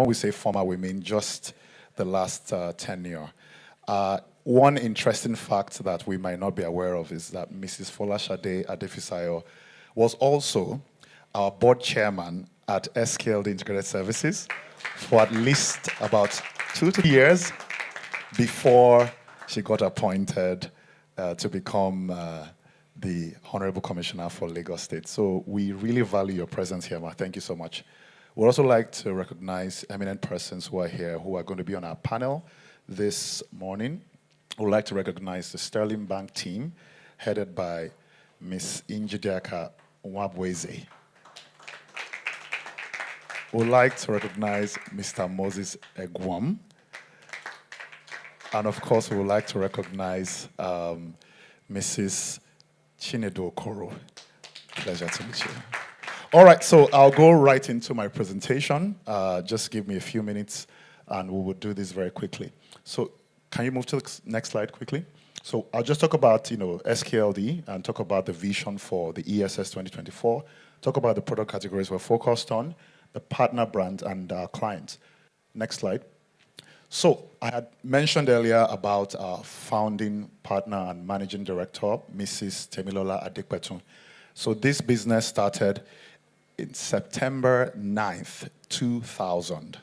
When we say former, we mean just the last tenure. One interesting fact that we might not be aware of is that Mrs. Folashade Adefisayo was also our board chairman at SKLD Integrated Services for at least about 2 to 3 years before she got appointed to become the Honorable Commissioner for Lagos State. So we really value your presence here, Ma. Thank you so much. We'd also like to recognize eminent persons who are here who are going to be on our panel this morning. We'd like to recognize the Sterling Bank team headed by Ms. Injidiaka Nwabweze. We'd like to recognize Mr. Moses Egwam. And of course, we would like to recognize Mrs. Chinedu Okoro. Pleasure to meet you. All right, so I'll go right into my presentation. Just give me a few minutes and we will do this very quickly. So can you move to the next slide quickly? So I'll just talk about, SKLD and talk about the vision for the ESS 2024, talk about the product categories we're focused on, the partner brand and our clients. Next slide. So I had mentioned earlier about our founding partner and managing director, Mrs. Temilola Adekpetun. So this business started in September 9th, 2000.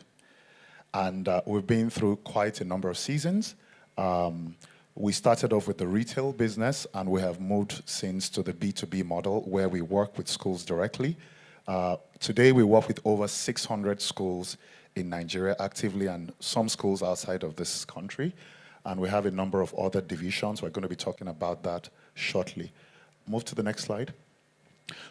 And we've been through quite a number of seasons. We started off with the retail business, and we have moved since to the B2B model, where we work with schools directly. Today, we work with over 600 schools in Nigeria actively, and some schools outside of this country. And we have a number of other divisions. We're going to be talking about that shortly. Move to the next slide.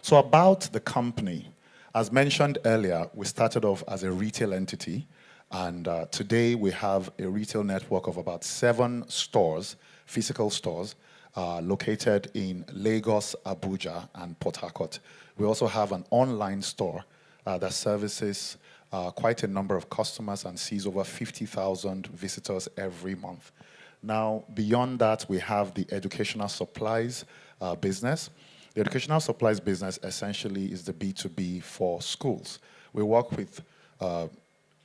So about the company, as mentioned earlier, we started off as a retail entity. And today we have a retail network of about 7 stores, physical stores, located in Lagos, Abuja, and Port Harcourt. We also have an online store that services quite a number of customers and sees over 50,000 visitors every month. Now, beyond that, we have the educational supplies business. The educational supplies business essentially is the B2B for schools. We work with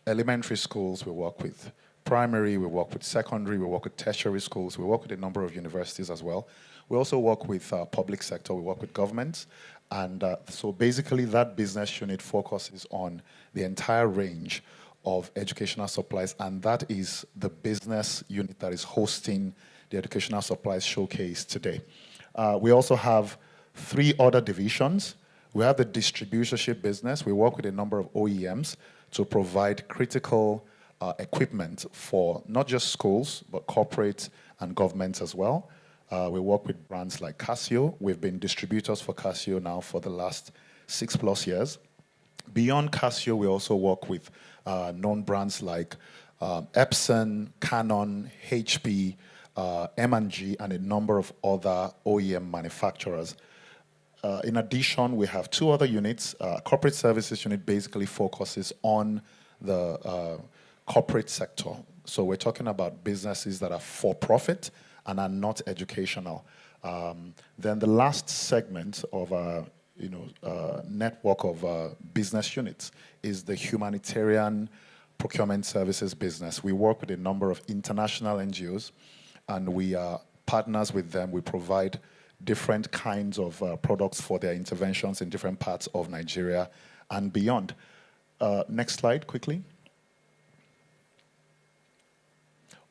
elementary schools, we work with primary, we work with secondary, we work with tertiary schools, we work with a number of universities as well. We also work with public sector, we work with governments. And so basically that business unit focuses on the entire range of educational supplies, and that is the business unit that is hosting the Educational Supplies Showcase today. We also have 3 other divisions. We have the distributorship business. We work with a number of OEMs to provide critical equipment for not just schools, but corporate and governments as well. We work with brands like Casio. We've been distributors for Casio now for the last 6+ years. Beyond Casio, we also work with known brands like Epson, Canon, HP, M&G, and a number of other OEM manufacturers. In addition, we have 2 other units. Corporate services unit basically focuses on the corporate sector. So we're talking about businesses that are for profit and are not educational. Then the last segment of our network of business units is the humanitarian procurement services business. We work with a number of international NGOs, and we are partners with them. We provide different kinds of products for their interventions in different parts of Nigeria and beyond. Next slide, quickly.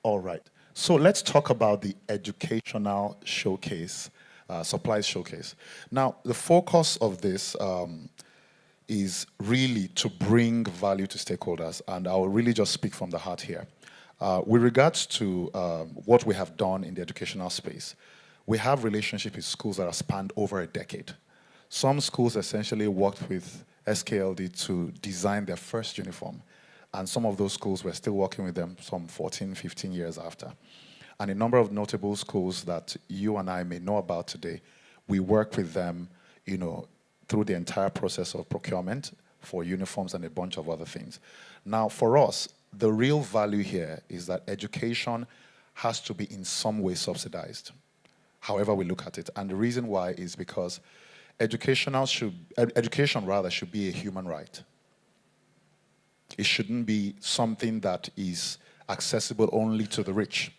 All right. So let's talk about the educational showcase, supplies showcase. Now, the focus of this is really to bring value to stakeholders, and I will really just speak from the heart here. With regards to what we have done in the educational space, we have relationships with schools that have spanned over a decade. Some schools essentially worked with SKLD to design their first uniform, and some of those schools were still working with them some 14, 15 years after. And a number of notable schools that you and I may know about today, we work with them, through the entire process of procurement for uniforms and a bunch of other things. Now, for us, the real value here is that education has to be in some way subsidized, however we look at it. And the reason why is because education should be a human right. It shouldn't be something that is accessible only to the rich.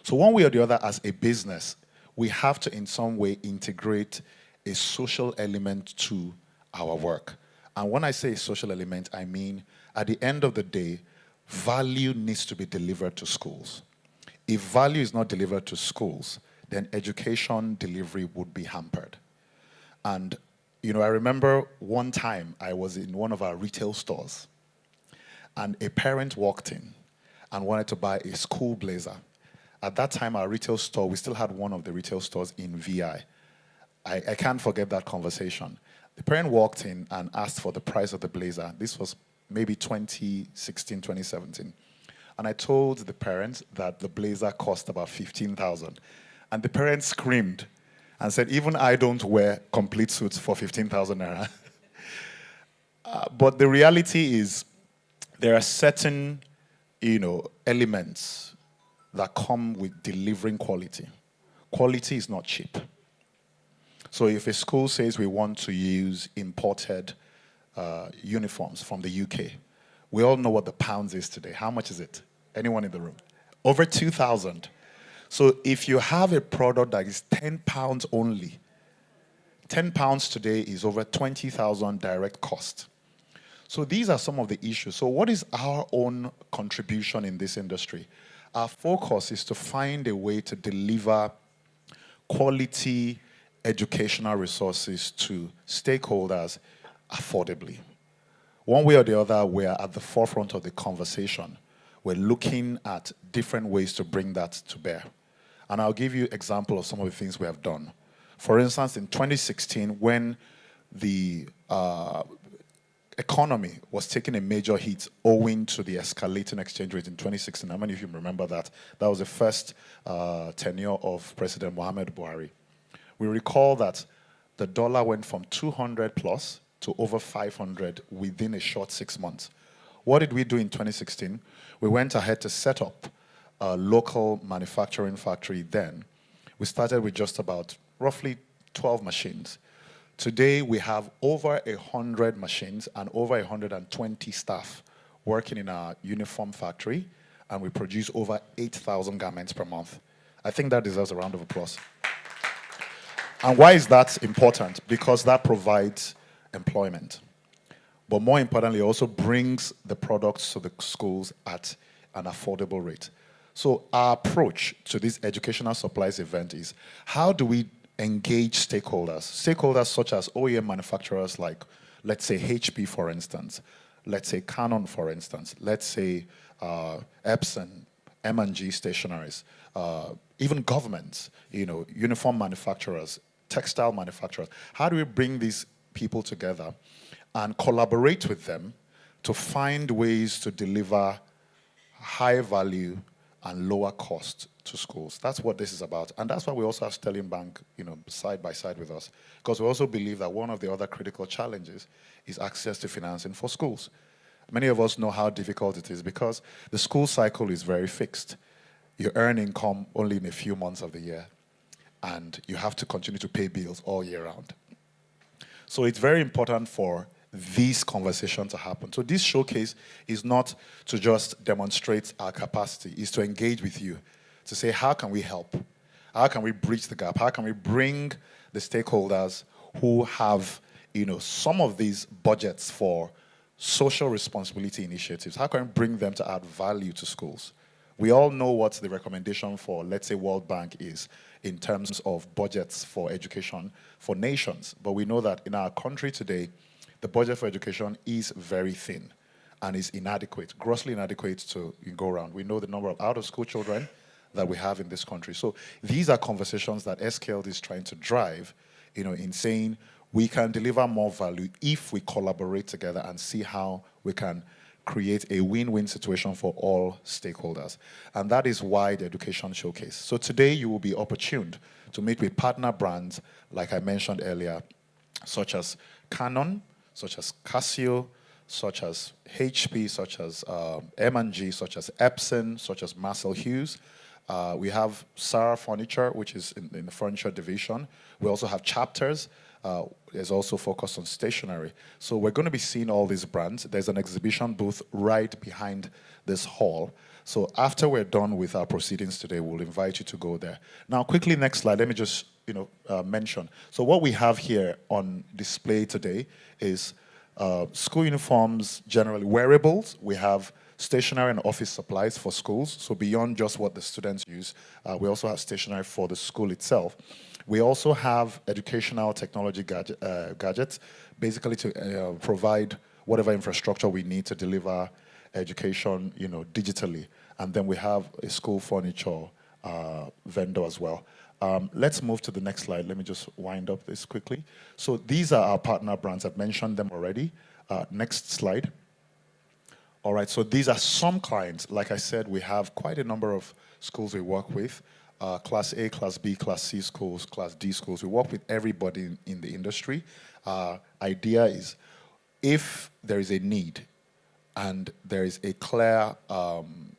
So one way or the other, as a business, we have to in some way integrate a social element to our work. And when I say a social element, I mean at the end of the day, value needs to be delivered to schools. If value is not delivered to schools, then education delivery would be hampered. And, I remember one time I was in one of our retail stores, and a parent walked in and wanted to buy a school blazer. At that time, our retail store, we still had one of the retail stores in VI. I can't forget that conversation. The parent walked in and asked for the price of the blazer. This was maybe 2016, 2017. And I told the parent that the blazer cost about 15,000. And the parent screamed and said, even I don't wear complete suits for 15,000 naira. But the reality is there are certain, elements that come with delivering quality. Quality is not cheap. So if a school says we want to use imported uniforms from the UK, we all know what the pounds is today. How much is it? Anyone in the room? Over 2,000. So if you have a product that is 10 pounds only, 10 pounds today is over 20,000 direct cost. So these are some of the issues. So what is our own contribution in this industry? Our focus is to find a way to deliver quality educational resources to stakeholders affordably. One way or the other, we are at the forefront of the conversation. We're looking at different ways to bring that to bear. And I'll give you an example of some of the things we have done. For instance, in 2016, when the economy was taking a major hit owing to the escalating exchange rate in 2016, how many of you remember that? That was the first tenure of President Muhammad Buhari. We recall that the dollar went from 200 plus to over 500 within a short 6 months. What did we do in 2016? We went ahead to set up a local manufacturing factory then. We started with just about roughly 12 machines. Today, we have over 100 machines and over 120 staff working in our uniform factory, and we produce over 8,000 garments per month. I think that deserves a round of applause. And why is that important? Because that provides employment. But more importantly, it also brings the products to the schools at an affordable rate. So our approach to this educational supplies event is, how do we engage stakeholders? Stakeholders such as OEM manufacturers like, let's say, HP, for instance. Let's say Canon, for instance. Let's say Epson, M&G stationaries. Even governments, uniform manufacturers, textile manufacturers. How do we bring these people together and collaborate with them to find ways to deliver high value and lower cost to schools? That's what this is about. And that's why we also have Sterling Bank, side by side with us. Because we also believe that one of the other critical challenges is access to financing for schools. Many of us know how difficult it is because the school cycle is very fixed. You earn income only in a few months of the year, and you have to continue to pay bills all year round. So it's very important for this conversation to happen. So this showcase is not to just demonstrate our capacity, it's to engage with you, to say, how can we help? How can we bridge the gap? How can we bring the stakeholders who have, some of these budgets for social responsibility initiatives, how can we bring them to add value to schools? We all know what the recommendation for, let's say, World Bank is in terms of budgets for education for nations. But we know that in our country today, the budget for education is very thin and is inadequate, grossly inadequate to go around. We know the number of out-of-school children that we have in this country. So these are conversations that SKLD is trying to drive, in saying we can deliver more value if we collaborate together and see how we can create a win-win situation for all stakeholders. And that is why the Education Showcase. So today you will be opportuned to meet with partner brands, like I mentioned earlier, such as Canon, such as Casio, such as HP, such as M&G, such as Epson, such as Marcel Hughes. We have Sarah Furniture, which is in the furniture division. We also have chapters is also focused on stationery. So we're going to be seeing all these brands. There's an exhibition booth right behind this hall. So after we're done with our proceedings today, we'll invite you to go there. Now, quickly, next slide. Let me just mention. So what we have here on display today is school uniforms, generally wearables. We have stationery and office supplies for schools. So beyond just what the students use, we also have stationery for the school itself. We also have educational technology gadgets, basically to provide whatever infrastructure we need to deliver education, digitally. And then we have a school furniture vendor as well. Let's move to the next slide. Let me just wind up this quickly. So these are our partner brands. I've mentioned them already. Next slide. All right, so these are some clients. Like I said, we have quite a number of schools we work with. Class A, Class B, Class C schools, Class D schools. We work with everybody in the industry. Idea is if there is a need and there is a clear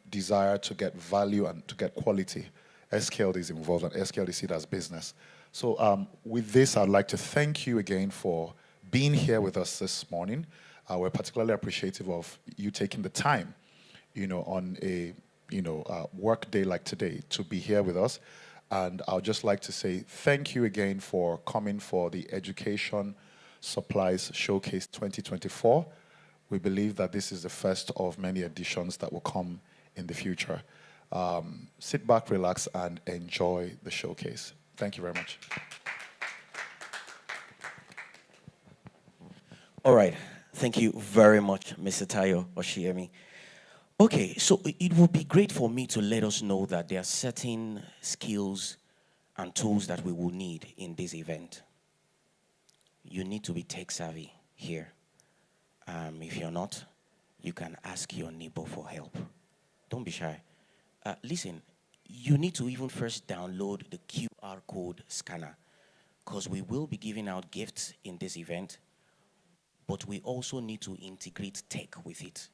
desire to get value and to get quality, SKLD is involved and SKLD sees it as business. So with this, I'd like to thank you again for being here with us this morning. We're particularly appreciative of you taking the time, on a work day like today to be here with us. And I'd just like to say thank you again for coming for the Education Supplies Showcase 2024. We believe that this is the first of many editions that will come in the future. Sit back, relax, and enjoy the showcase. Thank you very much. All right. Thank you very much, Mr. Tayo Oshiemi. Okay, so it would be great for me to let us know that there are certain skills and tools that we will need in this event. You need to be tech savvy here. If you're not, you can ask your neighbor for help. Don't be shy. Listen, you need to even first download the QR code scanner because we will be giving out gifts in this event, but we also need to integrate tech with it.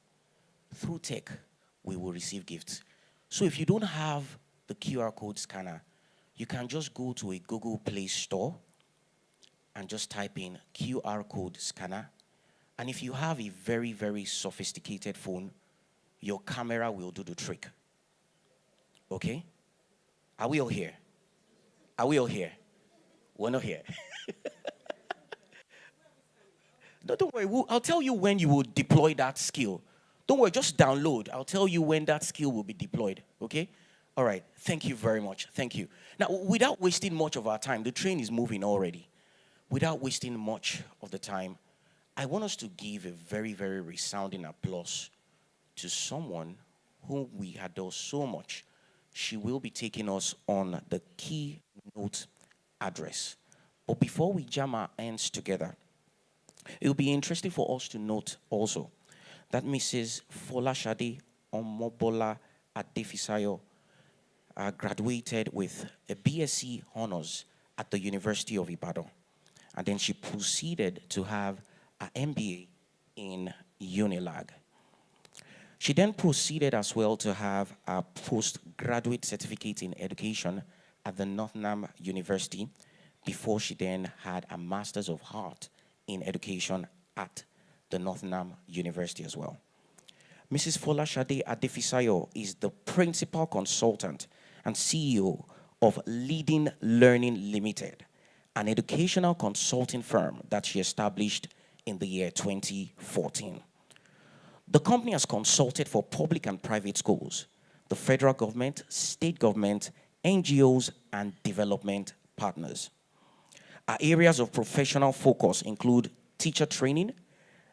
Through tech, we will receive gifts. So if you don't have the QR code scanner, you can just go to a Google Play Store and just type in QR code scanner. And if you have a very, very sophisticated phone, your camera will do the trick. Okay? Are we all here? Are we all here? We're not here. No, don't worry. I'll tell you when you will deploy that skill. Don't worry, just download. I'll tell you when that skill will be deployed. Okay? All right. Thank you very much. Thank you. Now, without wasting much of our time, the train is moving already. Without wasting much of the time, I want us to give a very, very resounding applause to someone whom we adore so much. She will be taking us on the keynote address. But before we jam our hands together, it will be interesting for us to note also that Mrs. Folashade Omobola Adefisayo graduated with a BSc honors at the University of Ibadan. And then she proceeded to have an MBA in Unilag. She then proceeded as well to have a postgraduate certificate in education at the Nottingham University before she then had a Master's of Art in Education at the Nottingham University as well. Mrs. Folashade Adefisayo is the principal consultant and CEO of Leading Learning Limited, an educational consulting firm that she established in the year 2014. The company has consulted for public and private schools, the federal government, state government, NGOs, and development partners. Our areas of professional focus include teacher training,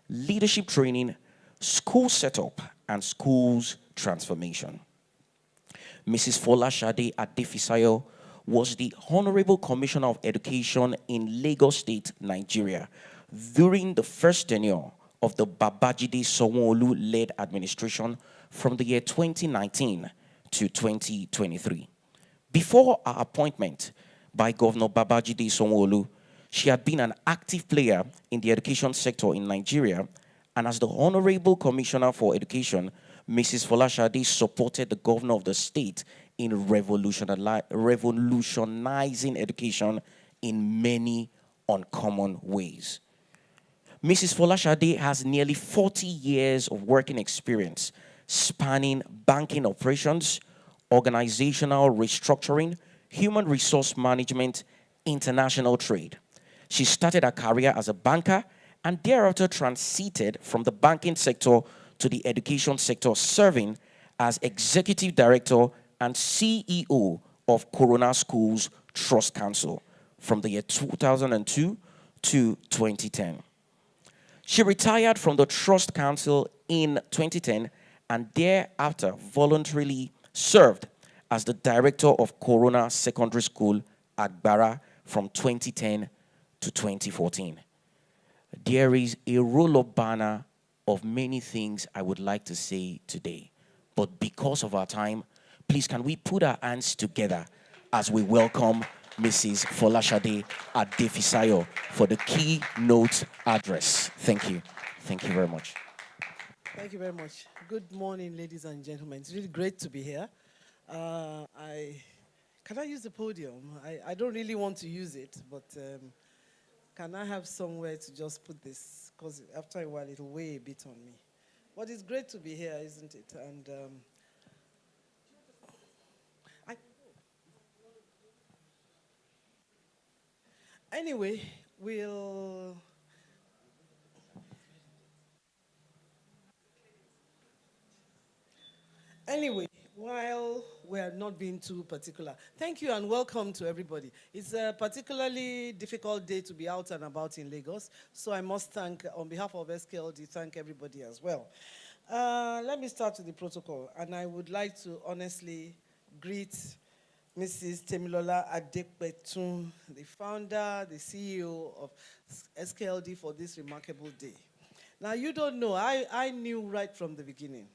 leadership training, school setup, and schools transformation. Mrs. Folashade Adefisayo was the Honorable Commissioner of Education in Lagos State, Nigeria, during the first tenure of the Babajide Sanwo-Olu-led administration from the year 2019 to 2023. Before her appointment by Governor Babajide Sanwo-Olu, she had been an active player in the education sector in Nigeria, and as the Honorable Commissioner for Education, Mrs. Folashade supported the governor of the state in revolutionizing education in many uncommon ways. Mrs. Folashade has nearly 40 years of working experience spanning banking operations, organizational restructuring, human resource management, international trade. She started her career as a banker and thereafter transited from the banking sector to the education sector, serving as executive director and CEO of Corona Schools Trust Council from the year 2002 to 2010. She retired from the Trust Council in 2010 and thereafter voluntarily served as the director of Corona Secondary School, Agbara, from 2010 to 2014. There is a roll-up banner of many things I would like to say today. But because of our time, please can we put our hands together as we welcome Mrs. Folashade Adefisayo for the keynote address. Thank you. Thank you very much. Thank you very much. Good morning, ladies and gentlemen. It's really great to be here. Can I use the podium? I don't really want to use it, but can I have somewhere to just put this? Because after a while, it'll weigh a bit on me. But it's great to be here, isn't it? And anyway, while we're not being too particular, thank you and welcome to everybody. It's a particularly difficult day to be out and about in Lagos, so I must thank, on behalf of SKLD, thank everybody as well. Let me start with the protocol, and I would like to honestly greet Mrs. Temilola Adekbetun, the founder, the CEO of SKLD, for this remarkable day. Now, you don't know, I knew right from the beginning.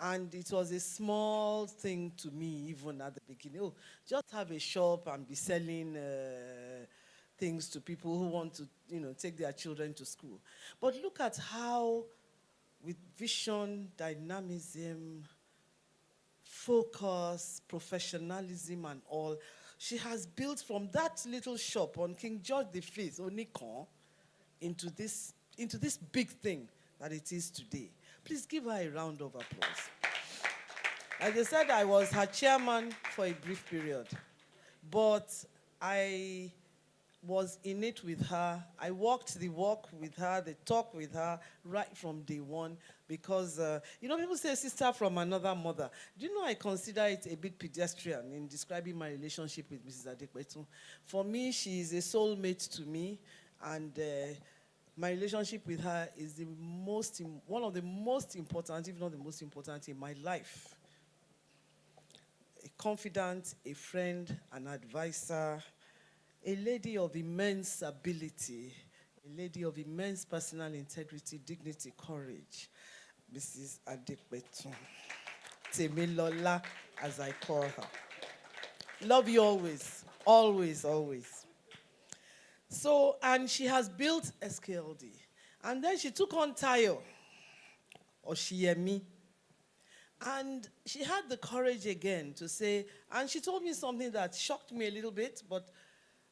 And it was a small thing to me, even at the beginning. Oh, just have a shop and be selling things to people who want to, take their children to school. But look at how, with vision, dynamism, focus, professionalism, and all, she has built from that little shop on King George V, Onikon, into this big thing that it is today. Please give her a round of applause. As I said, I was her chairman for a brief period, but I was in it with her. I walked the walk with her, the talk with her right from day one because, people say sister from another mother. Do you know I consider it a bit pedestrian in describing my relationship with Mrs. Adekbetu? For me, she is a soulmate to me, and my relationship with her is one of the most important, if not the most important, in my life. A confidant, a friend, an advisor, a lady of immense ability, a lady of immense personal integrity, dignity, courage, Mrs. Adekbetu. Temilola, as I call her. Love you always, always, always. So, and she has built SKLD. And then she took on Tayo, or Shiemi. And she had the courage again to say, and she told me something that shocked me a little bit, but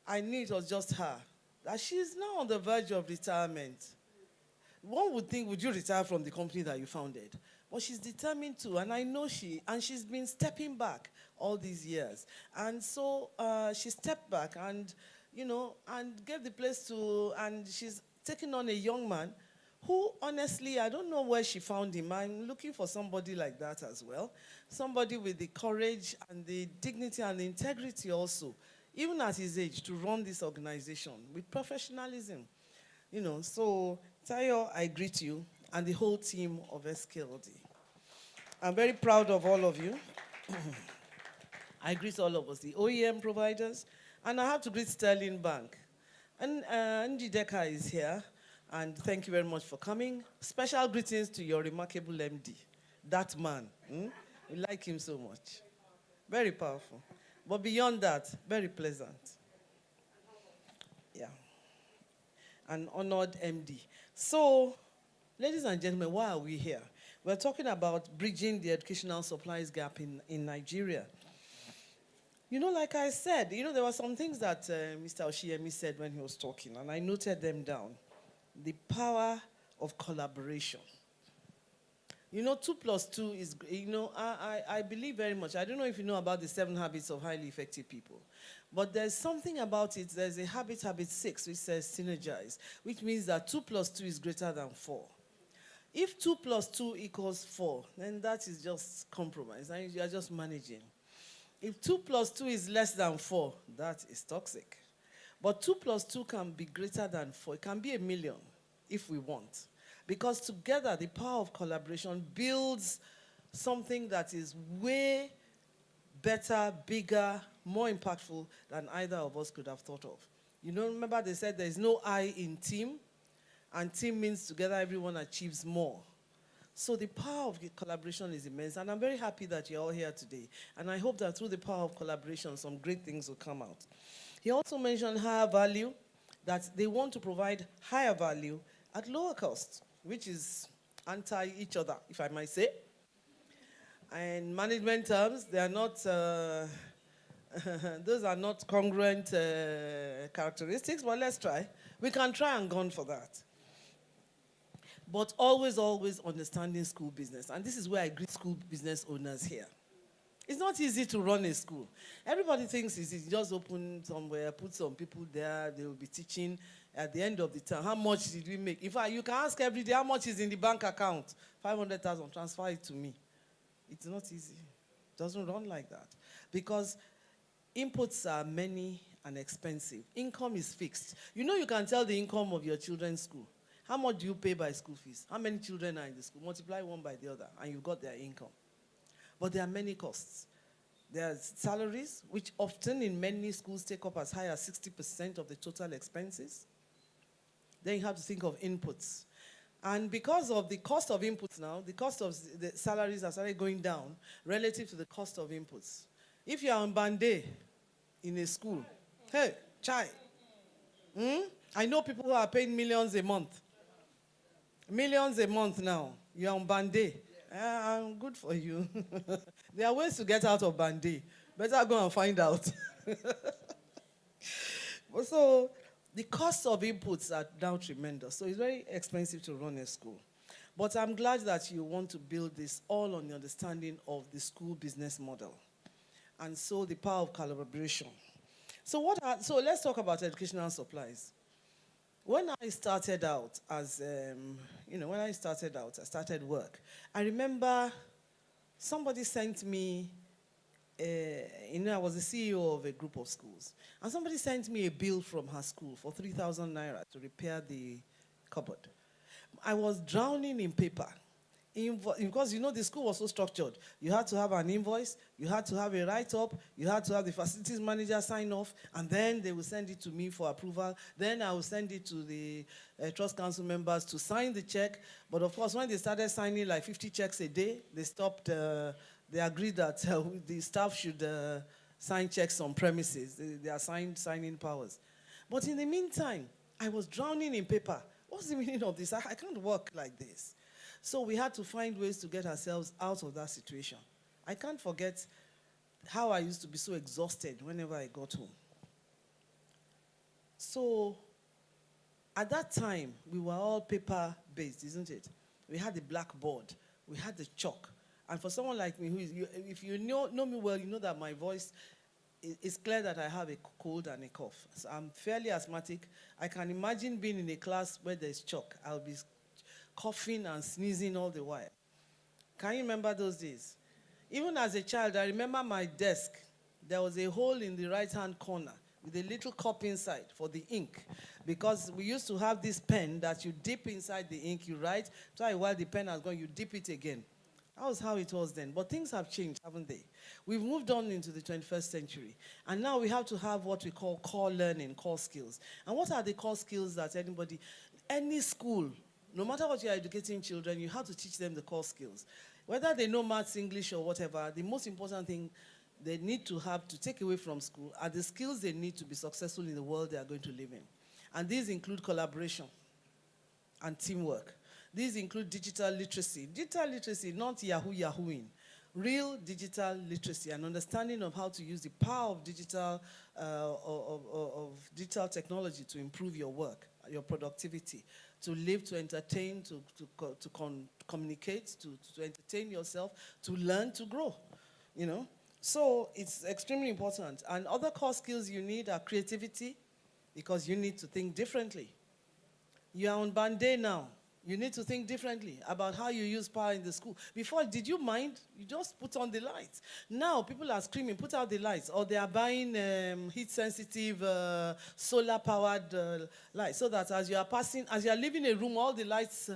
I knew it was just her, that she's now on the verge of retirement. One would think, would you retire from the company that you founded? But she's determined to, and I know she's been stepping back all these years. And so she stepped back and gave the place to, and she's taking on a young man who, honestly, I don't know where she found him. I'm looking for somebody like that as well. Somebody with the courage and the dignity and the integrity also, even at his age, to run this organization with professionalism. So, Tayo, I greet you and the whole team of SKLD. I'm very proud of all of you. I greet all of us, the OEM providers, and I have to greet Sterling Bank. And Njideka is here, and thank you very much for coming. Special greetings to your remarkable MD, that man. We like him so much. Very powerful. But beyond that, very pleasant. Yeah. An honored MD. So, ladies and gentlemen, why are we here? We're talking about bridging the educational supplies gap in Nigeria. Like I said, there were some things that Mr. Oshiemi said when he was talking, and I noted them down. The power of collaboration. 2 plus 2 is, I believe very much. I don't know if you know about the 7 habits of highly effective people, but there's something about it. There's a habit 6, which says synergize, which means that 2 plus 2 is greater than 4. If 2 plus 2 equals 4, then that is just compromise, and you are just managing. If 2 plus 2 is less than 4, that is toxic. But 2 plus 2 can be greater than 4. It can be 1,000,000 if we want. Because together, the power of collaboration builds something that is way better, bigger, more impactful than either of us could have thought of. Remember they said there's no I in team, and team means together everyone achieves more. So the power of collaboration is immense, and I'm very happy that you're all here today. And I hope that through the power of collaboration, some great things will come out. He also mentioned higher value, that they want to provide higher value at lower cost, which is anti each other, if I might say. And management terms, they are not, those are not congruent characteristics, but let's try. We can try and gun for that. But always, always understanding school business. And this is where I greet school business owners here. It's not easy to run a school. Everybody thinks it's easy. Just open somewhere, put some people there, they will be teaching at the end of the term. How much did we make? In fact, you can ask every day, how much is in the bank account? 500,000, transfer it to me. It's not easy. It doesn't run like that. Because inputs are many and expensive. Income is fixed. You can tell the income of your children's school. How much do you pay by school fees? How many children are in the school? Multiply one by the other, and you've got their income. But there are many costs. There are salaries, which often in many schools take up as high as 60% of the total expenses. Then you have to think of inputs. And because of the cost of inputs now, the cost of the salaries are started going down relative to the cost of inputs. If you are on Band-Aid in a school, hey, chai. I know people who are paying millions a month. Millions a month now. You're on Band-Aid. I'm good for you. There are ways to get out of Band-Aid. Better go and find out. So the cost of inputs are now tremendous. So it's very expensive to run a school. But I'm glad that you want to build this all on the understanding of the school business model. And so the power of collaboration. So let's talk about educational supplies. When I started out I started work, I remember somebody sent me, I was the CEO of a group of schools, and somebody sent me a bill from her school for 3,000 naira to repair the cupboard. I was drowning in paper. Because the school was so structured. You had to have an invoice, you had to have a write-up, you had to have the facilities manager sign off, and then they will send it to me for approval. Then I will send it to the trust council members to sign the check. But of course, when they started signing like 50 checks a day, they stopped. They agreed that the staff should sign checks on premises. They assigned signing powers. But in the meantime, I was drowning in paper. What's the meaning of this? I can't work like this. So we had to find ways to get ourselves out of that situation. I can't forget how I used to be so exhausted whenever I got home. So at that time, we were all paper-based, isn't it? We had the blackboard. We had the chalk. And for someone like me, if you know me well, you know that my voice, it's clear that I have a cold and a cough. So I'm fairly asthmatic. I can imagine being in a class where there's chalk. I'll be coughing and sneezing all the while. Can you remember those days? Even as a child, I remember my desk. There was a hole in the right-hand corner with a little cup inside for the ink. Because we used to have this pen that you dip inside the ink, you write, try while the pen has gone, you dip it again. That was how it was then. But things have changed, haven't they? We've moved on into the 21st century. And now we have to have what we call core learning, core skills. And what are the core skills that any school, no matter what you're educating children, you have to teach them the core skills. Whether they know maths, English, or whatever, the most important thing they need to have to take away from school are the skills they need to be successful in the world they are going to live in. And these include collaboration and teamwork. These include digital literacy. Digital literacy, not yahooing. real digital literacy, an understanding of how to use the power of digital, of digital technology to improve your work, your productivity, to live, to entertain, communicate, to entertain yourself, to learn, to grow, you know. So it's extremely important. And other core skills you need are creativity, because you need to think differently. You are on band day now. You need to think differently about how you use power in the school. Before, did you mind? You just put on the lights. Now, people are screaming, put out the lights. Or they are buying heat-sensitive, solar-powered lights, so that as you are passing, as you are leaving a room, all the lights,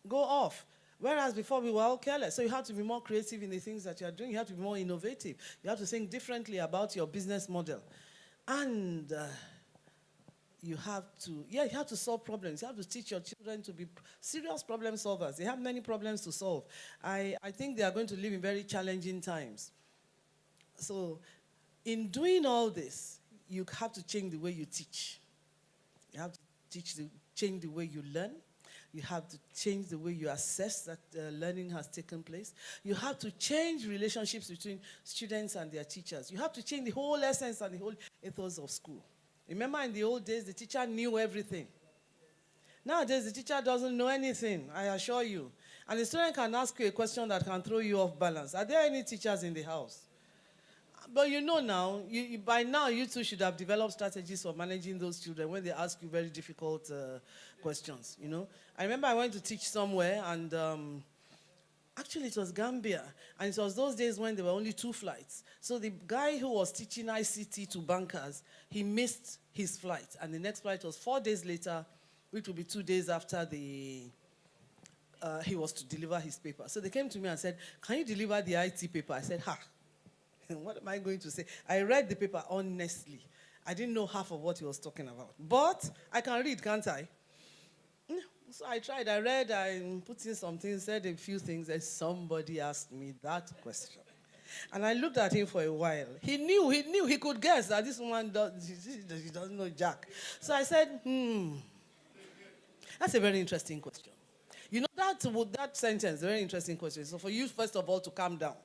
go off. Whereas before, we were all careless. So you have to be more creative in the things that you are doing. You have to be more innovative. You have to think differently about your business model. And you have to solve problems. You have to teach your children to be serious problem solvers. They have many problems to solve. I think they are going to live in very challenging times. So in doing all this, you have to change the way you teach. You have to change the way you learn. You have to change the way you assess that learning has taken place. You have to change relationships between students and their teachers. You have to change the whole essence and the whole ethos of school. Remember, in the old days, the teacher knew everything. Nowadays, the teacher doesn't know anything, I assure you. And the student can ask you a question that can throw you off balance. Are there any teachers in the house? But you know now, by now, you two should have developed strategies for managing those children when they ask you very difficult questions, you know. I remember I went to teach somewhere, and actually it was Gambia, and it was those days when there were only 2 flights. So the guy who was teaching ICT to bankers, he missed his flight, and the next flight was 4 days later, which would be 2 days after he was to deliver his paper. So they came to me and said, can you deliver the IT paper? I said, ha. What am I going to say? I read the paper honestly. I didn't know half of what he was talking about. But I can read, can't I? So I tried. I read, I put in some things, said a few things, and somebody asked me that question. And I looked at him for a while. He knew, he could guess that this woman she doesn't know Jack. So I said, that's a very interesting question. You know, that sentence, a very interesting question. So for you, first of all, to calm down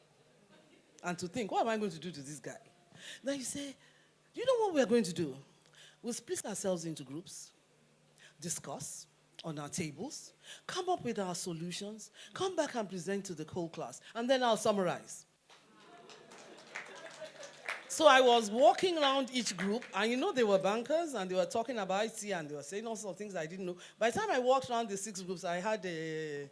and to think, what am I going to do to this guy? Then you say, you know what we're going to do? We'll split ourselves into groups, discuss on our tables, come up with our solutions, come back and present to the whole class, and then I'll summarize. So I was walking around each group, and you know they were bankers, and they were talking about IT, and they were saying all sorts of things I didn't know. By the time I walked around the 6 groups, I had a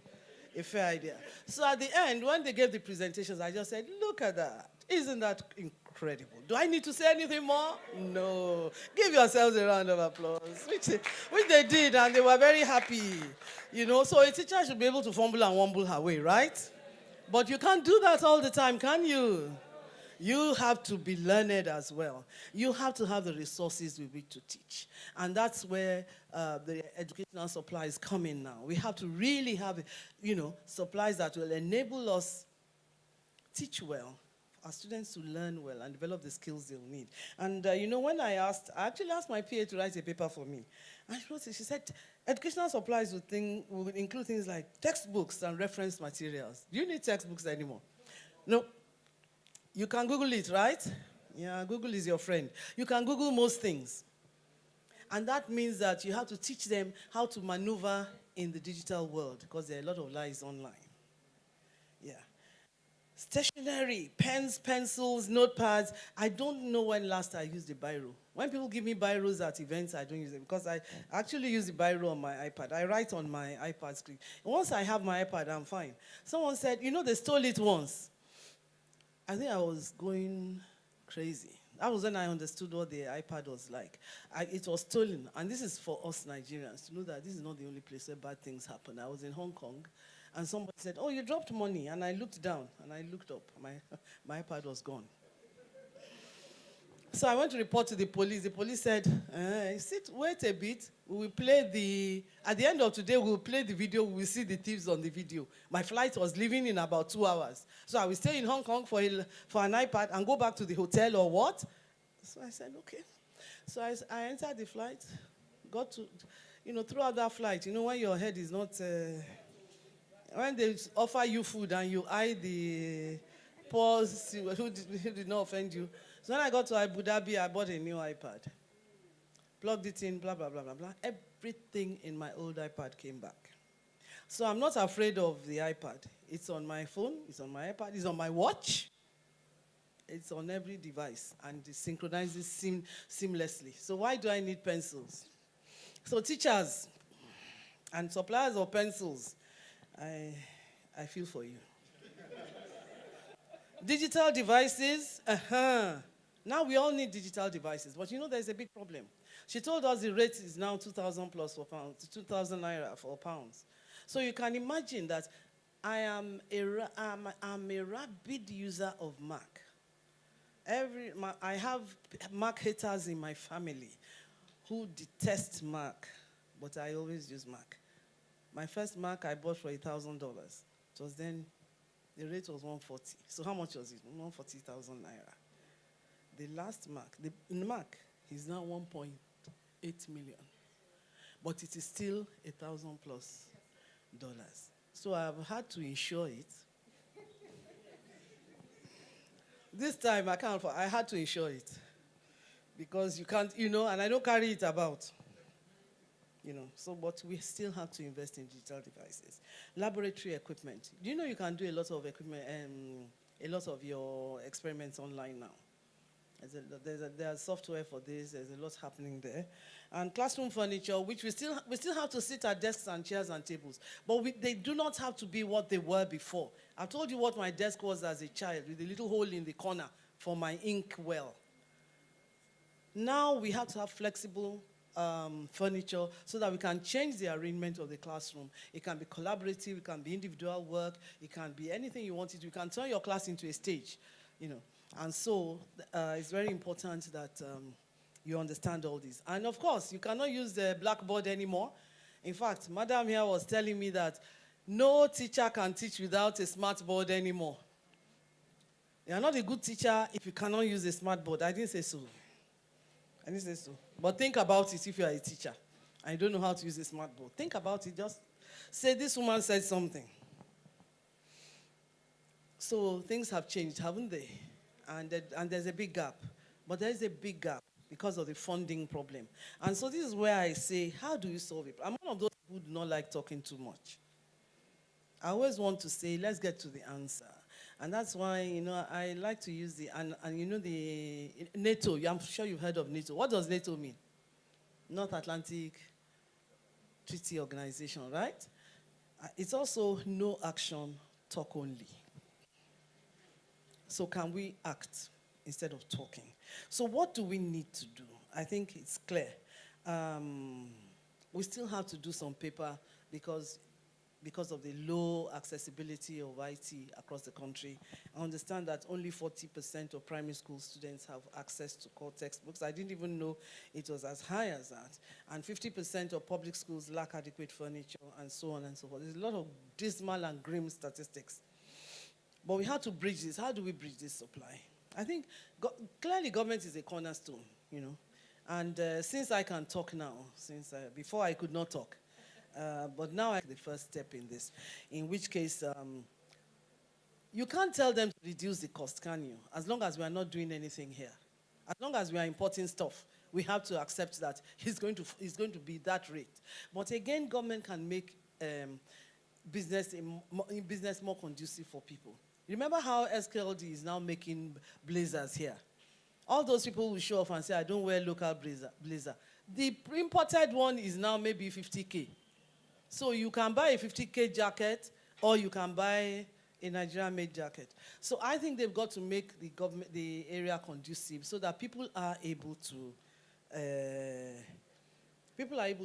fair idea. So at the end, when they gave the presentations, I just said, look at that. Isn't that incredible? Do I need to say anything more? No. Give yourselves a round of applause, which they did, and they were very happy. You know, so a teacher should be able to fumble and wumble her way, right? But you can't do that all the time, can you? You have to be learned as well. You have to have the resources with which to teach. And that's where the educational supplies come in now. We have to really have, supplies that will enable us teach well, our students to learn well and develop the skills they'll need. And, when I actually asked my PA to write a paper for me. And she said, educational supplies would include things like textbooks and reference materials. Do you need textbooks anymore? No. You can Google it, right? Yeah, Google is your friend. You can Google most things. And that means that you have to teach them how to maneuver in the digital world, because there are a lot of lies online. Yeah. Stationery, pens, pencils, notepads. I don't know when last I used a biro. When people give me biros at events, I don't use it, because I actually use the biro on my iPad. I write on my iPad screen. Once I have my iPad, I'm fine. Someone said, they stole it once. I think I was going crazy. That was when I understood what the iPad was like. It was stolen. And this is for us Nigerians to know that this is not the only place where bad things happen. I was in Hong Kong, and somebody said, oh, you dropped money. And I looked down, and I looked up. My iPad was gone. So I went to report to the police. The police said, wait a bit. We will play at the end of today, we will play the video. We will see the thieves on the video. My flight was leaving in about 2 hours. So I will stay in Hong Kong for an iPad and go back to the hotel or what? So I said, okay. So I entered the flight, got to, throughout that flight, when your head is not, When they offer you food and you eye the poor who did not offend you. So when I got to Abu Dhabi, I bought a new iPad. Plugged it in, blah, blah, blah, blah, blah. Everything in my old iPad came back. So I'm not afraid of the iPad. It's on my phone, it's on my iPad, it's on my watch. It's on every device, and it synchronizes seamlessly. So why do I need pencils? So teachers and suppliers of pencils, I feel for you. Digital devices, Now we all need digital devices, but you know there's a big problem. She told us the rate is now 2,000 plus for pounds, 2,000 naira for pounds. So you can imagine that I'm a rabid user of Mac. I have Mac haters in my family who detest Mac, but I always use Mac. My first Mac I bought for $1,000. It was then, the rate was 140. So how much was it? 140,000 naira. The last Mac, the Mac is now 1.8 million. But it is still $1,000 plus. So I've had to insure it. This time I had to insure it. Because you can't, and I don't carry it about. But we still have to invest in digital devices. Laboratory equipment. Do you know you can do a lot of equipment, a lot of your experiments online now? There's software for this, there's a lot happening there. And classroom furniture, which we still have to sit at desks and chairs and tables. But they do not have to be what they were before. I told you what my desk was as a child, with a little hole in the corner for my ink well. Now we have to have flexible furniture so that we can change the arrangement of the classroom. It can be collaborative, it can be individual work, it can be anything you want it to. You can turn your class into a stage, And so it's very important that you understand all this. And of course, you cannot use the blackboard anymore. In fact, Madam here was telling me that no teacher can teach without a smart board anymore. You are not a good teacher if you cannot use a smart board. I didn't say so. But think about it if you are a teacher and you don't know how to use a smart board. Think about it. Just say, this woman said something. So things have changed, haven't they? And there's a big gap. But there is a big gap because of the funding problem. And so this is where I say, how do you solve it? I'm one of those who do not like talking too much. I always want to say, let's get to the answer. And that's why, I like to use the NATO. I'm sure you've heard of NATO. What does NATO mean? North Atlantic Treaty Organization, right? It's also no action, talk only. So can we act instead of talking? So what do we need to do? I think it's clear. We still have to do some paper because of the low accessibility of IT across the country. I understand that only 40% of primary school students have access to core textbooks. I didn't even know it was as high as that. And 50% of public schools lack adequate furniture, and so on and so forth. There's a lot of dismal and grim statistics. But we have to bridge this. How do we bridge this supply? I think clearly government is a cornerstone, And since I can talk now, before I could not talk, but now I take the first step in this, in which case you can't tell them to reduce the cost, can you? As long as we are not doing anything here. As long as we are importing stuff, we have to accept that it's going to be that rate. But again, government can make business more conducive for people. Remember how SKLD is now making blazers here? All those people will show off and say, I don't wear local blazer. The imported one is now maybe 50K. So you can buy a 50K jacket, or you can buy a Nigerian-made jacket. So I think they've got to make the area conducive so that people are able to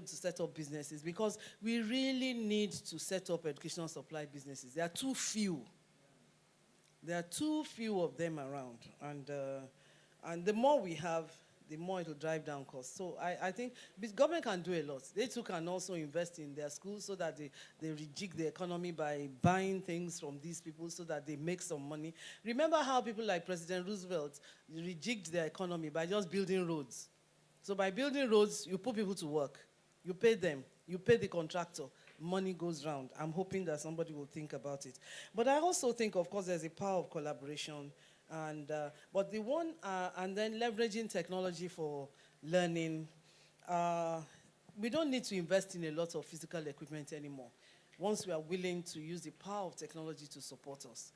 set up businesses, because we really need to set up educational supply businesses. There are too few. There are too few of them around, and the more we have, the more it will drive down costs. So I think government can do a lot. They too can also invest in their schools so that they rejig the economy by buying things from these people so that they make some money. Remember how people like President Roosevelt rejigged their economy by just building roads. So by building roads, you put people to work. You pay them. You pay the contractor. money goes round. I'm hoping that somebody will think about it. But I also think, of course, there's a power of collaboration, and but the one and then leveraging technology for learning. Uh, we don't need to invest in a lot of physical equipment anymore. Once we are willing to use the power of technology to support us.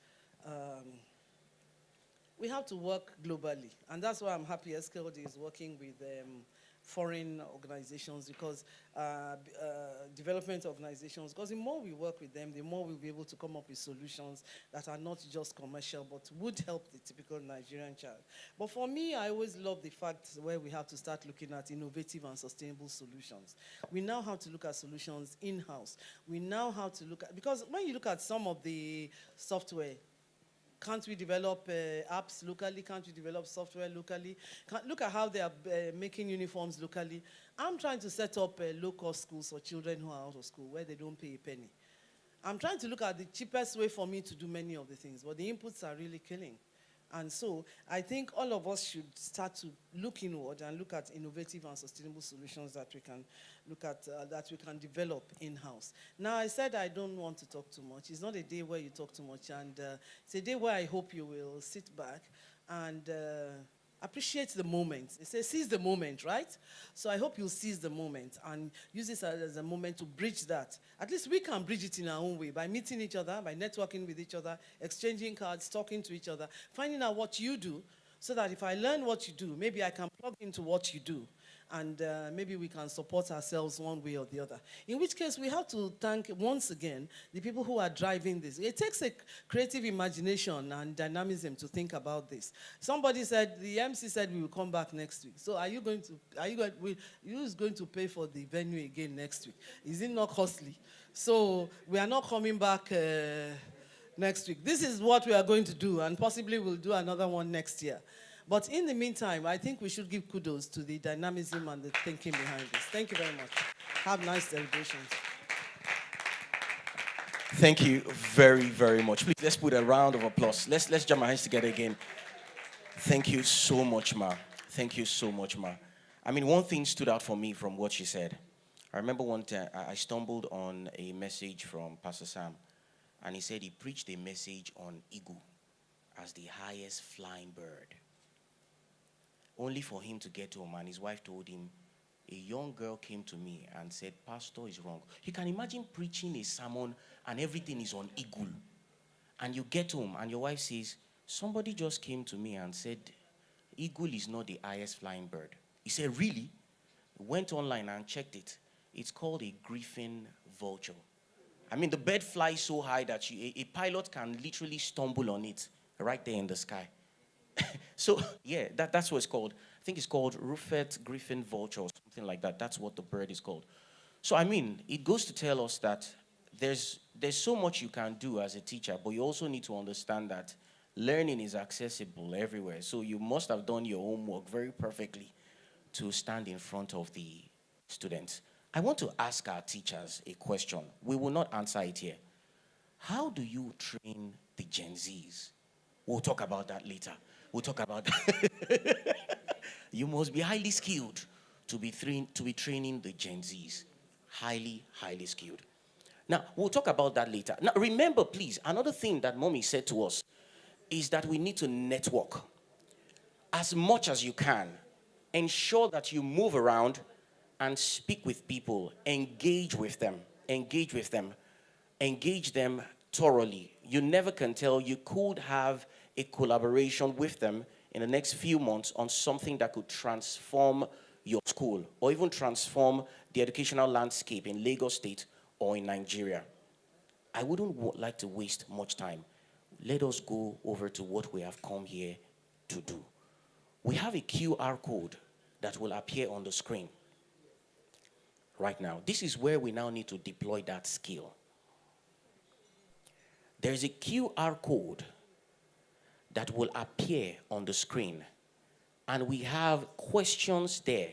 We have to work globally, and that's why I'm happy SKLD is working with foreign organizations, because development organizations, because the more we work with them, the more we'll be able to come up with solutions that are not just commercial, but would help the typical Nigerian child. But for me, I always love the fact where we have to start looking at innovative and sustainable solutions. We now have to look at solutions in-house. We now have to look at, because when you look at some of the software, can't we develop apps locally? Can't we develop software locally? Look at how they are making uniforms locally. I'm trying to set up low-cost schools for children who are out of school where they don't pay a penny. I'm trying to look at the cheapest way for me to do many of the things, but the inputs are really killing. And so I think all of us should start to look inward and look at innovative and sustainable solutions that we can look at, that we can develop in-house. Now, I said I don't want to talk too much. It's not a day where you talk too much, and it's a day where I hope you will sit back and appreciate the moment. They say seize the moment, right? So I hope you'll seize the moment and use this as a moment to bridge that. At least we can bridge it in our own way by meeting each other, by networking with each other, exchanging cards, talking to each other, finding out what you do, so that if I learn what you do, maybe I can plug into what you do, and maybe we can support ourselves one way or the other. In which case, we have to thank, once again, the people who are driving this. It takes a creative imagination and dynamism to think about this. Somebody said, the MC said we will come back next week. So are you going who's going to pay for the venue again next week? Is it not costly? So we are not coming back next week. This is what we are going to do, and possibly we'll do another one next year. But in the meantime, I think we should give kudos to the dynamism and the thinking behind this. Thank you very much. Have nice celebrations. Thank you very, very much. Please, let's put a round of applause. Let's jam our hands together again. Thank you so much, Ma. Thank you so much, Ma. I mean, one thing stood out for me from what she said. I remember one time I stumbled on a message from Pastor Sam, and he said he preached a message on eagle as the highest flying bird. Only for him to get home, and his wife told him, a young girl came to me and said, Pastor is wrong. You can imagine preaching a sermon and everything is on eagle. And you get home and your wife says, somebody just came to me and said, eagle is not the highest flying bird. He said, really? Went online and checked it. It's called a griffin vulture. I mean, the bird flies so high that a pilot can literally stumble on it right there in the sky. So, yeah, that's what it's called. I think it's called Rufet Griffin Vulture or something like that. That's what the bird is called. So, I mean, it goes to tell us that there's so much you can do as a teacher, but you also need to understand that learning is accessible everywhere. So you must have done your homework very perfectly to stand in front of the students. I want to ask our teachers a question. We will not answer it here. How do you train the Gen Zs? We'll talk about that later. We'll talk about that. You must be highly skilled to be training the Gen Zs. Highly, highly skilled. Now, we'll talk about that later. Now, remember, please, another thing that Mommy said to us is that we need to network. As much as you can, ensure that you move around and speak with people. Engage with them. Engage with them. Engage them thoroughly. You never can tell. You could have a collaboration with them in the next few months on something that could transform your school or even transform the educational landscape in Lagos State or in Nigeria. I wouldn't like to waste much time. Let us go over to what we have come here to do. We have a QR code that will appear on the screen right now. This is where we now need to deploy that skill. There's a QR code that will appear on the screen, and we have questions there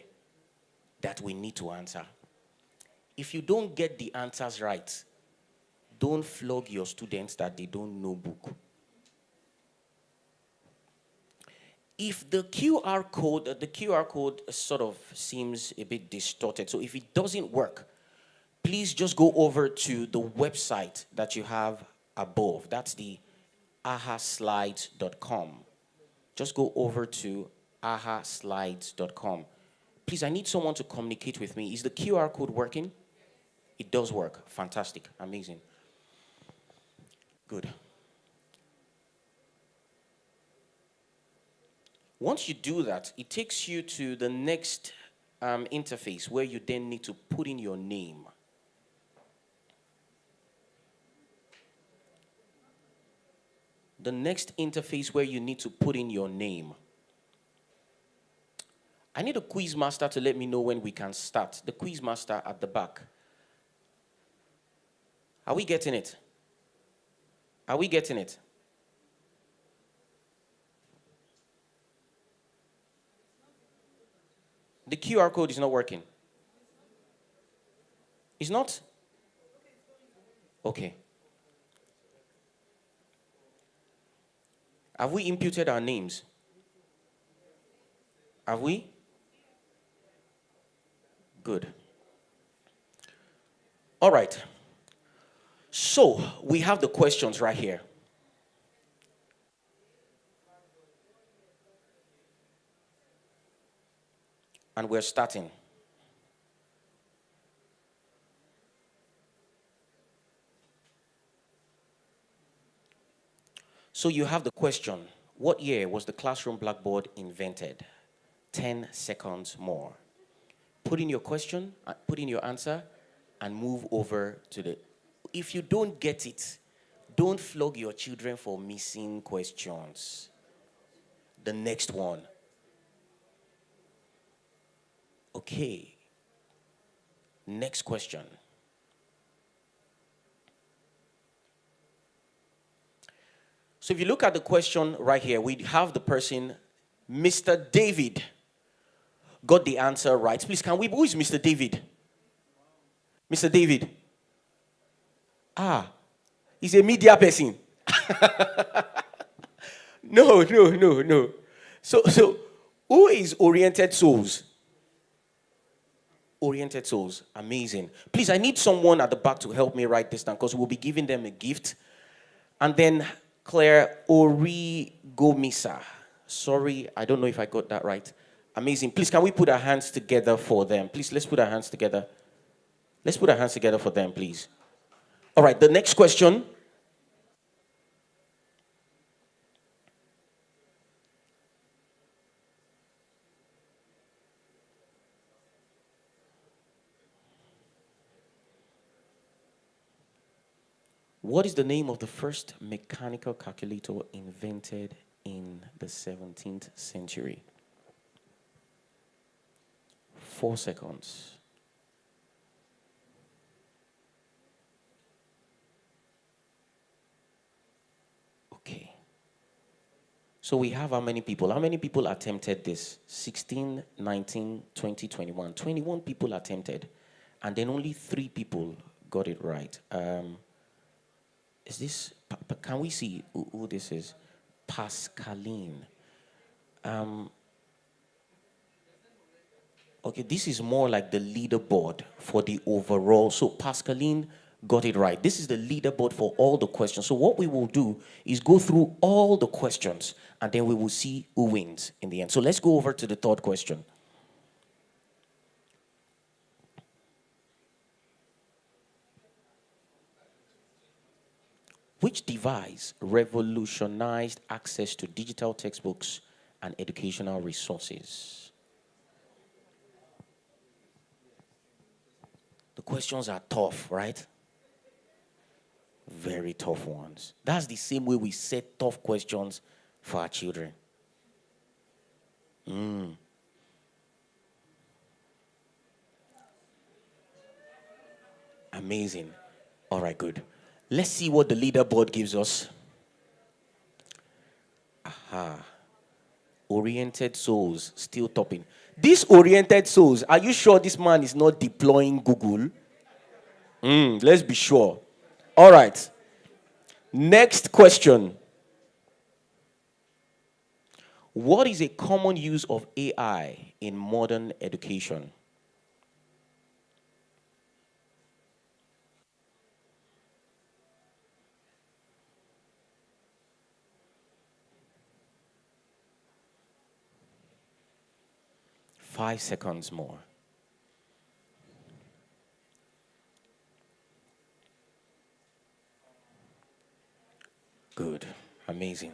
that we need to answer. If you don't get the answers right, don't flog your students that they don't know book. If the QR code sort of seems a bit distorted, so if it doesn't work, please just go over to the website that you have above. That's the ahaslides.com. Just go over to ahaslides.com. Please, I need someone to communicate with me. Is the QR code working? It does work. Fantastic. Amazing. Good. Once you do that, it takes you to the next interface where you then need to put in your name. The next interface where you need to put in your name. I need a quiz master to let me know when we can start. The quiz master at the back. Are we getting it? Are we getting it? The QR code is not working. It's not? Okay. Have we imputed our names? Have we? Good. All right. So we have the questions right here. And we're starting. So you have the question, what year was the classroom blackboard invented? 10 seconds more. Put in your question, put in your answer, and move over to the... If you don't get it, don't flog your children for missing questions. The next one. Okay. Next question. So if you look at the question right here, we have the person, Mr. David, got the answer right. Please, who is Mr. David? Mr. David. He's a media person. No. So, who is Oriented Souls? Oriented Souls. Amazing. Please, I need someone at the back to help me write this down because we'll be giving them a gift. And then Claire Origomisa. Sorry, I don't know if I got that right. Amazing. Please, can we put our hands together for them? Please, let's put our hands together. Let's put our hands together for them, please. All right, the next question. What is the name of the first mechanical calculator invented in the 17th century? 4 seconds. Okay. So we have how many people? How many people attempted this? 16, 19, 20, 21. 21 people attempted. And then only 3 people got it right. Is this, can we see who this is? Pascaline. Okay, this is more like the leaderboard for the overall. So Pascaline got it right. This is the leaderboard for all the questions. So what we will do is go through all the questions and then we will see who wins in the end. So let's go over to the third question. Which device revolutionized access to digital textbooks and educational resources? The questions are tough, right? Very tough ones. That's the same way we set tough questions for our children. Amazing. All right, good. Let's see what the leaderboard gives us. Oriented Souls, still topping. These Oriented Souls, are you sure this man is not deploying Google? Let's be sure. All right. Next question. What is a common use of AI in modern education? 5 seconds more. Good. Amazing.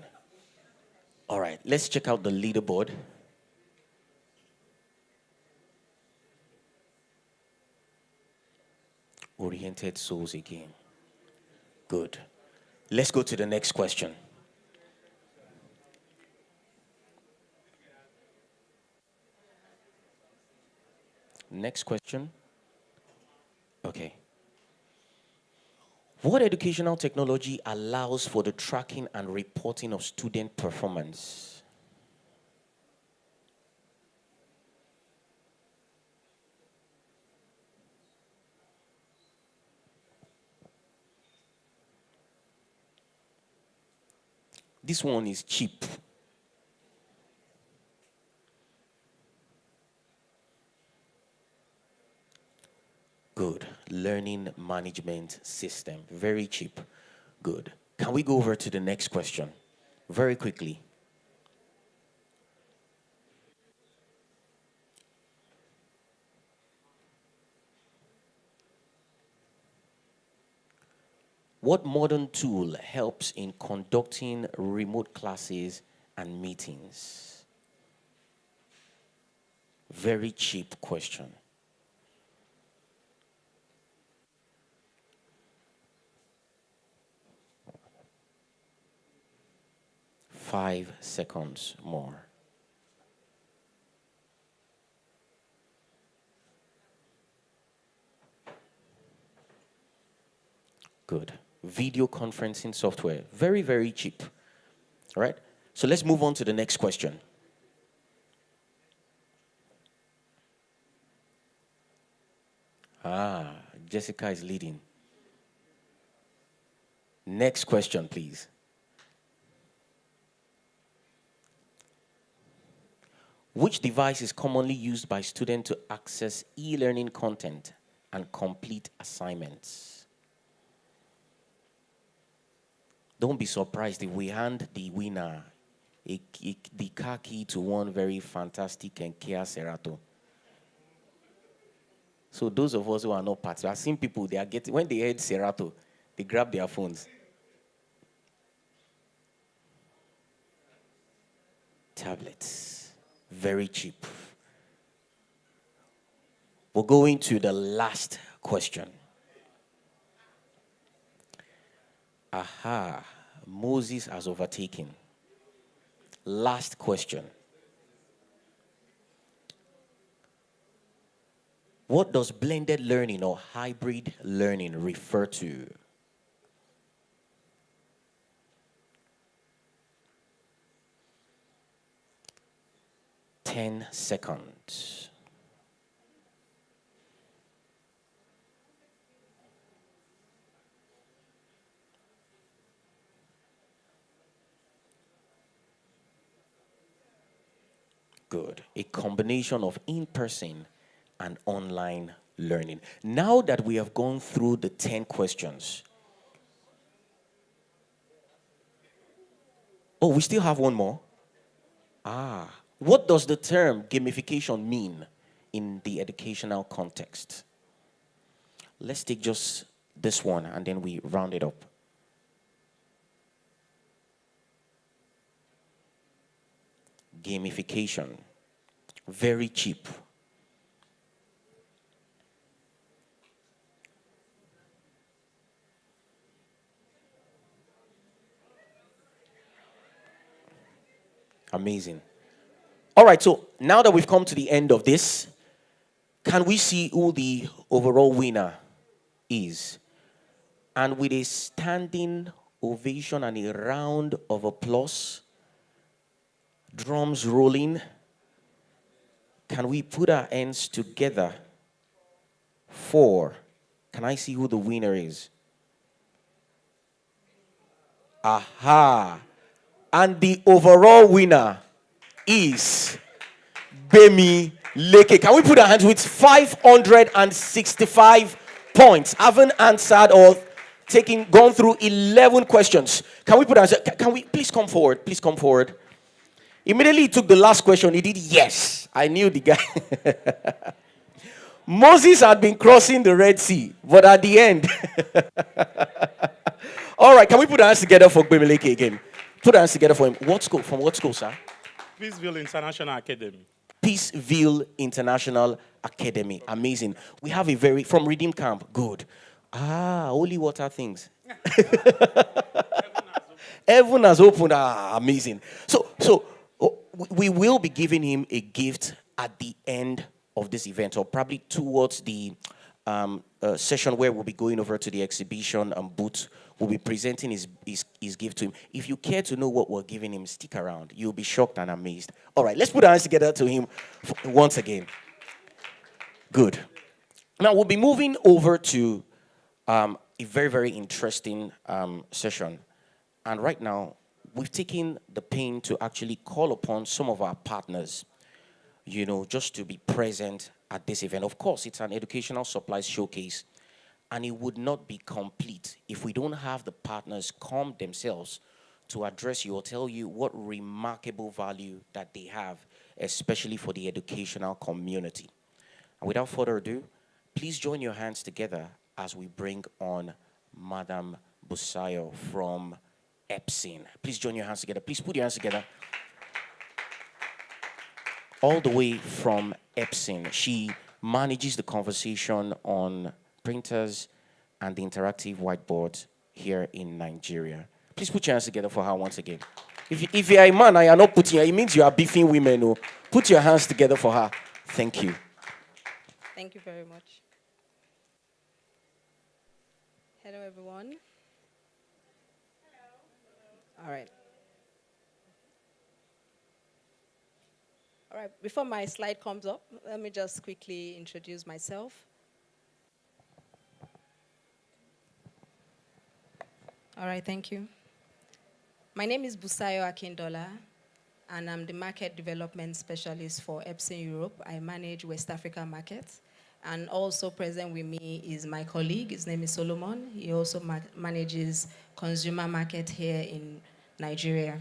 All right, let's check out the leaderboard. Oriented souls again. Good. Let's go to the next question. Next question. Okay. What educational technology allows for the tracking and reporting of student performance? This one is cheap. Good. Learning management system. Very cheap. Good. Can we go over to the next question? Very quickly. What modern tool helps in conducting remote classes and meetings? Very cheap question. 5 seconds more. Good. Video conferencing software. Very, very cheap. All right. So let's move on to the next question. Jessica is leading. Next question, please. Which device is commonly used by students to access e-learning content and complete assignments? Don't be surprised if we hand the winner the car key to one very fantastic and Kia Cerato. So those of us who are not part, I've seen people, they are getting, when they heard Cerato, they grab their phones. Tablets, very cheap. We're going to the last question. Moses has overtaken. Last question. What does blended learning or hybrid learning refer to? Ten seconds. Good. A combination of in-person and online learning. Now that we have gone through the 10 questions. Oh, we still have one more? What does the term gamification mean in the educational context? Let's take just this one and then we round it up. Gamification. Very cheap. Amazing. All right, so now that we've come to the end of this, can we see who the overall winner is? And with a standing ovation and a round of applause, drums rolling, can we put our hands together for, can I see who the winner is? And the overall winner is Bemi Leke. Can we put our hands with 565 points? Haven't answered or gone through 11 questions. Can we put our hands? Can we please come forward? Please come forward. Immediately he took the last question. He did yes. I knew the guy. Moses had been crossing the Red Sea, but at the end. All right, can we put our hands together for Gbemeleke again? Put our hands together for him. What school? From what school, sir? Peaceville International Academy. Peaceville International Academy. Amazing. We have a very from Redeem Camp. Good. Holy water things. Heaven has opened. Amazing. So we will be giving him a gift at the end of this event, or probably towards the session where we'll be going over to the exhibition and booth. We'll be presenting his gift to him. If you care to know what we're giving him, stick around. You'll be shocked and amazed. All right, let's put our hands together to him once again. Good. Now we'll be moving over to a very, very interesting session. And right now, we've taken the pain to actually call upon some of our partners, just to be present at this event. Of course, it's an educational supplies showcase, and it would not be complete if we don't have the partners come themselves to address you or tell you what remarkable value that they have, especially for the educational community. And without further ado, please join your hands together as we bring on Madam Busayo from Epson. Please join your hands together. Please put your hands together. All the way from Epson. She manages the conversation on printers and the interactive whiteboards here in Nigeria. Please put your hands together for her once again. If you are a man and you are not putting, it means you are beefing women. Oh. Put your hands together for her. Thank you. Thank you very much. Hello, everyone. Hello. All right. All right, before my slide comes up, let me just quickly introduce myself. All right, thank you. My name is Busayo Akindola, and I'm the Market Development Specialist for Epson Europe. I manage West Africa markets. And also present with me is my colleague. His name is Solomon. He also manages consumer market here in Nigeria.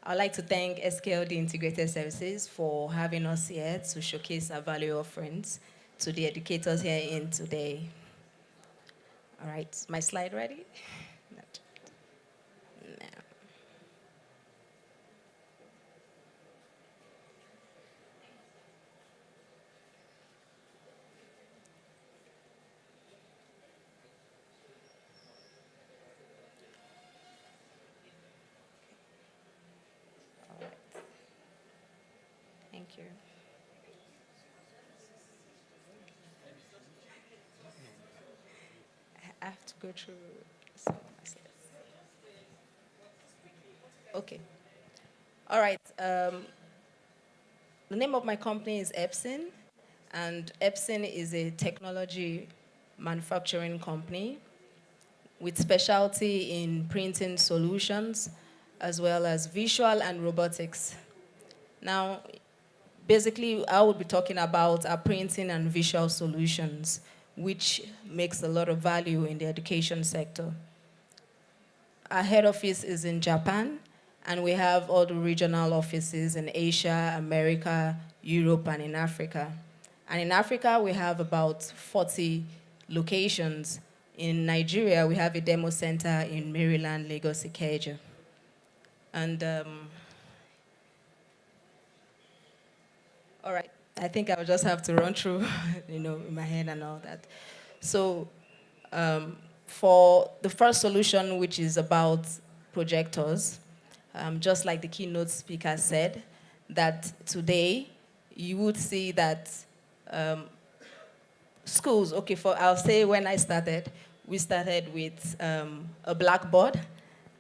I'd like to thank SKLD Integrated Services for having us here to showcase our value offerings to the educators here in today. All right, my slide ready? No. Thank you. I have to go through some process. Okay. All right. The name of my company is Epson, and Epson is a technology manufacturing company with specialty in printing solutions as well as visual and robotics. Now, basically, I will be talking about our printing and visual solutions, which makes a lot of value in the education sector. Our head office is in Japan, and we have all the regional offices in Asia, America, Europe, and in Africa. And in Africa, we have about 40 locations. In Nigeria, we have a demo center in Maryland, Lagos, Ikeja. And all right, I think I'll just have to run through, in my head and all that. So for the first solution, which is about projectors, just like the keynote speaker said, that today you would see that schools, I'll say when I started, we started with a blackboard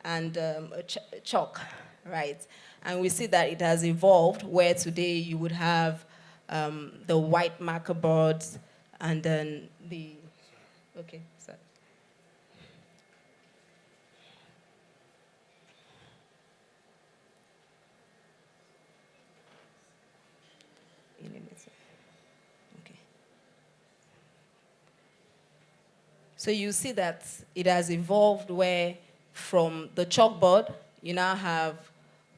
and a chalk, right? And we see that it has evolved where today you would have the white marker boards and then sorry. Okay. So you see that it has evolved where from the chalkboard, you now have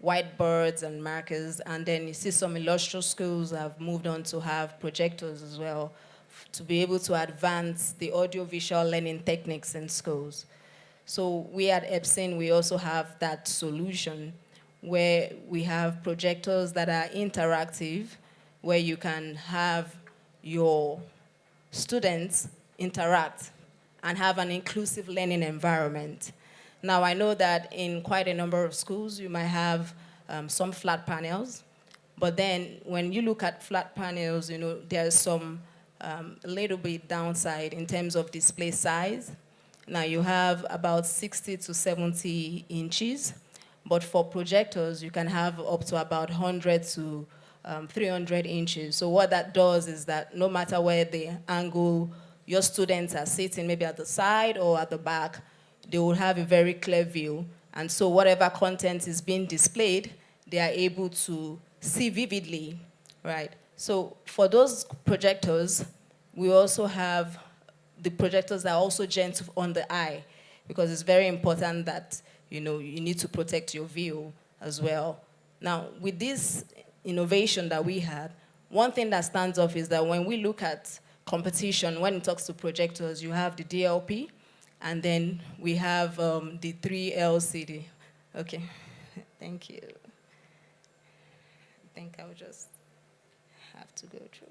whiteboards and markers, and then you see some illustrious schools have moved on to have projectors as well to be able to advance the audio-visual learning techniques in schools. So we at Epson, we also have that solution where we have projectors that are interactive, where you can have your students interact and have an inclusive learning environment. Now, I know that in quite a number of schools, you might have some flat panels, but then when you look at flat panels, you know, there's some a little bit downside in terms of display size. Now, you have about 60 to 70 inches, but for projectors, you can have up to about 100 to 300 inches. So what that does is that no matter where the angle your students are sitting, maybe at the side or at the back, they will have a very clear view. And so whatever content is being displayed, they are able to see vividly, right? So for those projectors, we also have the projectors that are also gentle on the eye, because it's very important that, you know, you need to protect your view as well. Now, with this innovation that we had, one thing that stands off is that when we look at competition, when it talks to projectors, you have the DLP, and then we have the 3LCD. Okay, thank you. I think I'll just have to go through.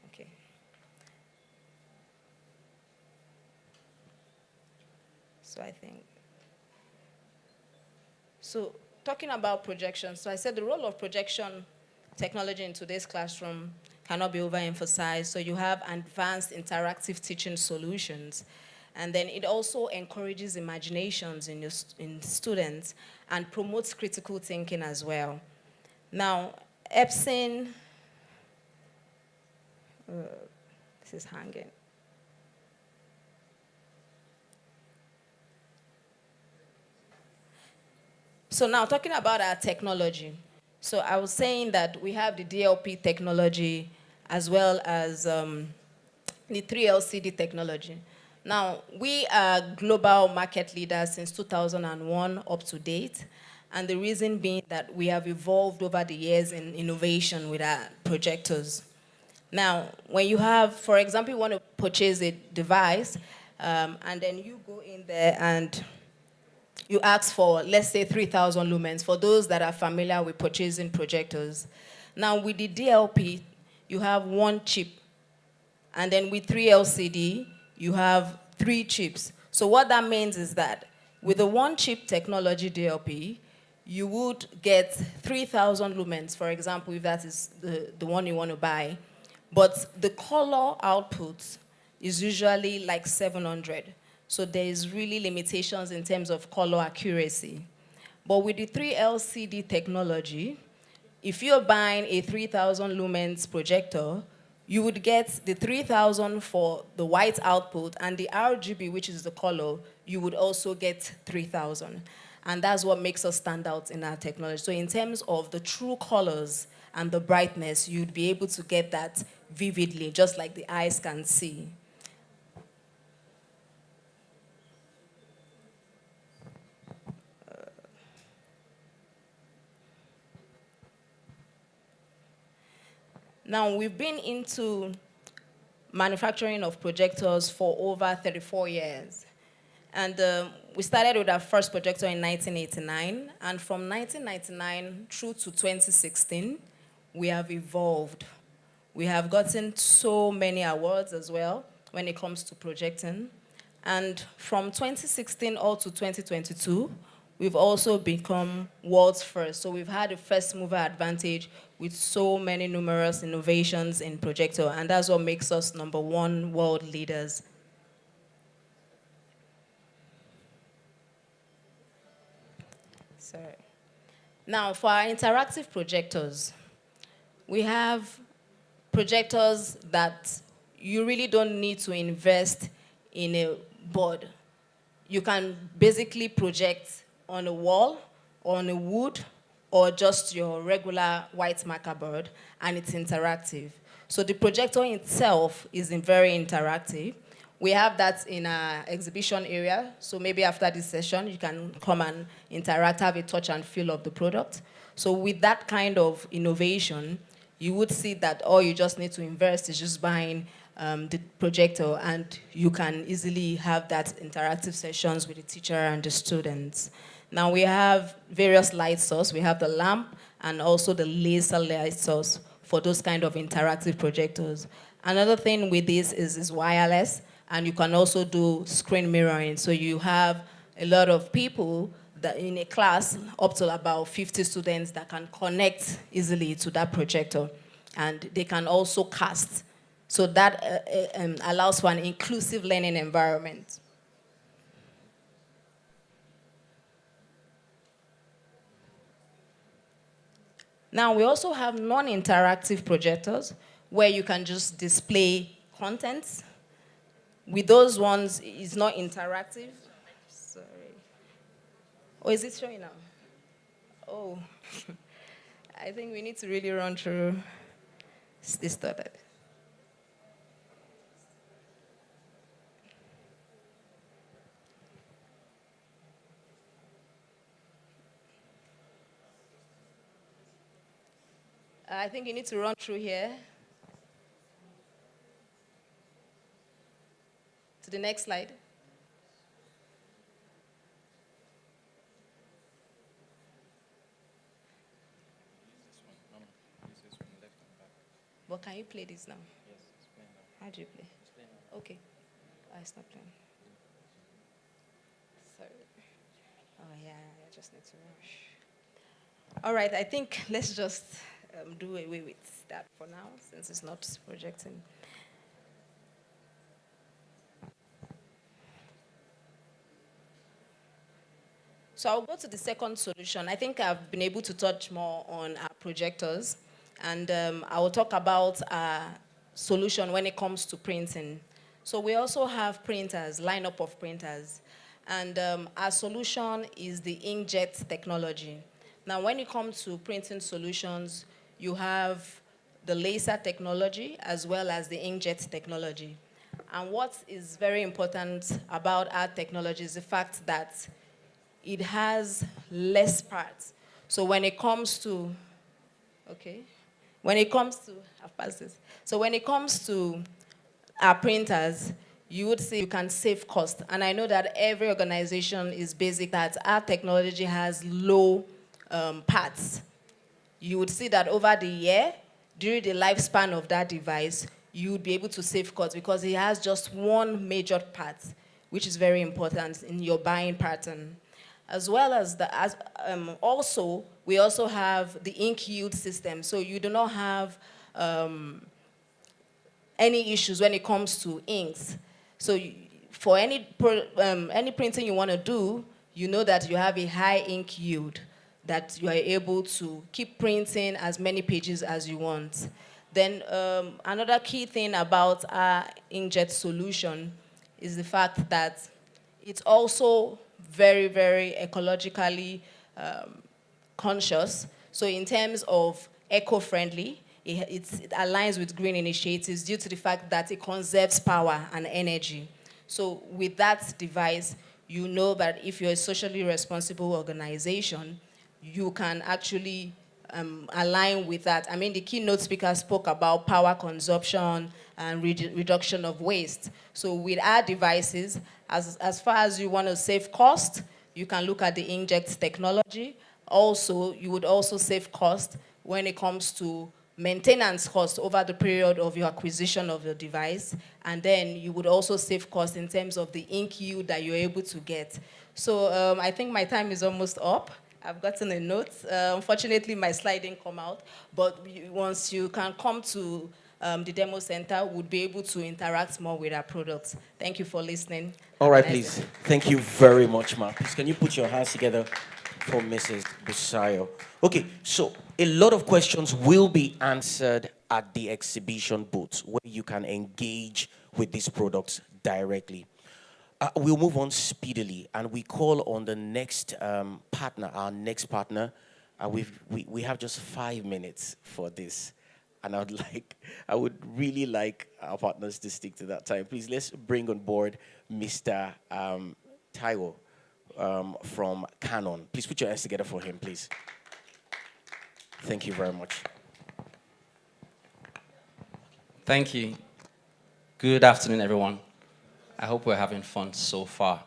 Okay. So I think, so talking about projection, so I said the role of projection technology in today's classroom cannot be overemphasized. So you have advanced interactive teaching solutions. And then it also encourages imaginations in students and promotes critical thinking as well. Now, Epson, this is hanging. So now talking about our technology. So I was saying that we have the DLP technology as well as the 3LCD technology. Now, we are global market leaders since 2001 up to date. And the reason being that we have evolved over the years in innovation with our projectors. Now, when you have, for example, you want to purchase a device, and then you go in there and you ask for, let's say, 3,000 lumens, for those that are familiar with purchasing projectors. Now, with the DLP, you have one chip. And then with 3LCD, you have 3 chips. So what that means is that with the one chip technology DLP, you would get 3,000 lumens, for example, if that is the one you want to buy. But the color output is usually like 700. So there is really limitations in terms of color accuracy. But with the 3LCD technology, if you're buying a 3,000 lumens projector, you would get the 3,000 for the white output, and the RGB, which is the color, you would also get 3,000. And that's what makes us stand out in our technology. So in terms of the true colors and the brightness, you'd be able to get that vividly, just like the eyes can see. Now, we've been into manufacturing of projectors for over 34 years. And we started with our first projector in 1989. And from 1999 through to 2016, we have evolved. We have gotten so many awards as well when it comes to projecting. And from 2016 all to 2022, we've also become world's first. So we've had a first mover advantage with so many numerous innovations in projector, and that's what makes us #1 world leaders. Sorry. Now, for our interactive projectors, we have projectors that you really don't need to invest in a board. You can basically project on a wall on a wood or just your regular white marker board, and it's interactive. So the projector itself is very interactive. We have that in our exhibition area, so maybe after this session, you can come and interact, have a touch and feel of the product. So with that kind of innovation, you would see that all you just need to invest is just buying the projector, and you can easily have that interactive sessions with the teacher and the students. Now we have various light source. We have the lamp and also the laser light source for those kind of interactive projectors. Another thing with this is wireless, and you can also do screen mirroring. So you have a lot of people that in a class, up to about 50 students that can connect easily to that projector, and they can also cast. So that allows for an inclusive learning environment. Now, we also have non-interactive projectors where you can just display contents. With those ones, it's not interactive. Sorry. Oh, is it showing now? Oh, I think we need to really run through this started. I think you need to run through here to the next slide. But can you play this now? Yes, it's playing now. How do you play? It's playing now. Okay. I stopped playing. Sorry. Oh yeah, I just need to rush. All right, I think let's just do away with that for now, since it's not projecting. So I'll go to the second solution. I think I've been able to touch more on our projectors, and I will talk about our solution when it comes to printing. So we also have printers, lineup of printers, and our solution is the inkjet technology. Now, when it comes to printing solutions, you have the laser technology as well as the inkjet technology. And what is very important about our technology is the fact that it has less parts. So when it comes to, I've passed this. So when it comes to our printers, you would say you can save cost. And I know that every organization is basic that our technology has low parts. You would see that over the year, during the lifespan of that device, you would be able to save costs because it has just one major part, which is very important in your buying pattern. As well as we also have the ink yield system. So you do not have any issues when it comes to inks. So for any printing you want to do, you know that you have a high ink yield, that you are able to keep printing as many pages as you want. Then another key thing about our inkjet solution is the fact that it's also very, very ecologically conscious. So in terms of eco-friendly, it aligns with green initiatives due to the fact that it conserves power and energy. So with that device, you know that if you're a socially responsible organization, you can actually align with that. I mean, the keynote speaker spoke about power consumption and reduction of waste. So with our devices, as far as you want to save cost, you can look at the inkjet technology. Also, you would also save cost when it comes to maintenance cost over the period of your acquisition of your device. And then you would also save cost in terms of the ink yield that you're able to get. So I think my time is almost up. I've gotten a note. Unfortunately, my slide didn't come out. But once you can come to the demo center, we'll be able to interact more with our products. Thank you for listening. All right, please. Thank you very much, ma'am. Please, can you put your hands together for Mrs. Busayo? Okay, so a lot of questions will be answered at the exhibition booth where you can engage with these products directly. We'll move on speedily, and we call on the next partner, our next partner. We have just 5 minutes for this, and I would really like our partners to stick to that time. Please, let's bring on board Mr. Taiwo from Canon. Please put your hands together for him, please. Thank you very much. Thank you. Good afternoon, everyone. I hope we're having fun so far.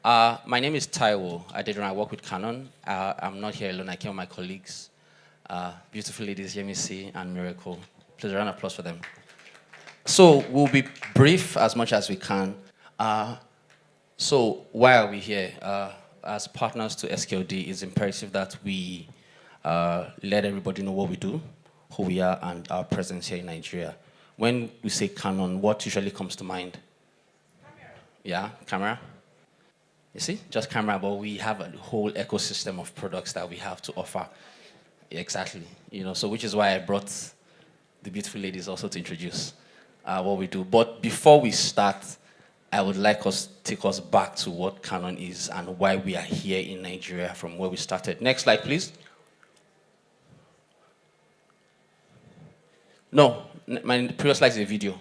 My name is Taiwo. I work with Canon. I'm not here alone. I came with my colleagues. Beautiful ladies, Yemisi and Miracle. Please, a round of applause for them. So we'll be brief as much as we can. So why are we here? As partners to SKOD, it's imperative that we let everybody know what we do, who we are, and our presence here in Nigeria. When we say Canon, what usually comes to mind? Yeah, camera. You see, just camera, but we have a whole ecosystem of products that we have to offer. Exactly. So which is why I brought the beautiful ladies also to introduce what we do. But before we start, I would like us to take us back to what Canon is and why we are here in Nigeria from where we started. Next slide, please. No, my previous slide is a video.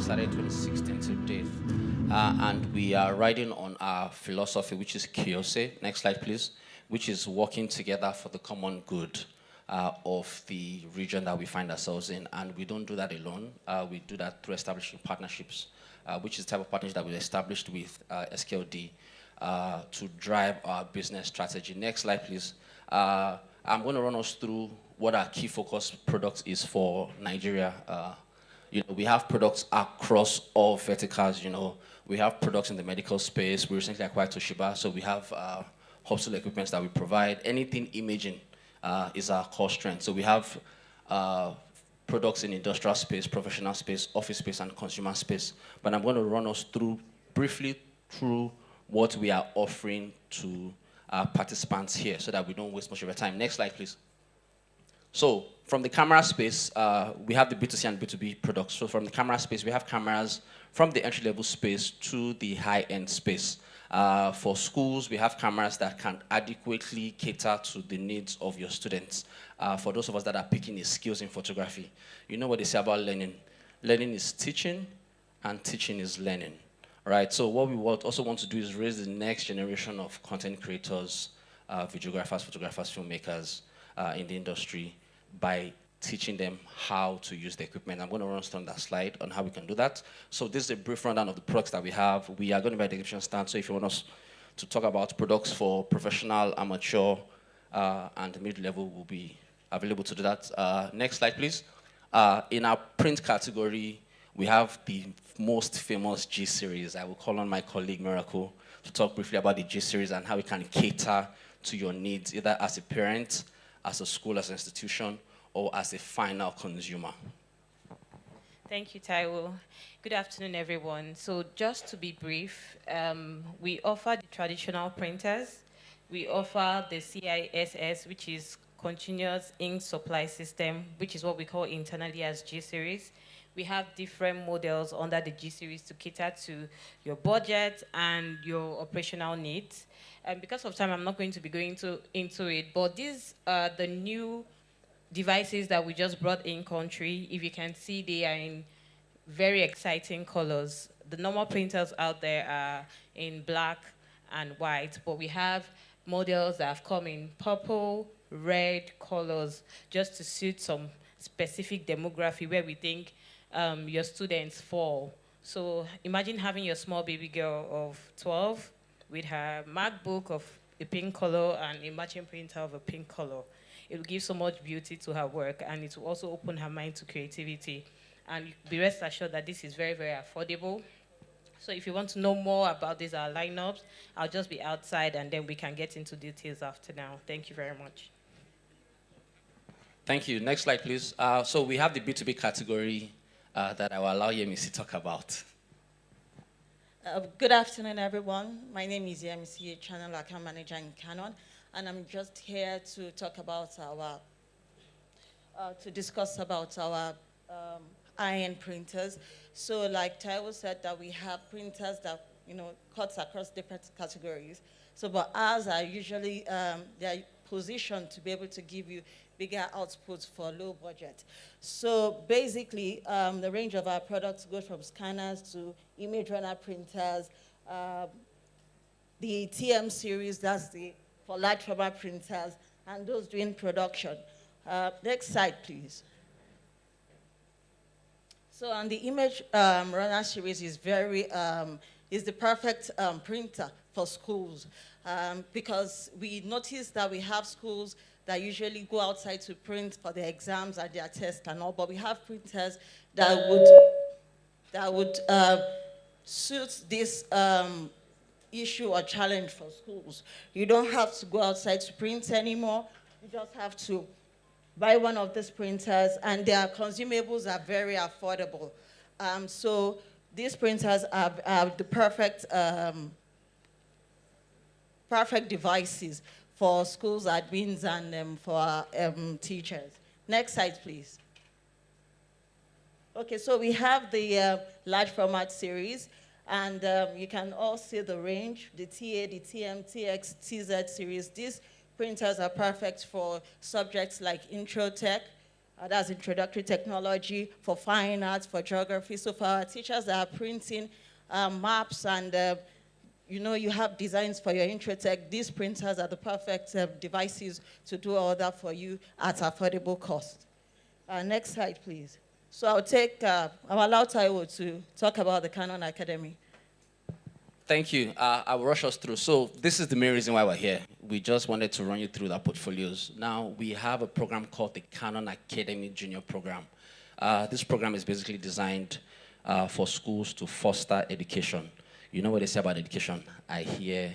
Started 2016 to date. And we are riding on our philosophy, which is Kiyose. Next slide, please. Which is working together for the common good of the region that we find ourselves in. And we don't do that alone. We do that through establishing partnerships, which is the type of partnership that we established with SKOD to drive our business strategy. Next slide, please. I'm going to run us through what our key focus product is for Nigeria. We have products across all verticals. We have products in the medical space. We recently acquired Toshiba, so we have hospital equipment that we provide. Anything imaging is our core strength. So we have products in industrial space, professional space, office space, and consumer space. But I'm going to run us briefly through what we are offering to our participants here so that we don't waste much of your time. Next slide, please. So from the camera space, we have the B2C and B2B products. So from the camera space, we have cameras from the entry-level space to the high-end space. For schools, we have cameras that can adequately cater to the needs of your students. For those of us that are picking the skills in photography, you know what they say about learning. Learning is teaching, and teaching is learning. Right? So what we also want to do is raise the next generation of content creators, videographers, photographers, filmmakers in the industry by teaching them how to use the equipment. I'm going to run through on that slide on how we can do that. So this is a brief rundown of the products that we have. We are going to be at the exhibition stand, so if you want us to talk about products for professional, amateur, and mid-level, will be available to do that. Next slide, please. In our print category, we have the most famous G series. I will call on my colleague Miracle to talk briefly about the G series and how we can cater to your needs, either as a parent, as a school, as an institution, or as a final consumer. Thank you, Taiwo. Good afternoon, everyone. So just to be brief, we offer the traditional printers. We offer the CISS, which is Continuous Ink Supply System, which is what we call internally as G-Series. We have different models under the G-Series to cater to your budget and your operational needs. And because of time, I'm not going to be going into it, but these are the new devices that we just brought in country. If you can see, they are in very exciting colors. The normal printers out there are in black and white, but we have models that have come in purple, red colors, just to suit some specific demography where we think your students fall. So imagine having your small baby girl of 12 with her MacBook of a pink color and a matching printer of a pink color. It will give so much beauty to her work, and it will also open her mind to creativity. And be rest assured that this is very, very affordable. So if you want to know more about these lineups, I'll just be outside, and then we can get into details after now. Thank you very much. Thank you. Next slide, please. So we have the B2B category that I will allow Yemi to talk about. Good afternoon, everyone. My name is Yemi, Channel Account Manager in Canon, and I'm just here to talk about discuss about our iron printers. So like Taiwo said, that we have printers that, cuts across different categories. So, but ours are usually, they're positioned to be able to give you bigger outputs for low budget. So basically, the range of our products goes from scanners to image runner printers, the TM series, that's for large format printers, and those doing production. Next slide, please. So on the image runner series is is the perfect printer for schools because we noticed that we have schools that usually go outside to print for their exams and their tests and all, but we have printers that would suit this issue or challenge for schools. You don't have to go outside to print anymore. You just have to buy one of these printers, and their consumables are very affordable. So these printers are the perfect devices for schools, admins, and for teachers. Next slide, please. Okay, so we have the large format series, and you can all see the range, the TA, the TM, TX, TZ series. These printers are perfect for subjects like intro tech, that's introductory technology, for fine arts, for geography. So for our teachers that are printing maps and you have designs for your intro tech, these printers are the perfect devices to do all that for you at affordable cost. Next slide, please. So I'll allow Taiwo to talk about the Canon Academy. Thank you. I will rush us through. So this is the main reason why we're here. We just wanted to run you through our portfolios. Now, we have a program called the Canon Academy Junior Program. This program is basically designed for schools to foster education. You know what they say about education? I hear,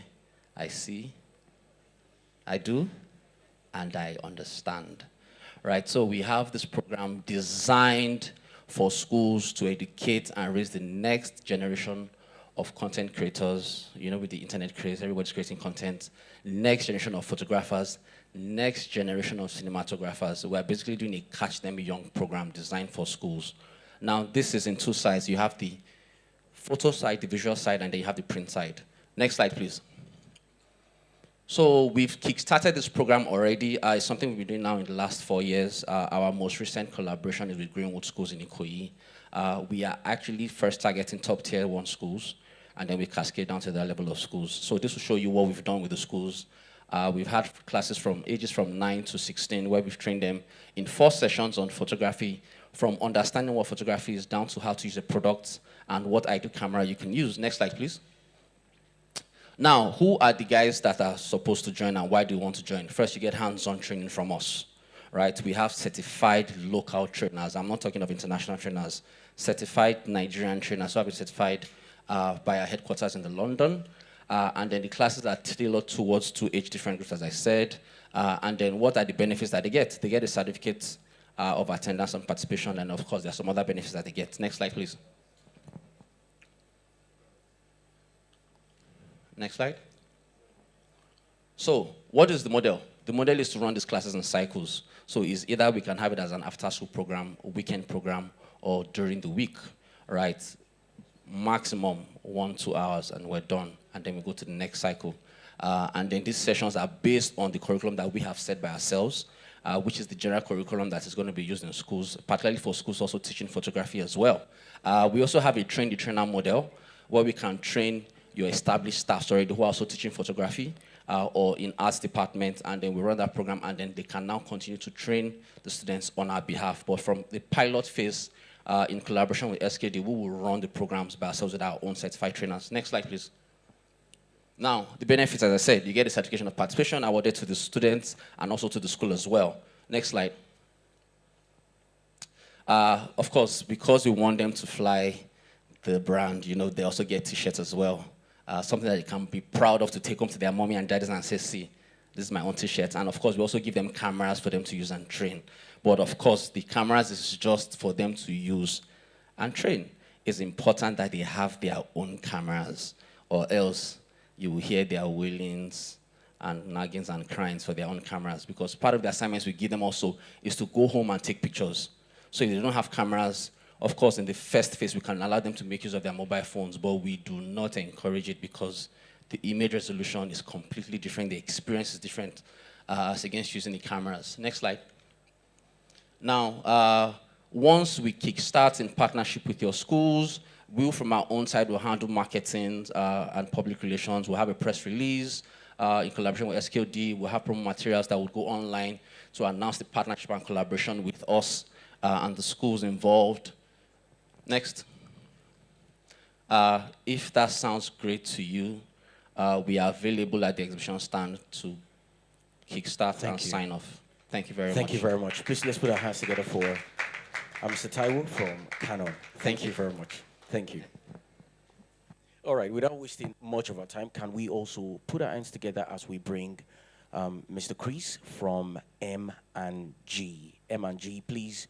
I see, I do, and I understand. Right, so we have this program designed for schools to educate and raise the next generation of content creators. You know, with the internet craze, everybody's creating content. Next generation of photographers, next generation of cinematographers. We're basically doing a Catch Them Young program designed for schools. Now, this is in two sides. You have the photo side, the visual side, and then you have the print side. Next slide, please. So we've kickstarted this program already. It's something we've been doing now in the last 4 years. Our most recent collaboration is with Greenwood Schools in Ikoyi. We are actually first targeting top tier 1 schools, and then we cascade down to that level of schools. So this will show you what we've done with the schools. We've had classes from ages from 9 to 16, where we've trained them in 4 sessions on photography, from understanding what photography is down to how to use a product and what ideal camera you can use. Next slide, please. Now, who are the guys that are supposed to join and why do you want to join? First, you get hands-on training from us, right? We have certified local trainers. I'm not talking of international trainers. Certified Nigerian trainers who have been certified by our headquarters in London. And then the classes are tailored towards 2 age different groups, as I said. And then what are the benefits that they get? They get a certificate of attendance and participation, and of course, there are some other benefits that they get. Next slide, please. Next slide. So, what is the model? The model is to run these classes in cycles. So it's either we can have it as an after-school program, a weekend program, or during the week, right? Maximum 1-2 hours, and we're done. And then we go to the next cycle. And then these sessions are based on the curriculum that we have set by ourselves, which is the general curriculum that is going to be used in schools, particularly for schools also teaching photography as well. We also have a train-the-trainer model, where we can train your established staffs already who are also teaching photography or in arts department, and then we run that program, and then they can now continue to train the students on our behalf. But from the pilot phase, in collaboration with SKD, we will run the programs by ourselves with our own certified trainers. Next slide, please. Now, the benefits, as I said, you get a certification of participation awarded to the students and also to the school as well. Next slide. Of course, because we want them to fly the brand, you know, they also get t-shirts as well. Something that they can be proud of to take home to their mommy and daddies and say, see, this is my own t-shirt. And of course, we also give them cameras for them to use and train. But of course, the cameras is just for them to use and train. It's important that they have their own cameras, or else you will hear their wailings and naggings and cryings for their own cameras, because part of the assignments we give them also is to go home and take pictures. So if they don't have cameras, of course, in the first phase, we can allow them to make use of their mobile phones, but we do not encourage it because the image resolution is completely different. The experience is different as against using the cameras. Next slide. Now, once we kickstart in partnership with your schools, we, from our own side, will handle marketing and public relations. We'll have a press release in collaboration with SKD. We'll have promo materials that will go online to announce the partnership and collaboration with us and the schools involved. Next. If that sounds great to you, we are available at the exhibition stand to kickstart and sign off. Thank you very much. Thank you very much. Please, let's put our hands together for Mr. Taiwo from Canon. Thank you very much. Thank you. All right, without wasting much of our time, can we also put our hands together as we bring Mr. Chris from M&G. M&G, please.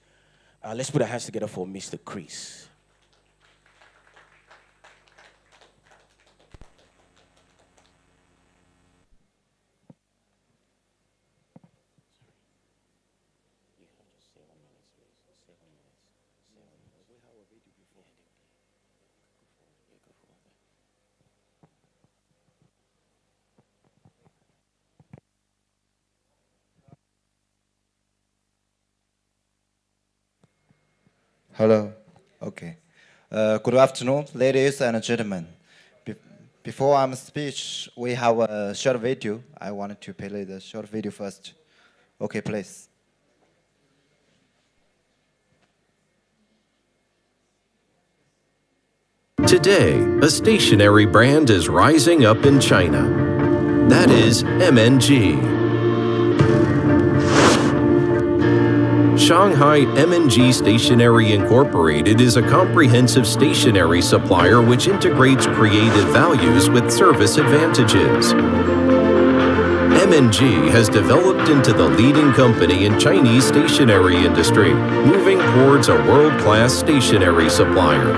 Let's put our hands together for Mr. Chris. Hello. Okay. Good afternoon, ladies and gentlemen. Before I'm speech, we have a short video. I wanted to play the short video first. Okay, please. Today, a stationery brand is rising up in China. That is M&G. Shanghai M&G Stationery Incorporated is a comprehensive stationery supplier which integrates creative values with service advantages. M&G has developed into the leading company in Chinese stationery industry, moving towards a world-class stationery supplier.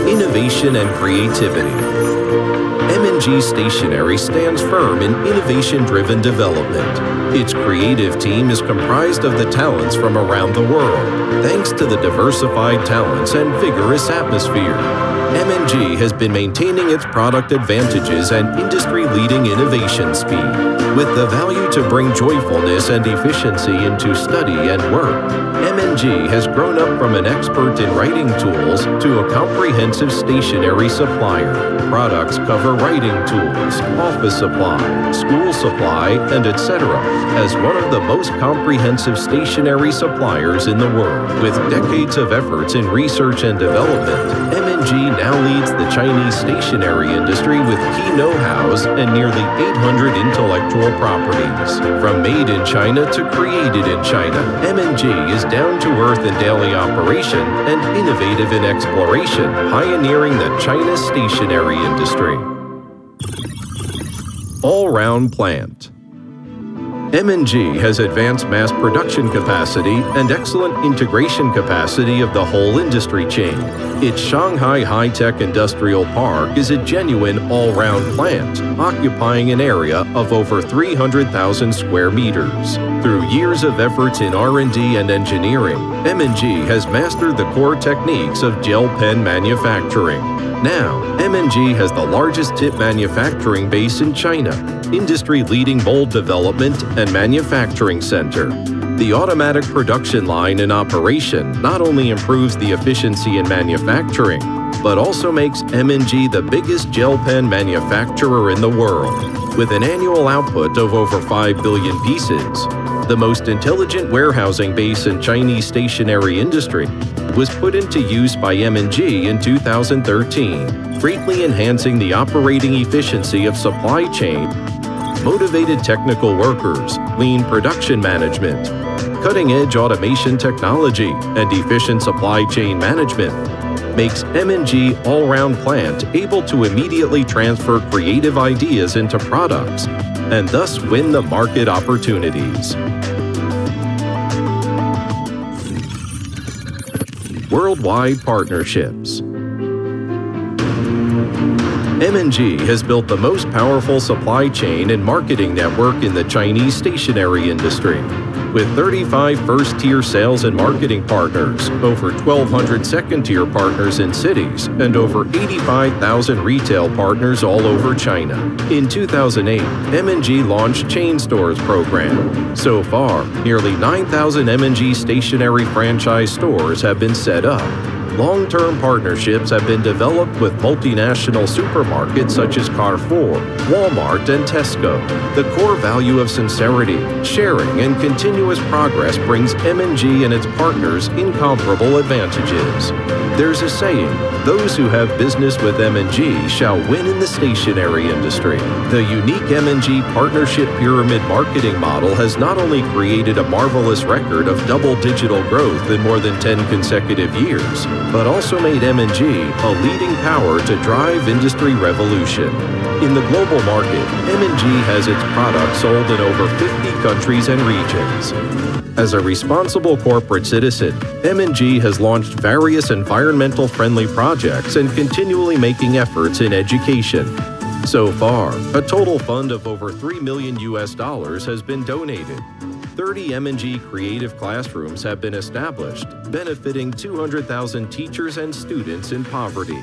Innovation and creativity. M&G Stationery stands firm in innovation-driven development. Its creative team is comprised of the talents from around the world. Thanks to the diversified talents and vigorous atmosphere, M&G has been maintaining its product advantages and industry-leading innovation speed. With the value to bring joyfulness and efficiency into study and work, M&G has grown up from an expert in writing tools to a comprehensive stationery supplier. Products cover writing tools, office supply, school supply, and etc. As one of the most comprehensive stationery suppliers in the world. With decades of efforts in research and development, M&G now leads the Chinese stationery industry with key know-hows and nearly 800 intellectual properties. From made in China to created in China, M&G is down-to-earth in daily operation and innovative in exploration, pioneering the China stationery industry. All-round plant. M&G has advanced mass production capacity and excellent integration capacity of the whole industry chain. Its Shanghai High-Tech Industrial Park is a genuine all-round plant, occupying an area of over 300,000 square meters. Through years of efforts in R&D and engineering, M&G has mastered the core techniques of gel pen manufacturing. Now, M&G has the largest tip manufacturing base in China, industry-leading mold development and manufacturing center. The automatic production line in operation not only improves the efficiency in manufacturing, but also makes M&G the biggest gel pen manufacturer in the world, with an annual output of over 5 billion pieces. The most intelligent warehousing base in Chinese stationery industry was put into use by M&G in 2013, greatly enhancing the operating efficiency of supply chain. Motivated technical workers, lean production management, cutting-edge automation technology, and efficient supply chain management makes M&G all-round plant able to immediately transfer creative ideas into products and thus win the market opportunities. Worldwide partnerships. M&G has built the most powerful supply chain and marketing network in the Chinese stationery industry. With 35 first-tier sales and marketing partners, over 1,200 second-tier partners in cities, and over 85,000 retail partners all over China. In 2008, M&G launched Chain Stores program. So far, nearly 9,000 M&G stationery franchise stores have been set up. Long-term partnerships have been developed with multinational supermarkets such as Carrefour, Walmart, and Tesco. The core value of sincerity, sharing, and continuous progress brings M&G and its partners incomparable advantages. There's a saying, those who have business with M&G shall win in the stationery industry. The unique M&G partnership pyramid marketing model has not only created a marvelous record of double-digit growth in more than 10 consecutive years, but also made M&G a leading power to drive industry revolution. In the global market, M&G has its products sold in over 50 countries and regions. As a responsible corporate citizen, M&G has launched various environmental-friendly projects and continually making efforts in education. So far, a total fund of over $3 million has been donated. 30 M&G creative classrooms have been established, benefiting 200,000 teachers and students in poverty.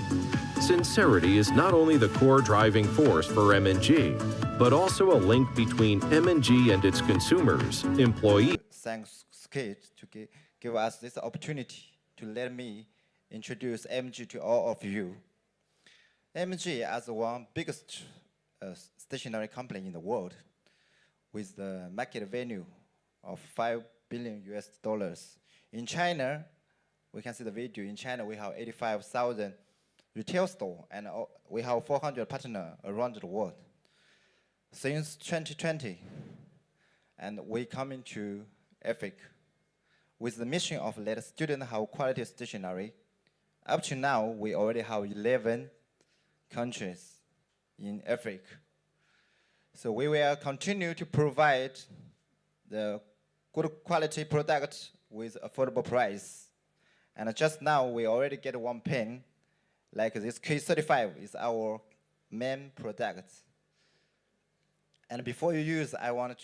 Sincerity is not only the core driving force for M&G, but also a link between M&G and its consumers, employees. Thanks, Kate, to give us this opportunity to let me introduce M&G to all of you. M&G as one biggest stationery company in the world, with the market value of $5 billion. In China, we can see the video. In China, we have 85,000 retail stores, and we have 400 partners around the world. Since 2020, and we come into Africa. With the mission of let students have quality stationery, up to now, we already have 11 countries in Africa. So we will continue to provide the good quality product with affordable price. And just now, we already get one pen, like this K35 is our main product. And before you use, I wanted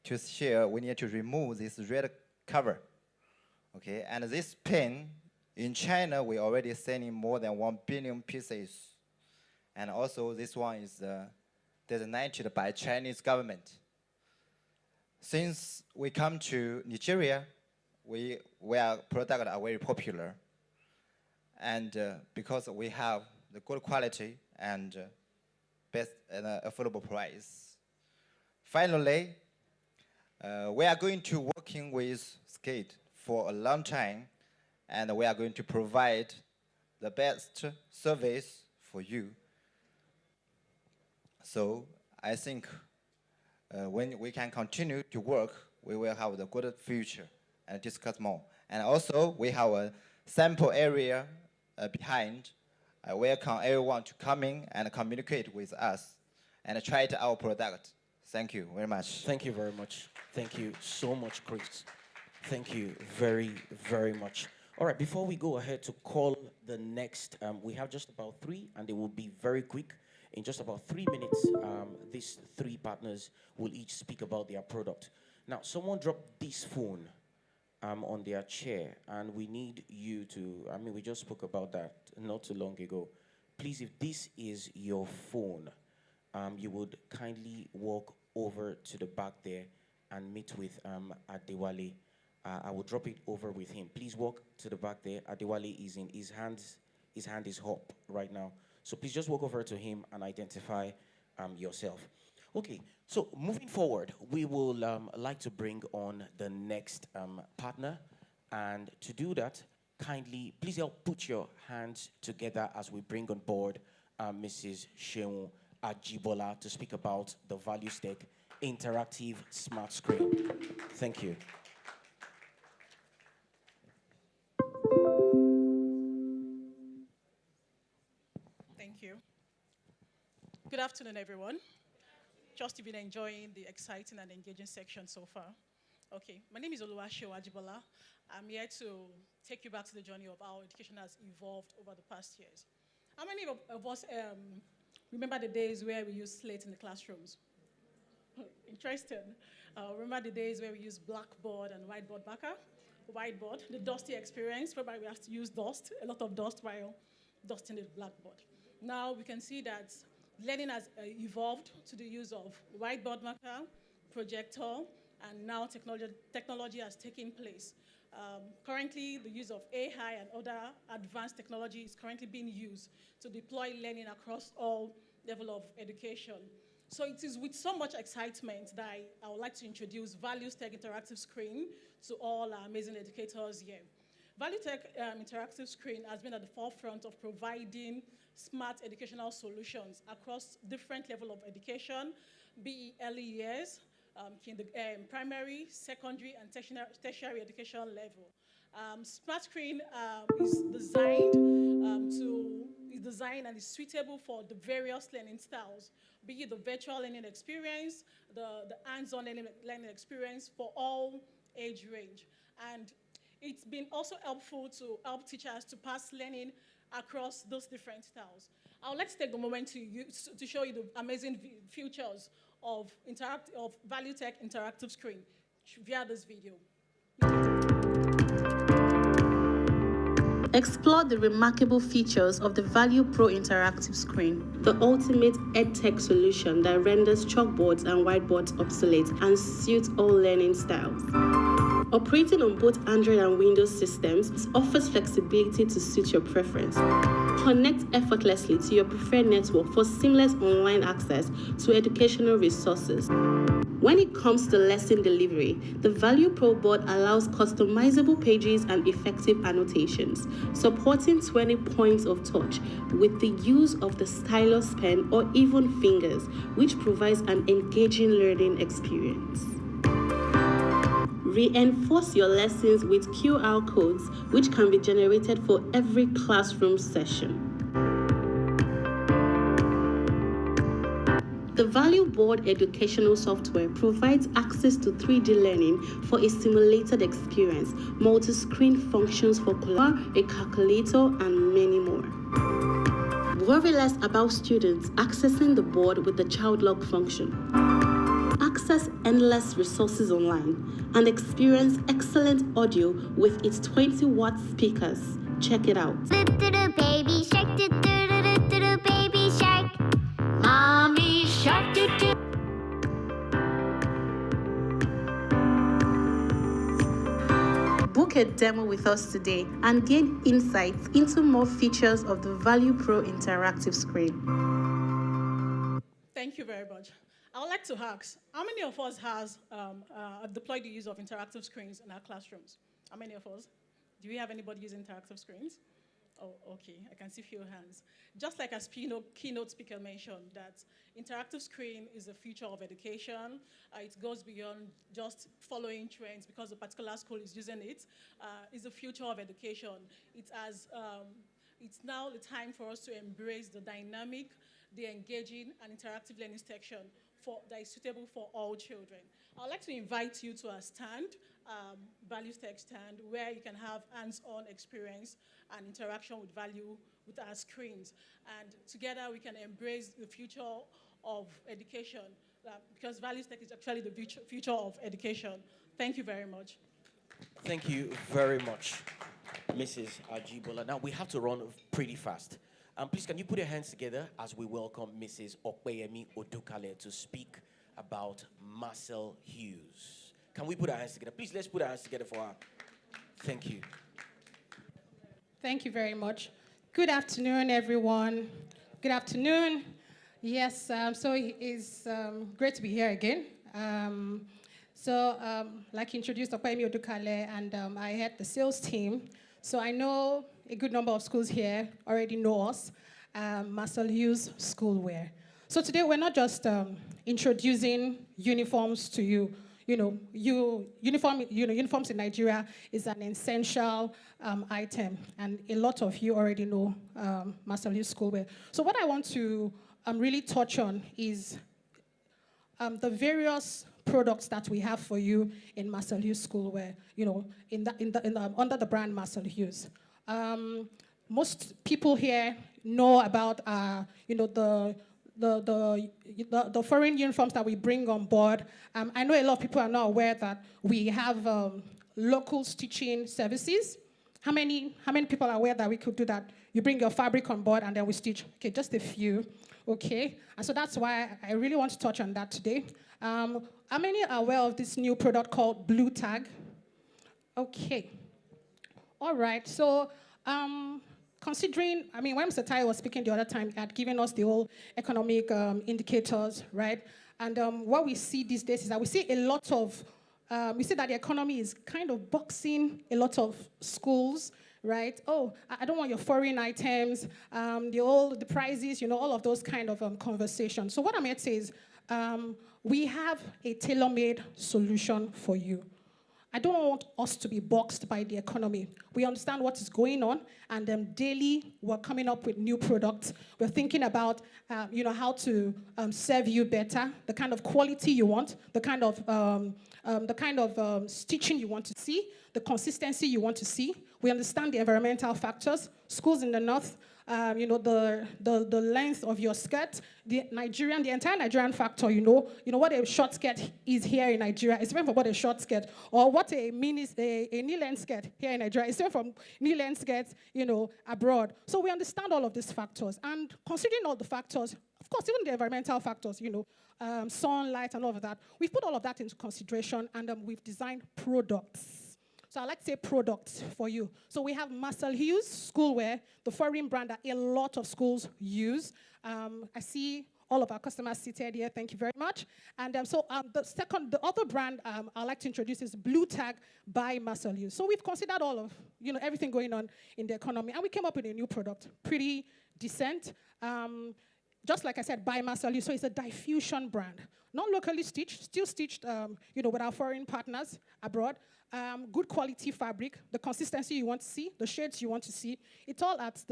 to share, we need to remove this red cover. Okay, and this pen, in China, we already selling more than 1 billion pieces. And also this one is designated by Chinese government. Since we come to Nigeria, our products are very popular. And because we have the good quality and best and affordable price. Finally, we are going to working with Skate for a long time, and we are going to provide the best service for you. So I think when we can continue to work, we will have the good future and discuss more. And also, we have a sample area behind. I welcome everyone to come in and communicate with us and try out our product. Thank you very much. Thank you very much. Thank you so much, Chris. Thank you very, very much. All right, before we go ahead to call the next, we have just about 3, and they will be very quick. In just about 3 minutes, these 3 partners will each speak about their product. Now, someone dropped this phone on their chair, and we need you to, we just spoke about that not too long ago. Please, if this is your phone, you would kindly walk over to the back there and meet with Adewale. I will drop it over with him. Please walk to the back there. Adewale is in his hands. His hand is up right now. So please just walk over to him and identify yourself. Okay, so moving forward, we will like to bring on the next partner. And to do that, kindly, please help put your hands together as we bring on board Mrs. Sheung Ajibola to speak about the ValueStack Interactive Smart Screen. Thank you. Thank you. Good afternoon, everyone. Just been enjoying the exciting and engaging section so far. Okay, my name is Oluwaseun Ajibola. I'm here to take you back to the journey of how education has evolved over the past years. How many of us remember the days where we used slate in the classrooms? Interesting. Remember the days where we used blackboard and whiteboard marker? Whiteboard, the dusty experience, whereby we have to use dust, a lot of dust while dusting the blackboard. Now we can see that learning has evolved to the use of whiteboard marker, projector, and now technology has taken place. Currently, the use of AI and other advanced technology is currently being used to deploy learning across all levels of education. So it is with so much excitement that I would like to introduce ValueStack Interactive Screen to all our amazing educators here. ValueStack Interactive Screen has been at the forefront of providing smart educational solutions across different levels of education, be it early years, primary, secondary, and tertiary education level. Smart Screen is designed and is suitable for the various learning styles, be it the virtual learning experience, the hands-on learning experience for all age range. And it's been also helpful to help teachers to pass learning across those different styles. I would like to take the moment to show you the amazing features of ValueStack Interactive Screen via this video. Explore the remarkable features of the Value Pro Interactive Screen, the ultimate EdTech solution that renders chalkboards and whiteboards obsolete and suits all learning styles. Operating on both Android and Windows systems, it offers flexibility to suit your preference. Connect effortlessly to your preferred network for seamless online access to educational resources. When it comes to lesson delivery, the Value Pro board allows customizable pages and effective annotations, supporting 20 points of touch with the use of the stylus pen or even fingers, which provides an engaging learning experience. Reinforce your lessons with QR codes, which can be generated for every classroom session. The Value Board educational software provides access to 3D learning for a simulated experience, multi-screen functions for a calculator, and many more. Worry less about students accessing the board with the child lock function. Access endless resources online and experience excellent audio with its 20-watt speakers. Check it out. Baby shark, baby shark. Mommy shark, Book a demo with us today and gain insights into more features of the Value Pro interactive screen. Thank you very much. I would like to ask, how many of us has deployed the use of interactive screens in our classrooms? How many of us? Do we have anybody using interactive screens? Oh, okay, I can see a few hands. Just like as keynote speaker mentioned, that interactive screen is the future of education. It goes beyond just following trends because a particular school is using it. It's the future of education. It's now the time for us to embrace the dynamic, the engaging, and interactive learning section that is suitable for all children. I'd like to invite you to a stand, Values Tech stand, where you can have hands-on experience and interaction with Value with our screens. And together we can embrace the future of education because Values Tech is actually the future of education. Thank you very much. Thank you very much, Mrs. Ajibola. Now we have to run pretty fast. Please, can you put your hands together as we welcome Mrs. Okpeyemi Odukale to speak about Marcel Hughes. Can we put our hands together? Please, let's put our hands together for her. Thank you. Thank you very much. Good afternoon, everyone. Good afternoon. Yes, so it's great to be here again. Like introduced Okpeyemi Odukale, and I head the sales team. So I know a good number of schools here already know us, Marcel Hughes Schoolwear. So today we're not just introducing uniforms to you. Uniforms in Nigeria is an essential item, and a lot of you already know Marcel Hughes Schoolwear. So what I want to really touch on is the various products that we have for you in Marcel Hughes Schoolwear, under the brand Marcel Hughes. Most people here know about, the foreign uniforms that we bring on board. I know a lot of people are not aware that we have local stitching services. How many people are aware that we could do that? You bring your fabric on board and then we stitch. Okay, just a few. Okay, and so that's why I really want to touch on that today. How many are aware of this new product called Blue Tag? Okay. All right, so considering, when Mr. Tai was speaking the other time, he had given us the whole economic indicators, right? And what we see these days is that we see a lot of, we see that the economy is kind of boxing a lot of schools, right? Oh, I don't want your foreign items, the prices, all of those kind of conversations. So what I'm here to say is, we have a tailor-made solution for you. I don't want us to be boxed by the economy. We understand what is going on, and daily we're coming up with new products. We're thinking about, how to serve you better, the kind of quality you want, the kind of stitching you want to see, the consistency you want to see. We understand the environmental factors. Schools in the north, the length of your skirt, the entire Nigerian factor, what a short skirt is here in Nigeria is different from what a short skirt, or what a knee-length skirt here in Nigeria is different from knee-length skirts, abroad. So we understand all of these factors, and considering all the factors, of course, even the environmental factors, sunlight and all of that, we've put all of that into consideration, and we've designed products. So I'd like to say products for you. So we have Marcel Hughes Schoolwear, the foreign brand that a lot of schools use. I see all of our customers seated here. Thank you very much. And the other brand I'd like to introduce is Blue Tag by Marcel Hughes. So we've considered all of everything going on in the economy, and we came up with a new product, pretty decent. just like I said, by Marcel. So it's a diffusion brand, not locally stitched, still stitched, with our foreign partners abroad. Good quality fabric, the consistency you want to see, the shades you want to see. It's all at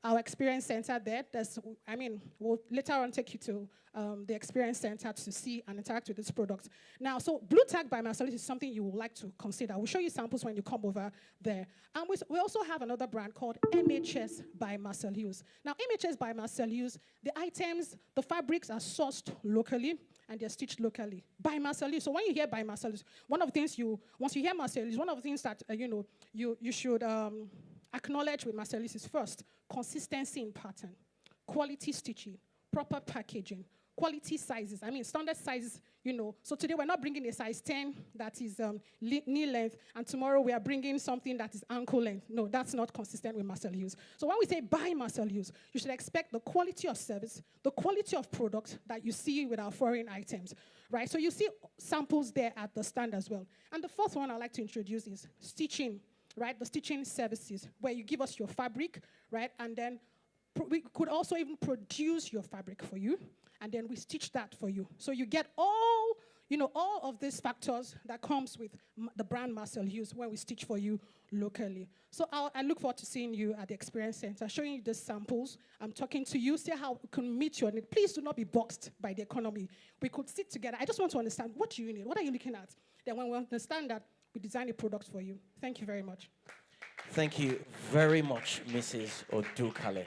our experience center there. We'll later on take you to the experience center to see and interact with this product. Now, so Blue Tag by Marcel is something you would like to consider. We'll show you samples when you come over there. And we also have another brand called MHS by Marcel Hughes. Now, MHS by Marcel Hughes, the items, the fabrics are sourced locally and they're stitched locally by Marcel Hughes. So when you hear by Marcel Hughes, one of the things once you hear Marcel Hughes, one of the things that you should acknowledge with Marcel Hughes is first, consistency in pattern, quality stitching, proper packaging, quality sizes. Standard sizes, So today we're not bringing a size 10 that is knee length, and tomorrow we are bringing something that is ankle length. No, that's not consistent with Marcel Hughes. So when we say buy Marcel Hughes, you should expect the quality of service, the quality of product that you see with our foreign items, right? So you see samples there at the stand as well. And the fourth one I'd like to introduce is stitching, right? The stitching services, where you give us your fabric, right? And then we could also even produce your fabric for you, and then we stitch that for you. So you get all of these factors that comes with the brand Marcel Hughes when we stitch for you locally. So I look forward to seeing you at the Experience Center, showing you the samples. I'm talking to you, see how we can meet your need. Please do not be boxed by the economy. We could sit together. I just want to understand, what do you need? What are you looking at? Then when we understand that, we design a product for you. Thank you very much. Thank you very much, Mrs. Odukale.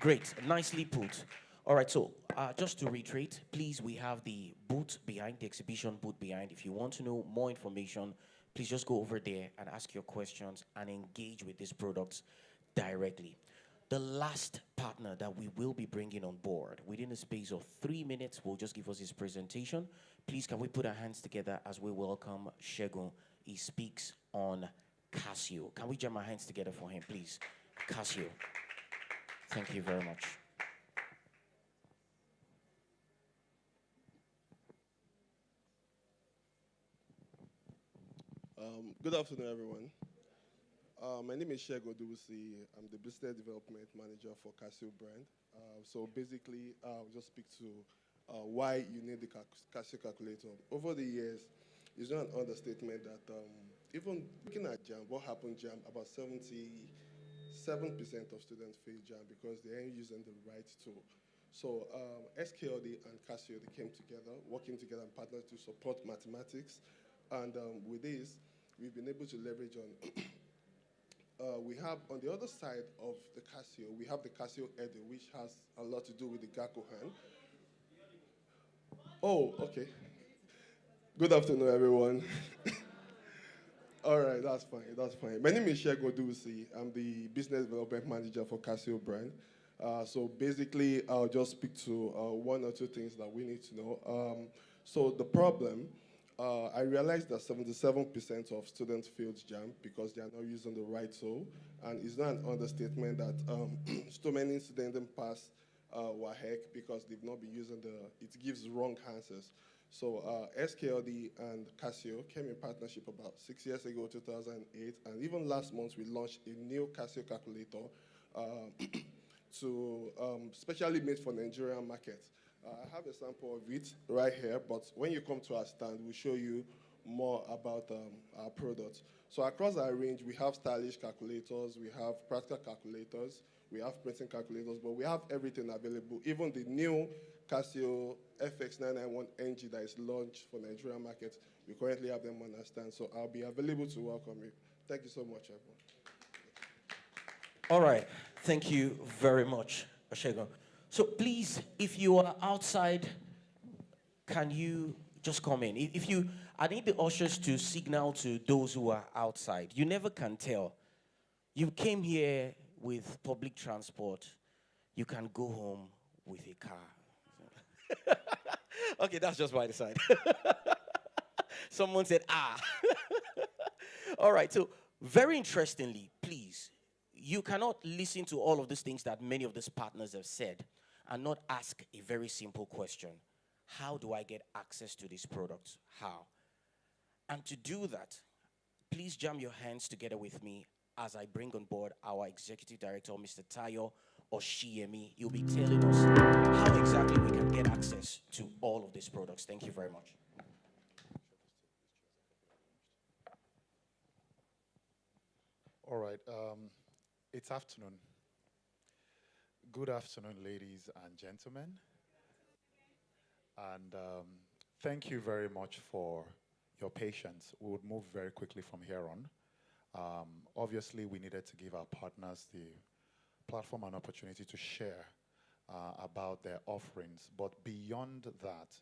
Great, nicely put. All right, so just to reiterate, please, we have the booth behind, the exhibition booth behind. If you want to know more information, please just go over there and ask your questions and engage with these products directly. The last partner that we will be bringing on board within a space of 3 minutes will just give us his presentation. Please, can we put our hands together as we welcome Segun? He speaks on Casio. Can we jam our hands together for him, please? Casio. Thank you very much. Good afternoon, everyone. My name is Segun Odubusi. I'm the Business Development Manager for Casio brand. So basically, I'll just speak to why you need the Casio calculator. Over the years, it's not an understatement that even looking at JAM, what happened JAM, about 77% of students fail JAM because they ain't using the right tool. So SKLD and Casio, they came together, working together and partnered to support mathematics. And with this, we've been able to leverage on, we have on the other side of the Casio, we have the Casio Edo, which has a lot to do with the Gakko hand. Oh, okay. Good afternoon, everyone. All right, that's fine, that's fine. My name is Segun Odubusi. I'm the Business Development Manager for Casio brand. So basically, I'll just speak to one or two things that we need to know. So the problem, I realized that 77% of students failed JAM because they are not using the right tool. And it's not an understatement that so many students didn't pass WAHEC because they've not been using it gives wrong answers. So SKLD and Casio came in partnership about 6 years ago, 2008. And even last month, we launched a new Casio calculator specially made for Nigerian market. I have a sample of it right here, but when you come to our stand, we'll show you more about our products. So across our range, we have stylish calculators, we have practical calculators, we have printing calculators, but we have everything available. Even the new Casio FX991NG that is launched for Nigerian market, we currently have them on our stand. So I'll be available to welcome you. Thank you so much, everyone. All right, thank you very much, Segun. So please, if you are outside, can you just come in? I need the ushers to signal to those who are outside. You never can tell. You came here with public transport. You can go home with a car. Okay, that's just by the side. Someone said, ah. All right, so very interestingly, please, you cannot listen to all of these things that many of these partners have said and not ask a very simple question. How do I get access to these products? How? And to do that, please jam your hands together with me as I bring on board our Executive Director, Mr. Tayo or Shiemi. You'll be telling us how exactly we can get access to all of these products. Thank you very much. All right. It's afternoon. Good afternoon, ladies and gentlemen. And thank you very much for your patience. We would move very quickly from here on. Obviously, we needed to give our partners the platform and opportunity to share about their offerings. But beyond that,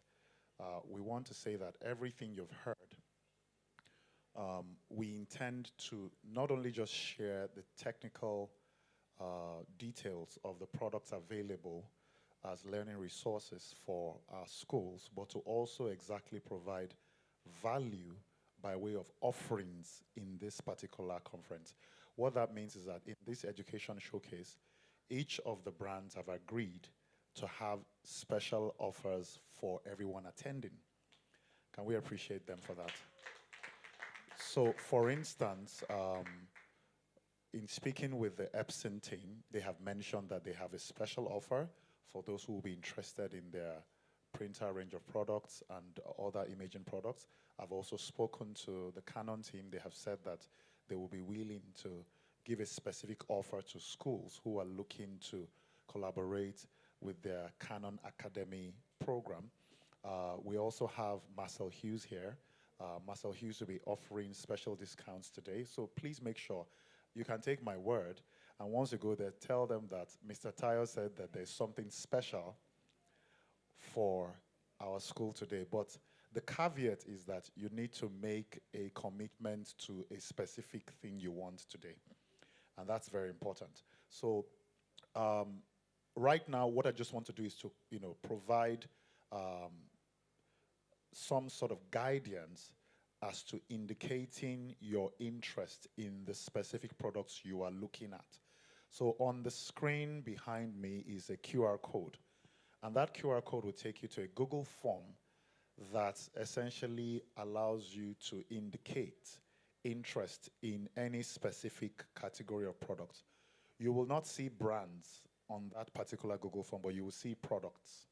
we want to say that everything you've heard, we intend to not only just share the technical details of the products available as learning resources for our schools, but to also exactly provide value by way of offerings in this particular conference. What that means is that in this education showcase, each of the brands have agreed to have special offers for everyone attending. Can we appreciate them for that? So, for instance, in speaking with the Epson team, they have mentioned that they have a special offer for those who will be interested in their printer range of products and other imaging products. I've also spoken to the Canon team. They have said that they will be willing to give a specific offer to schools who are looking to collaborate with their Canon Academy program. We also have Marcel Hughes here. Marcel Hughes will be offering special discounts today. So please make sure you can take my word. And once you go there, tell them that Mr. Tayo said that there's something special for our school today. But the caveat is that you need to make a commitment to a specific thing you want today. And that's very important. So right now, what I just want to do is to provide some sort of guidance as to indicating your interest in the specific products you are looking at. So on the screen behind me is a QR code. And that QR code will take you to a Google form that essentially allows you to indicate interest in any specific category of products. You will not see brands on that particular Google form, but you will see products.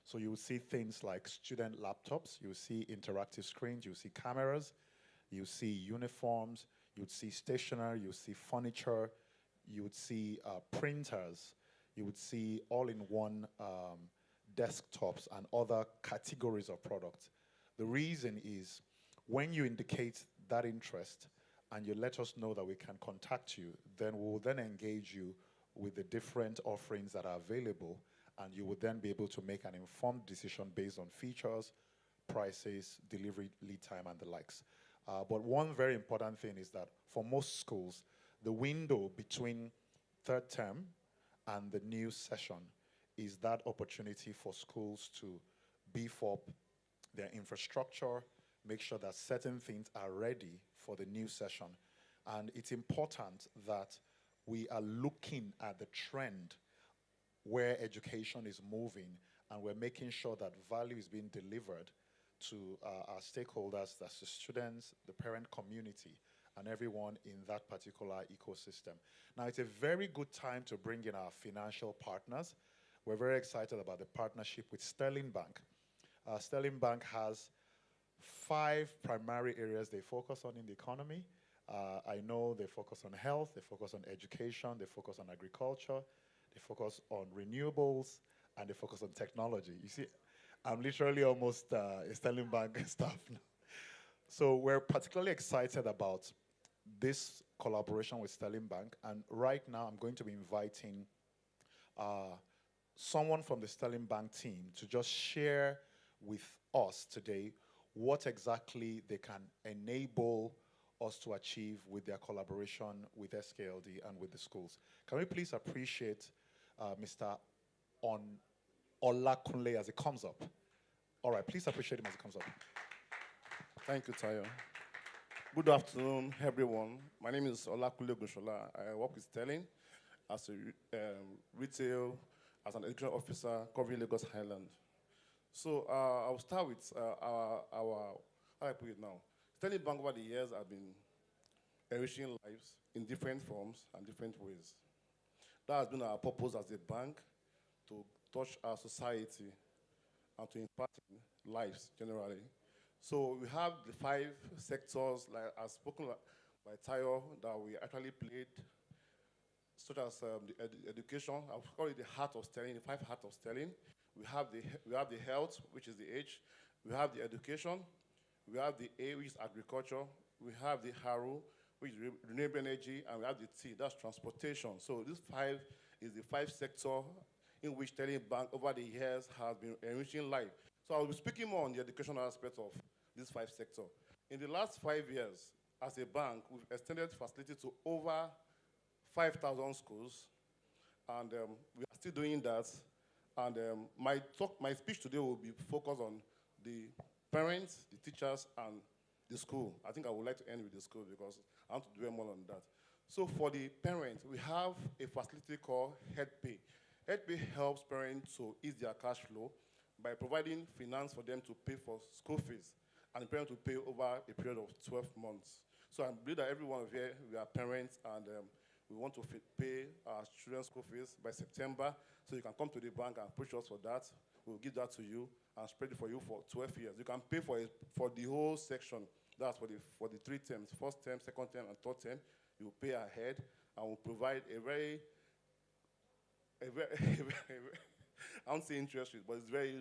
So you will see things like student laptops, you will see interactive screens, you will see cameras, you will see uniforms, you would see stationery, you would see furniture, you would see printers, you would see all-in-one desktops and other categories of products. The reason is when you indicate that interest and you let us know that we can contact you, then we will then engage you with the different offerings that are available, and you would then be able to make an informed decision based on features, prices, delivery lead time, and the likes. But one very important thing is that for most schools, the window between third term and the new session is that opportunity for schools to beef up their infrastructure, make sure that certain things are ready for the new session. And it's important that we are looking at the trend where education is moving, and we're making sure that value is being delivered to our stakeholders, that's the students, the parent community, and everyone in that particular ecosystem. Now, it's a very good time to bring in our financial partners. We're very excited about the partnership with Sterling Bank. Sterling Bank has 5 primary areas they focus on in the economy. I know they focus on health, they focus on education, they focus on agriculture, they focus on renewables, and they focus on technology. You see, I'm literally almost a Sterling Bank staff now. So we're particularly excited about this collaboration with Sterling Bank, and right now I'm going to be inviting someone from the Sterling Bank team to just share with us today what exactly they can enable us to achieve with their collaboration with SKLD and with the schools. Can we please appreciate Mr. Olakunle as it comes up? All right, please appreciate him as it comes up. Thank you, Tayo. Good afternoon, everyone. My name is Olakunle Goshola. I work with Sterling as a retail, as an education officer covering Lagos Highland. So I'll start with our, how I put it now. Sterling Bank over the years have been enriching lives in different forms and different ways. That has been our purpose as a bank, to touch our society and to impact in lives generally. So we have the 5 sectors, like as spoken by Tayo, that we actually played, such as the education. I would call it the heart of sterling, the 5 heart of sterling. We have the health, which is the H. We have the education. We have the A, which is agriculture. We have the HARU, which is renewable energy, and we have the T, that's transportation. So this 5 is the 5 sector in which Sterling Bank over the years has been enriching life. So I'll be speaking more on the educational aspect of this 5 sector. In the last 5 years, as a bank, we've extended facility to over 5,000 schools, and we are still doing that. And my speech today will be focused on the parents, the teachers, and the school. I think I would like to end with the school because I want to dwell more on that. So for the parents, we have a facility called HeadPay. HeadPay helps parents to ease their cash flow by providing finance for them to pay for school fees, and the parents to pay over a period of 12 months. So I believe that every one of you, we are parents, and we want to pay our children's school fees by September, so you can come to the bank and approach us for that. We'll give that to you and spread it for you for 12 years. You can pay for it for the whole section. That's for the 3 terms, first term, second term, and third term. You pay ahead, and we'll provide a very I won't say interest rate, but it's very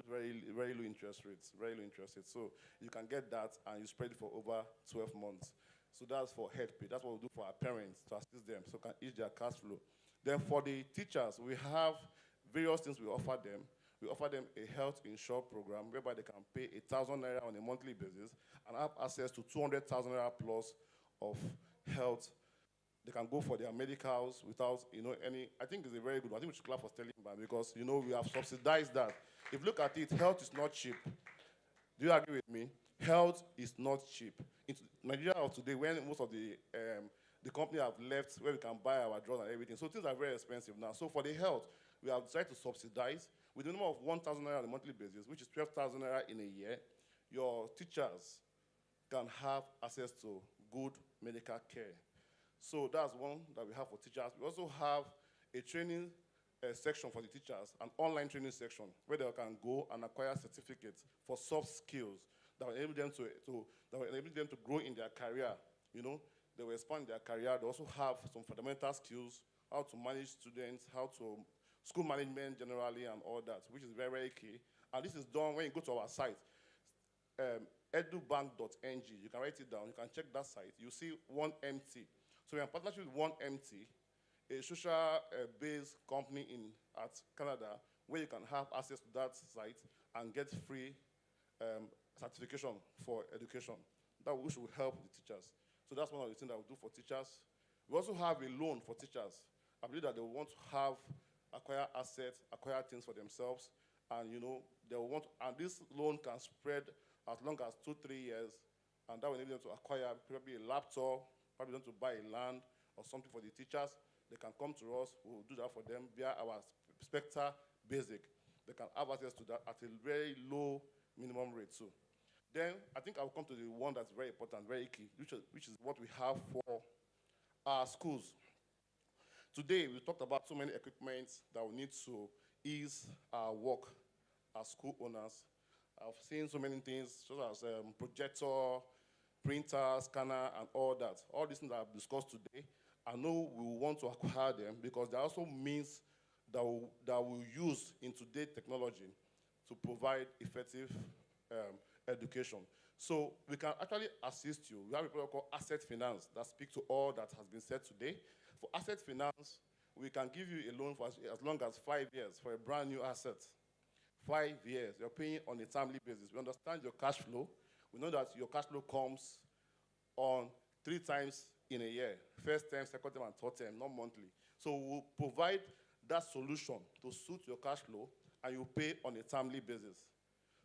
low interest rates, very low interest rates. So you can get that, and you spread it for over 12 months. So that's for HeadPay. That's what we do for our parents, to assist them, so can ease their cash flow. Then for the teachers, we have various things we offer them. We offer them a health insurance program whereby they can pay 1,000 naira on a monthly basis and have access to 200,000 naira plus of health. They can go for their medicals without, any. I think it's a very good one. I think we should clap for Sterling Bank because, we have subsidized that. If you look at it, health is not cheap. Do you agree with me? Health is not cheap. In Nigeria of today, when most of the company have left where we can buy our drugs and everything, so things are very expensive now. So for the health, we have decided to subsidize with a number of 1,000 naira on a monthly basis, which is 12,000 naira in a year. Your teachers can have access to good medical care. So that's one that we have for teachers. We also have a training section for the teachers, an online training section where they can go and acquire certificates for soft skills that will enable them to grow in their career. They will expand their career. They also have some fundamental skills, how to manage students, how to school management generally, and all that, which is very, very key. And this is done when you go to our site, edubank.ng. You can write it down. You can check that site. You see 1MT. So we're in partnership with 1MT, a social-based company at Canada, where you can have access to that site and get free certification for education, which will help the teachers. So that's one of the things that we do for teachers. We also have a loan for teachers. I believe that they want to acquire assets, acquire things for themselves, and they will and this loan can spread as long as 2-3 years, and that will enable them to acquire probably a laptop, probably want to buy a land or something for the teachers. They can come to us. We will do that for them via our Spectre Basic. They can have access to that at a very low minimum rate too. Then I think I'll come to the one that's very important, very key, which is what we have for our schools. Today, we talked about so many equipments that we need to ease our work as school owners. I've seen so many things, such as projector, printer, scanner, and all that. All these things that I've discussed today, I know we want to acquire them because there are also means that we'll use in today's technology to provide effective education. So we can actually assist you. We have a program called Asset Finance that speaks to all that has been said today. For Asset Finance, we can give you a loan for as long as 5 years for a brand new asset. 5 years, you're paying on a timely basis. We understand your cash flow. We know that your cash flow comes on 3 times in a year, first term, second term, and third term, not monthly. So we'll provide that solution to suit your cash flow, and you pay on a timely basis.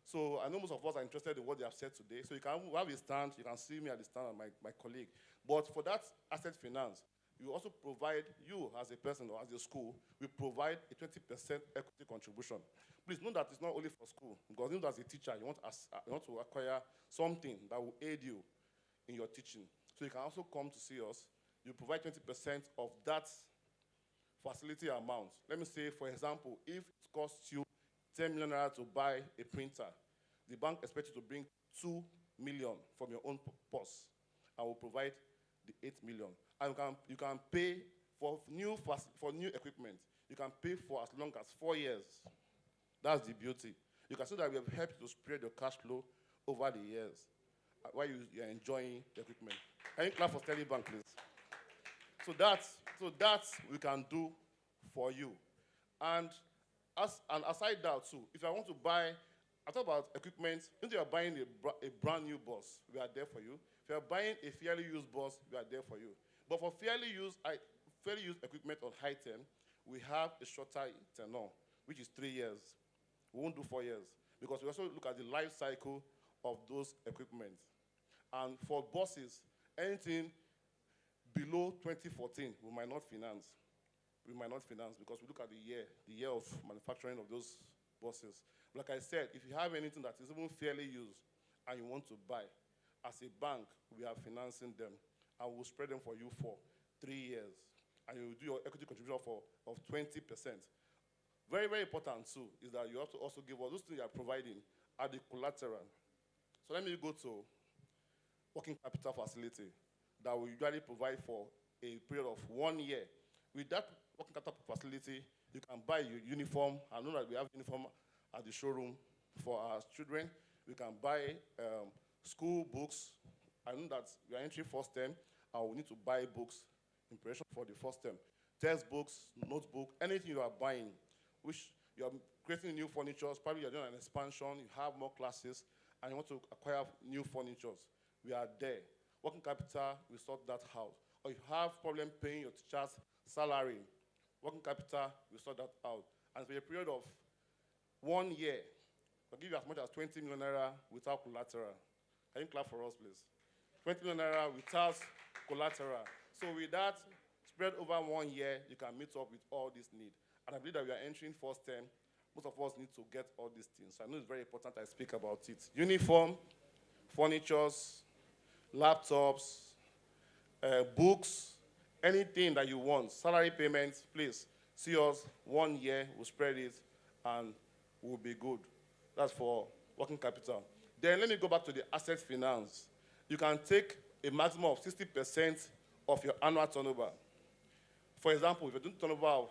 So I know most of us are interested in what they have said today. So you can have a stand, you can see me at the stand and my colleague. But for that asset finance, you also provide, you as a person or as a school, we provide a 20% equity contribution. Please know that it's not only for school, because even as a teacher, you want to acquire something that will aid you in your teaching. So you can also come to see us. You provide 20% of that facility amount. Let me say, for example, if it costs you 10 million naira to buy a printer, the bank expects you to bring 2 million from your own purse and will provide the 8 million. And you can pay for new equipment. You can pay for as long as 4 years. That's the beauty. You can see that we have helped to spread your cash flow over the years while you're enjoying the equipment. Can you clap for Sterling Bank, please? So that's we can do for you. And aside that too, if I want to buy, I talk about equipment. If you are buying a brand new bus, we are there for you. If you are buying a fairly used bus, we are there for you. But for fairly used equipment on high term, we have a shorter tenure, which is 3 years. We won't do 4 years because we also look at the life cycle of those equipment. And for buses, anything below 2014, we might not finance. We might not finance because we look at the year of manufacturing of those buses. But like I said, if you have anything that is even fairly used and you want to buy, as a bank, we are financing them and we'll spread them for you for 3 years. And you will do your equity contribution of 20%. Very, very important too is that you have to also give all those things you are providing at the collateral. So let me go to working capital facility that we usually provide for a period of 1 year. With that working capital facility, you can buy your uniform. I know that we have uniform at the showroom for our children. We can buy school books. I know that we are entering first term, and we need to buy books in preparation for the first term. Textbooks, notebook, anything you are buying, which you are creating new furniture, probably you're doing an expansion, you have more classes, and you want to acquire new furniture. We are there. Working capital, we sort that out. Or you have problem paying your teacher's salary, working capital, we sort that out. And for a period of 1 year, we'll give you as much as 20 million naira without collateral. Can you clap for us, please? 20 million naira without collateral. So with that, spread over 1 year, you can meet up with all this need. And I believe that we are entering first term. Most of us need to get all these things. So I know it's very important I speak about it. Uniform, furnitures, laptops, books, anything that you want, salary payments, please see us 1 year, we'll spread it, and we'll be good. That's for working capital. Then let me go back to the asset finance. You can take a maximum of 60% of your annual turnover. For example, if you're doing turnover of,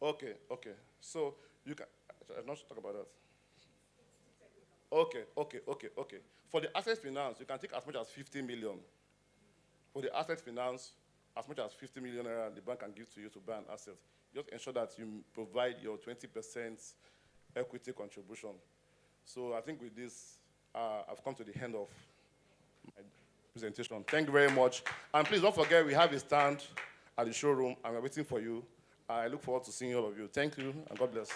okay. So you can, I'm not talk about that. Okay. For the asset finance, you can take as much as 50 million. For the asset finance, as much as 50 million naira the bank can give to you to buy an asset. Just ensure that you provide your 20% equity contribution. So I think with this, I've come to the end of my presentation. Thank you very much. And please don't forget, we have a stand at the showroom, and we're waiting for you. I look forward to seeing all of you. Thank you, and God bless.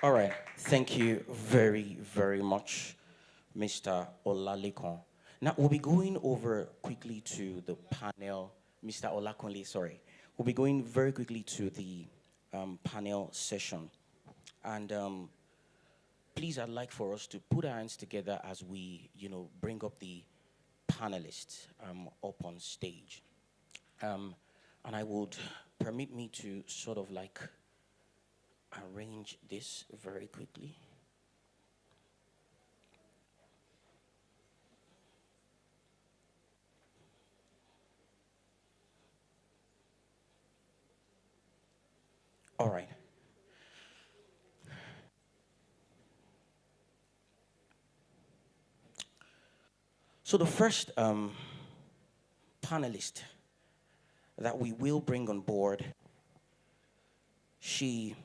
All right. Thank you very, very much, Mr. Olalekan. Now, we'll be going over quickly to the panel. Mr. Olakunle, sorry. We'll be going very quickly to the panel session. And please, I'd like for us to put our hands together as we, bring up the panelists up on stage. And I would permit me to sort of like arrange this very quickly. All right. So the first panelist that we will bring on board, she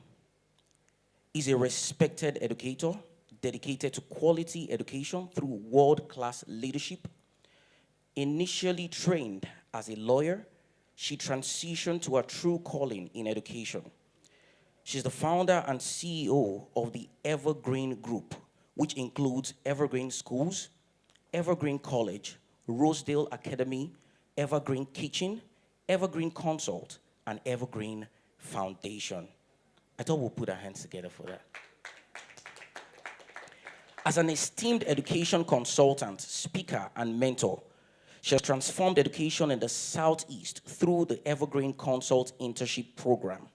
is a respected educator dedicated to quality education through world-class leadership. Initially trained as a lawyer, she transitioned to her true calling in education. She's the founder and CEO of the Evergreen Group, which includes Evergreen Schools, Evergreen College, Rosedale Academy, Evergreen Kitchen, Evergreen Consult, and Evergreen Foundation. I thought we'll put our hands together for that. As an esteemed education consultant, speaker, and mentor, She has transformed education in the Southeast through the Evergreen Consult Internship Program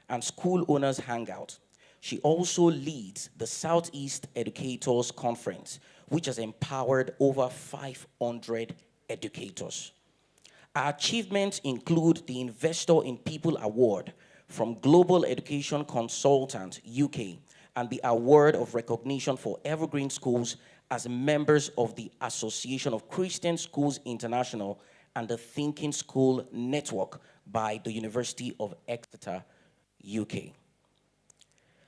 and School Owners Hangout. She also leads the Southeast Educators Conference, which has empowered over 500 educators. Our achievements include the Investor in People Award from Global Education Consultant UK and the Award of Recognition for Evergreen Schools as members of the Association of Christian Schools International and the Thinking School Network by the University of Exeter, UK.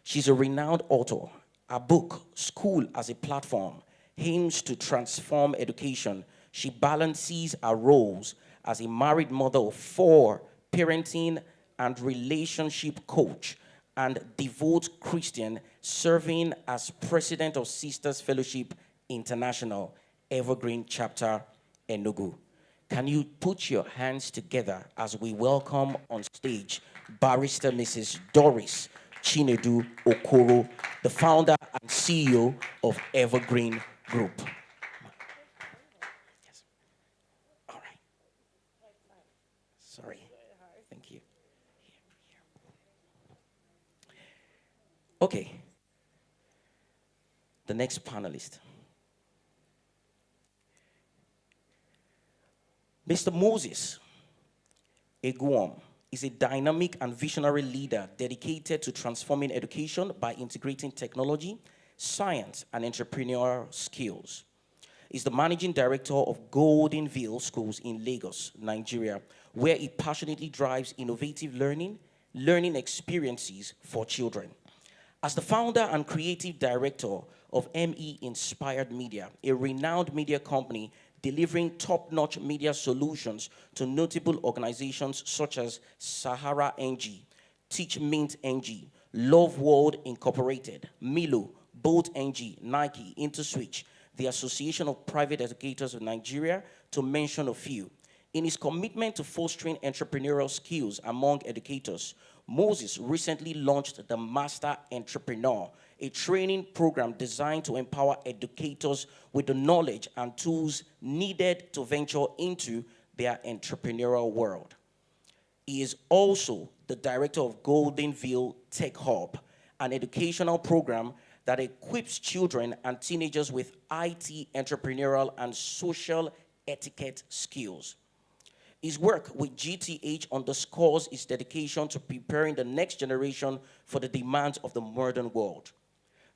She's a renowned author. Her book, School as a Platform, aims to transform education. She balances her roles as a married mother of 4, parenting and relationship coach, and devout Christian, serving as president of Sisters Fellowship International, Evergreen Chapter, Enugu. Can you put your hands together as we welcome on stage Barrister Mrs. Doris Chinedu Okoro, the founder and CEO of Evergreen Group. Yes. All right. Sorry. Thank you. Okay. The next panelist. Mr. Moses Eguom is a dynamic and visionary leader dedicated to transforming education by integrating technology, science, and entrepreneurial skills. He's the managing director of Goldenville Schools in Lagos, Nigeria, where he passionately drives innovative learning experiences for children. As the founder and creative director of ME Inspired Media, a renowned media company delivering top-notch media solutions to notable organizations such as Sahara NG, Teach Mint NG, Love World Incorporated, Milo, Bolt NG, Nike, InterSwitch, the Association of Private Educators of Nigeria, to mention a few. In his commitment to fostering entrepreneurial skills among educators, Moses recently launched the Master Entrepreneur, a training program designed to empower educators with the knowledge and tools needed to venture into their entrepreneurial world. He is also the director of Goldenville Tech Hub, an educational program that equips children and teenagers with IT, entrepreneurial, and social etiquette skills. His work with GTH underscores his dedication to preparing the next generation for the demands of the modern world.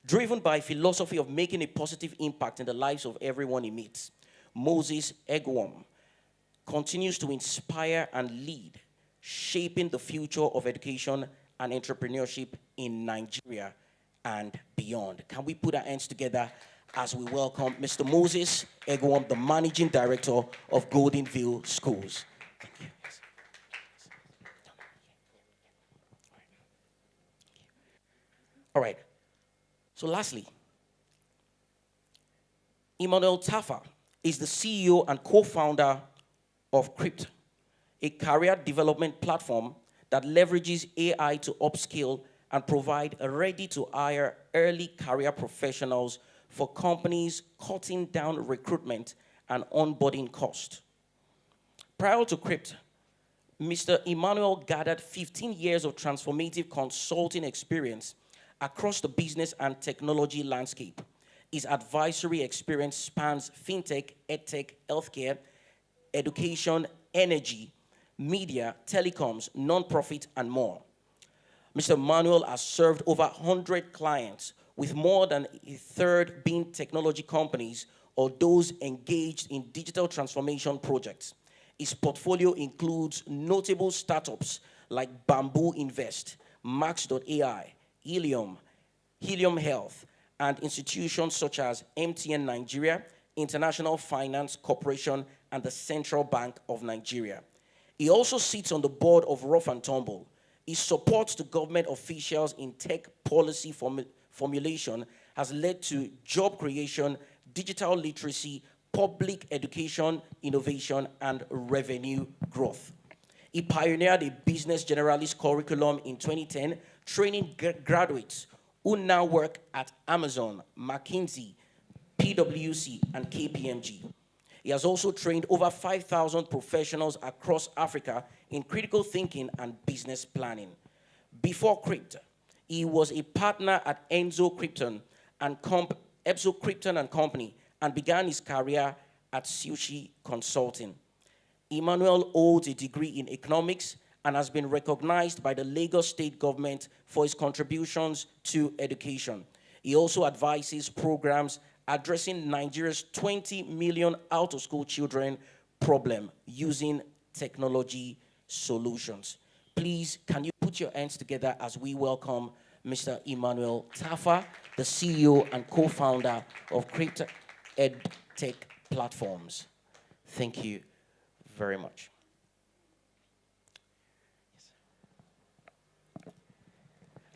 Driven by a philosophy of making a positive impact in the lives of everyone he meets, Moses Eguom continues to inspire and lead, shaping the future of education and entrepreneurship in Nigeria and beyond. Can we put our hands together as we welcome Mr. Moses Eguom, the Managing Director of Goldenville Schools. Thank you. All right. So lastly, Emmanuel Taffa is the CEO and co-founder of Crypt, a career development platform that leverages AI to upskill and provide ready-to-hire early career professionals for companies, cutting down recruitment and onboarding costs. Prior to Crypt, Mr. Emmanuel gathered 15 years of transformative consulting experience across the business and technology landscape. His advisory experience spans fintech, edtech, healthcare, education, energy, media, telecoms, nonprofit, and more. Mr. Emmanuel has served over 100 clients, with more than a third being technology companies or those engaged in digital transformation projects. His portfolio includes notable startups like Bamboo Invest, Max.ai, Helium Health, and institutions such as MTN Nigeria, International Finance Corporation, and the Central Bank of Nigeria. He also sits on the board of Rough and Tumble. His support to government officials in tech policy formulation has led to job creation, digital literacy, public education, innovation, and revenue growth. He pioneered a business generalist curriculum in 2010, training graduates who now work at Amazon, McKinsey, PwC, and KPMG. He has also trained over 5,000 professionals across Africa in critical thinking and business planning. Before Crypt, he was a partner at Enzo Krypton and Epso Krypton and Company, and began his career at Sushi Consulting. Emmanuel holds a degree in economics and has been recognized by the Lagos state government for his contributions to education. He also advises programs addressing Nigeria's 20 million out-of-school children problem using technology solutions. Please, can you put your hands together as we welcome Mr. Emmanuel Tafa, the CEO and co-founder of Crypto EdTech Platforms. Thank you very much.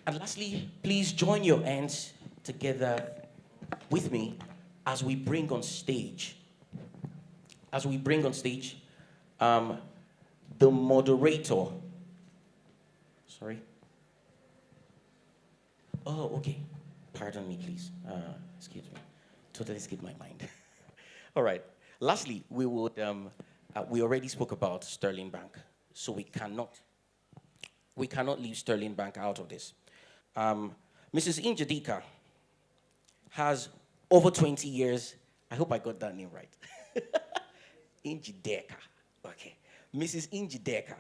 And lastly, please join your hands together with me as we bring on stage, the moderator. Sorry. Oh, okay. Pardon me, please. Excuse me. Totally skipped my mind. All right. Lastly, we would. We already spoke about Sterling Bank, so we cannot leave Sterling Bank out of this. Mrs. Injadika has over 20 years. I hope I got that name right. Injideka. Okay. Mrs. Injideka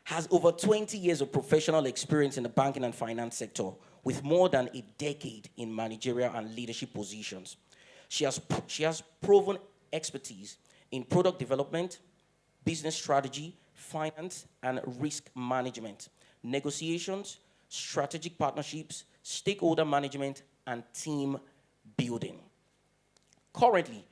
has over 20 years of professional experience in the banking and finance sector, with more than a decade in managerial and leadership positions. She has proven expertise in product development, business strategy, finance and risk management, negotiations, strategic partnerships, stakeholder management, and team building. Currently,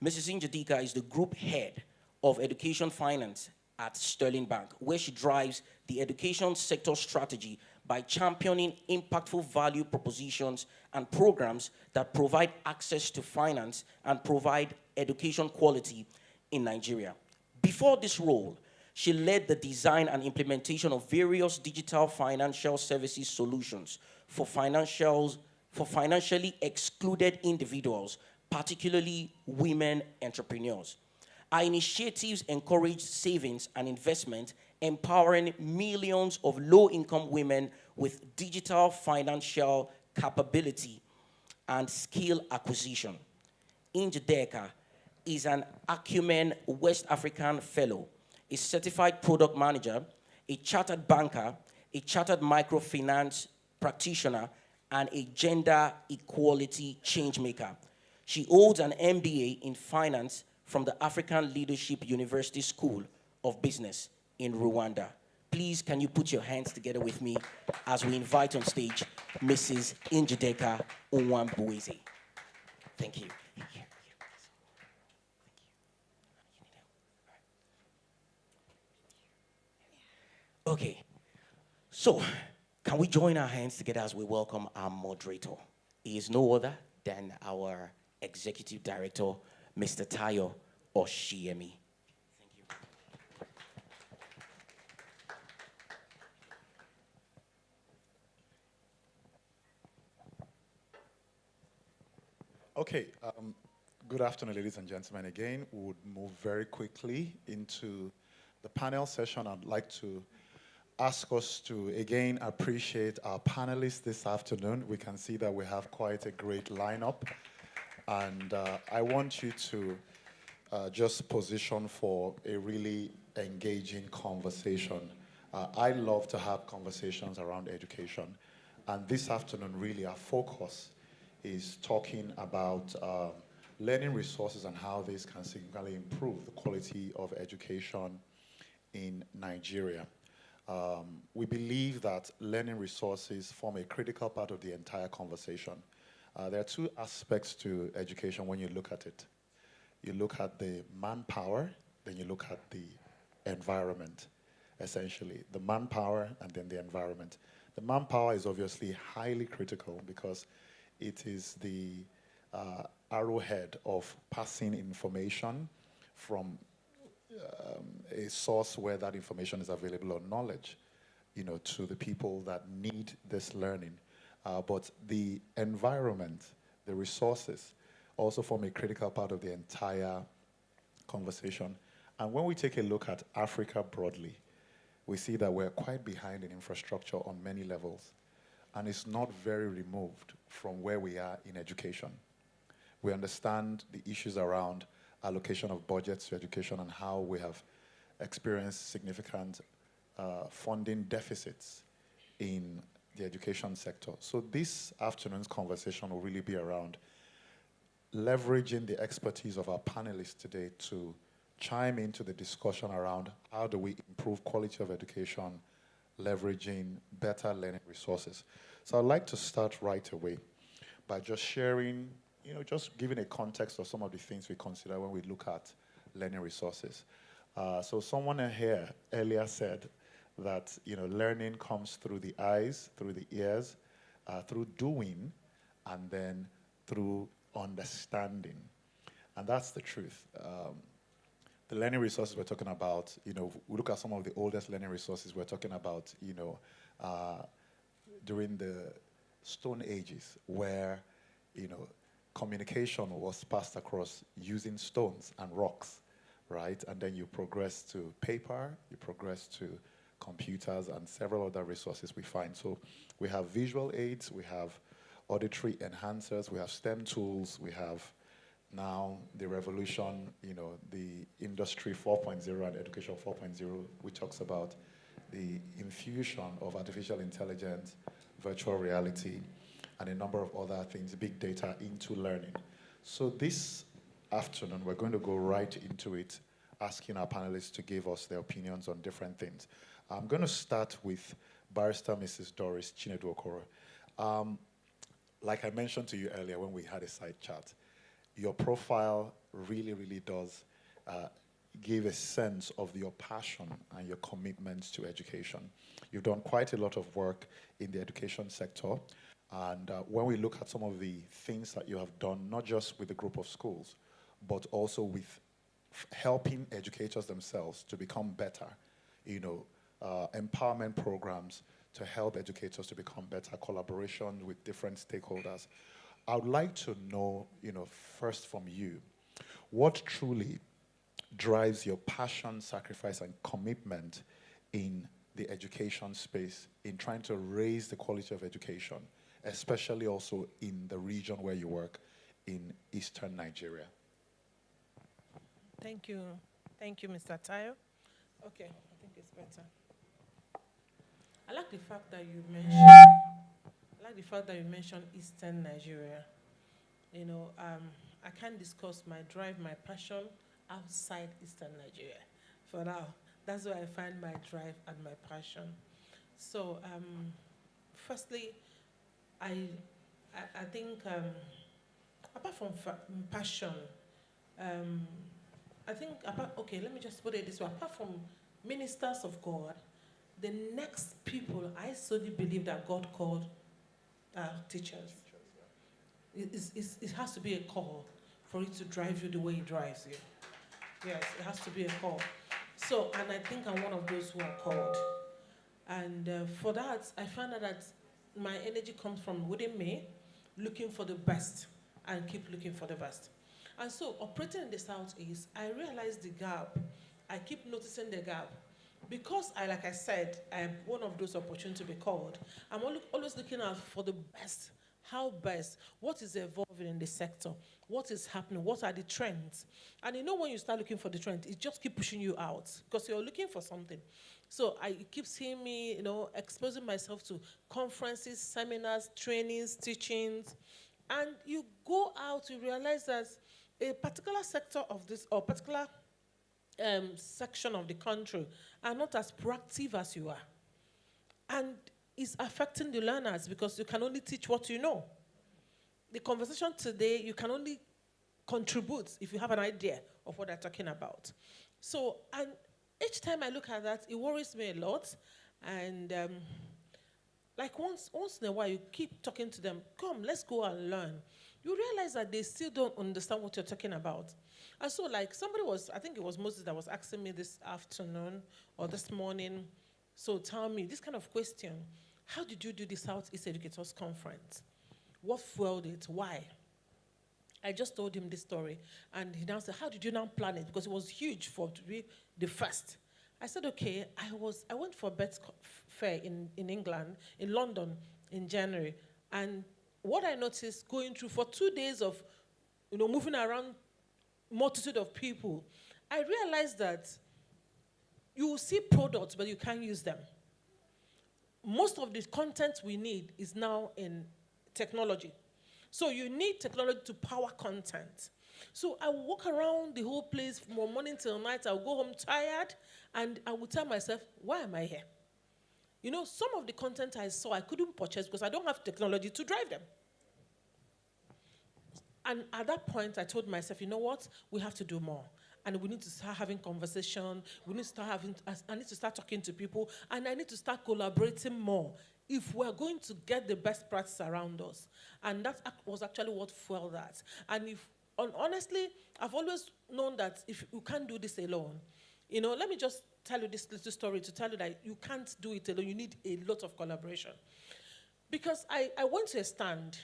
Mrs. Injadika is the group head of education finance at Sterling Bank, where she drives the education sector strategy by championing impactful value propositions and programs that provide access to finance and provide education quality in Nigeria. Before this role, she led the design and implementation of various digital financial services solutions for financially excluded individuals, particularly women entrepreneurs. Our initiatives encourage savings and investment, empowering millions of low-income women with digital financial capability and skill acquisition. Injadeka is an Acumen West African Fellow, a certified product manager, a chartered banker, a chartered microfinance practitioner, and a gender equality changemaker. She holds an MBA in finance from the African Leadership University School of Business in Rwanda. Please, can you put your hands together with me as we invite on stage Mrs. Injideka Unwambueze. Thank you. Okay, so can we join our hands together as we welcome our moderator? He is no other than our executive director, Mr. Tayo Oshiemi. Okay, good afternoon, ladies and gentlemen. Again, we would move very quickly into the panel session. I'd like to ask us to, again, appreciate our panelists this afternoon. We can see that we have quite a great lineup. And I want you to just position for a really engaging conversation. I love to have conversations around education. And this afternoon, really, our focus is talking about learning resources and how this can significantly improve the quality of education in Nigeria. We believe that learning resources form a critical part of the entire conversation. There are two aspects to education when you look at it. You look at the manpower, then you look at the environment, essentially. The manpower and then the environment. The manpower is obviously highly critical because it is the arrowhead of passing information from a source where that information is available, or knowledge, to the people that need this learning. But the environment, the resources, also form a critical part of the entire conversation. And when we take a look at Africa broadly, we see that we're quite behind in infrastructure on many levels. And it's not very removed from where we are in education. We understand the issues around allocation of budgets to education and how we have experienced significant funding deficits in the education sector. So this afternoon's conversation will really be around leveraging the expertise of our panelists today to chime into the discussion around how do we improve quality of education, leveraging better learning resources. So I'd like to start right away by just sharing, just giving a context of some of the things we consider when we look at learning resources. So someone here earlier said that learning comes through the eyes, through the ears, through doing, and then through understanding. And that's the truth. The learning resources we're talking about, we look at some of the oldest learning resources we're talking about, during the Stone Ages, where, communication was passed across using stones and rocks, right? And then you progress to paper, you progress to computers and several other resources we find. So we have visual aids, we have auditory enhancers, we have STEM tools, we have now the revolution, the industry 4.0 and education 4.0, which talks about the infusion of artificial intelligence, virtual reality, and a number of other things, big data into learning. So this afternoon, we're going to go right into it, asking our panelists to give us their opinions on different things. I'm going to start with Barrister Mrs. Doris Chinedu Okoro. Like I mentioned to you earlier when we had a side chat, your profile really, really does give a sense of your passion and your commitment to education. You've done quite a lot of work in the education sector. And when we look at some of the things that you have done, not just with the group of schools, but also with helping educators themselves to become better, empowerment programs to help educators to become better, collaboration with different stakeholders. I would like to know, first from you, what truly drives your passion, sacrifice, and commitment in the education space, in trying to raise the quality of education, especially also in the region where you work in Eastern Nigeria? Thank you. Thank you, Mr. Tayo. Okay, I think it's better. I like the fact that you mentioned Eastern Nigeria. I can't discuss my drive, my passion outside Eastern Nigeria. For now, that's where I find my drive and my passion. So, firstly, I think apart from passion, I think let me just put it this way. Apart from ministers of God, the next people I solely believe that God called are teachers. It has to be a call for it to drive you the way it drives you. Yes, it has to be a call. So, and I think I'm one of those who are called. And for that, I found out that my energy comes from within me, looking for the best, and keep looking for the best. And so, operating in the Southeast, I realized the gap. I keep noticing the gap. Because like I said, I am one of those opportunities to be called, I'm always looking out for the best. How best? What is evolving in the sector? What is happening? What are the trends? And when you start looking for the trend, it just keeps pushing you out because you're looking for something. So it keeps seeing me, exposing myself to conferences, seminars, trainings, teachings. And you go out, you realize that a particular sector of this or particular section of the country are not as proactive as you are. And it's affecting the learners because you can only teach what you know. The conversation today, you can only contribute if you have an idea of what they're talking about. So, and each time I look at that, it worries me a lot. And like once in a while, you keep talking to them, come, let's go and learn. You realize that they still don't understand what you're talking about. And so like I think it was Moses that was asking me this afternoon or this morning, so tell me this kind of question, how did you do the Southeast Educators Conference? What fueled it? Why? I just told him this story, and he now said, "How did you now plan it?" Because it was huge for to be the first. I said, "Okay." I went for a Bets Fair in England, in London, in January, and what I noticed going through for 2 days of, moving around multitude of people, I realized that you will see products, but you can't use them. Most of the content we need is now in technology. So you need technology to power content. So I will walk around the whole place from morning till night. I'll go home tired, and I will tell myself, why am I here? Some of the content I saw I couldn't purchase because I don't have technology to drive them. And at that point, I told myself, you know what? We have to do more. And we need to start having conversation. I need to start talking to people. And I need to start collaborating more if we're going to get the best practice around us. And that was actually what fueled that. And honestly, I've always known that if you can't do this alone, let me just tell you this little story to tell you that you can't do it alone. You need a lot of collaboration. Because I went to a stand,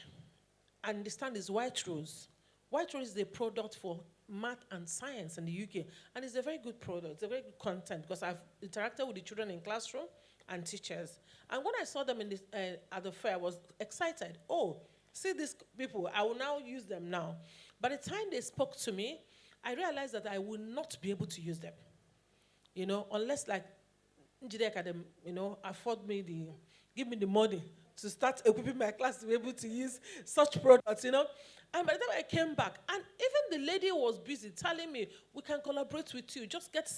and the stand is White Rose. White Rose is a product for math and science in the UK, and it's a very good product. It's a very good content because I've interacted with the children in classroom and teachers. And when I saw them at the fair, I was excited. Oh, see these people, I will now use them now. By the time they spoke to me, I realized that I will not be able to use them. Unless like Njide Academy, give me the money to start equipping my class to be able to use such products, And by the time I came back, and even the lady was busy telling me, we can collaborate with you. Just get,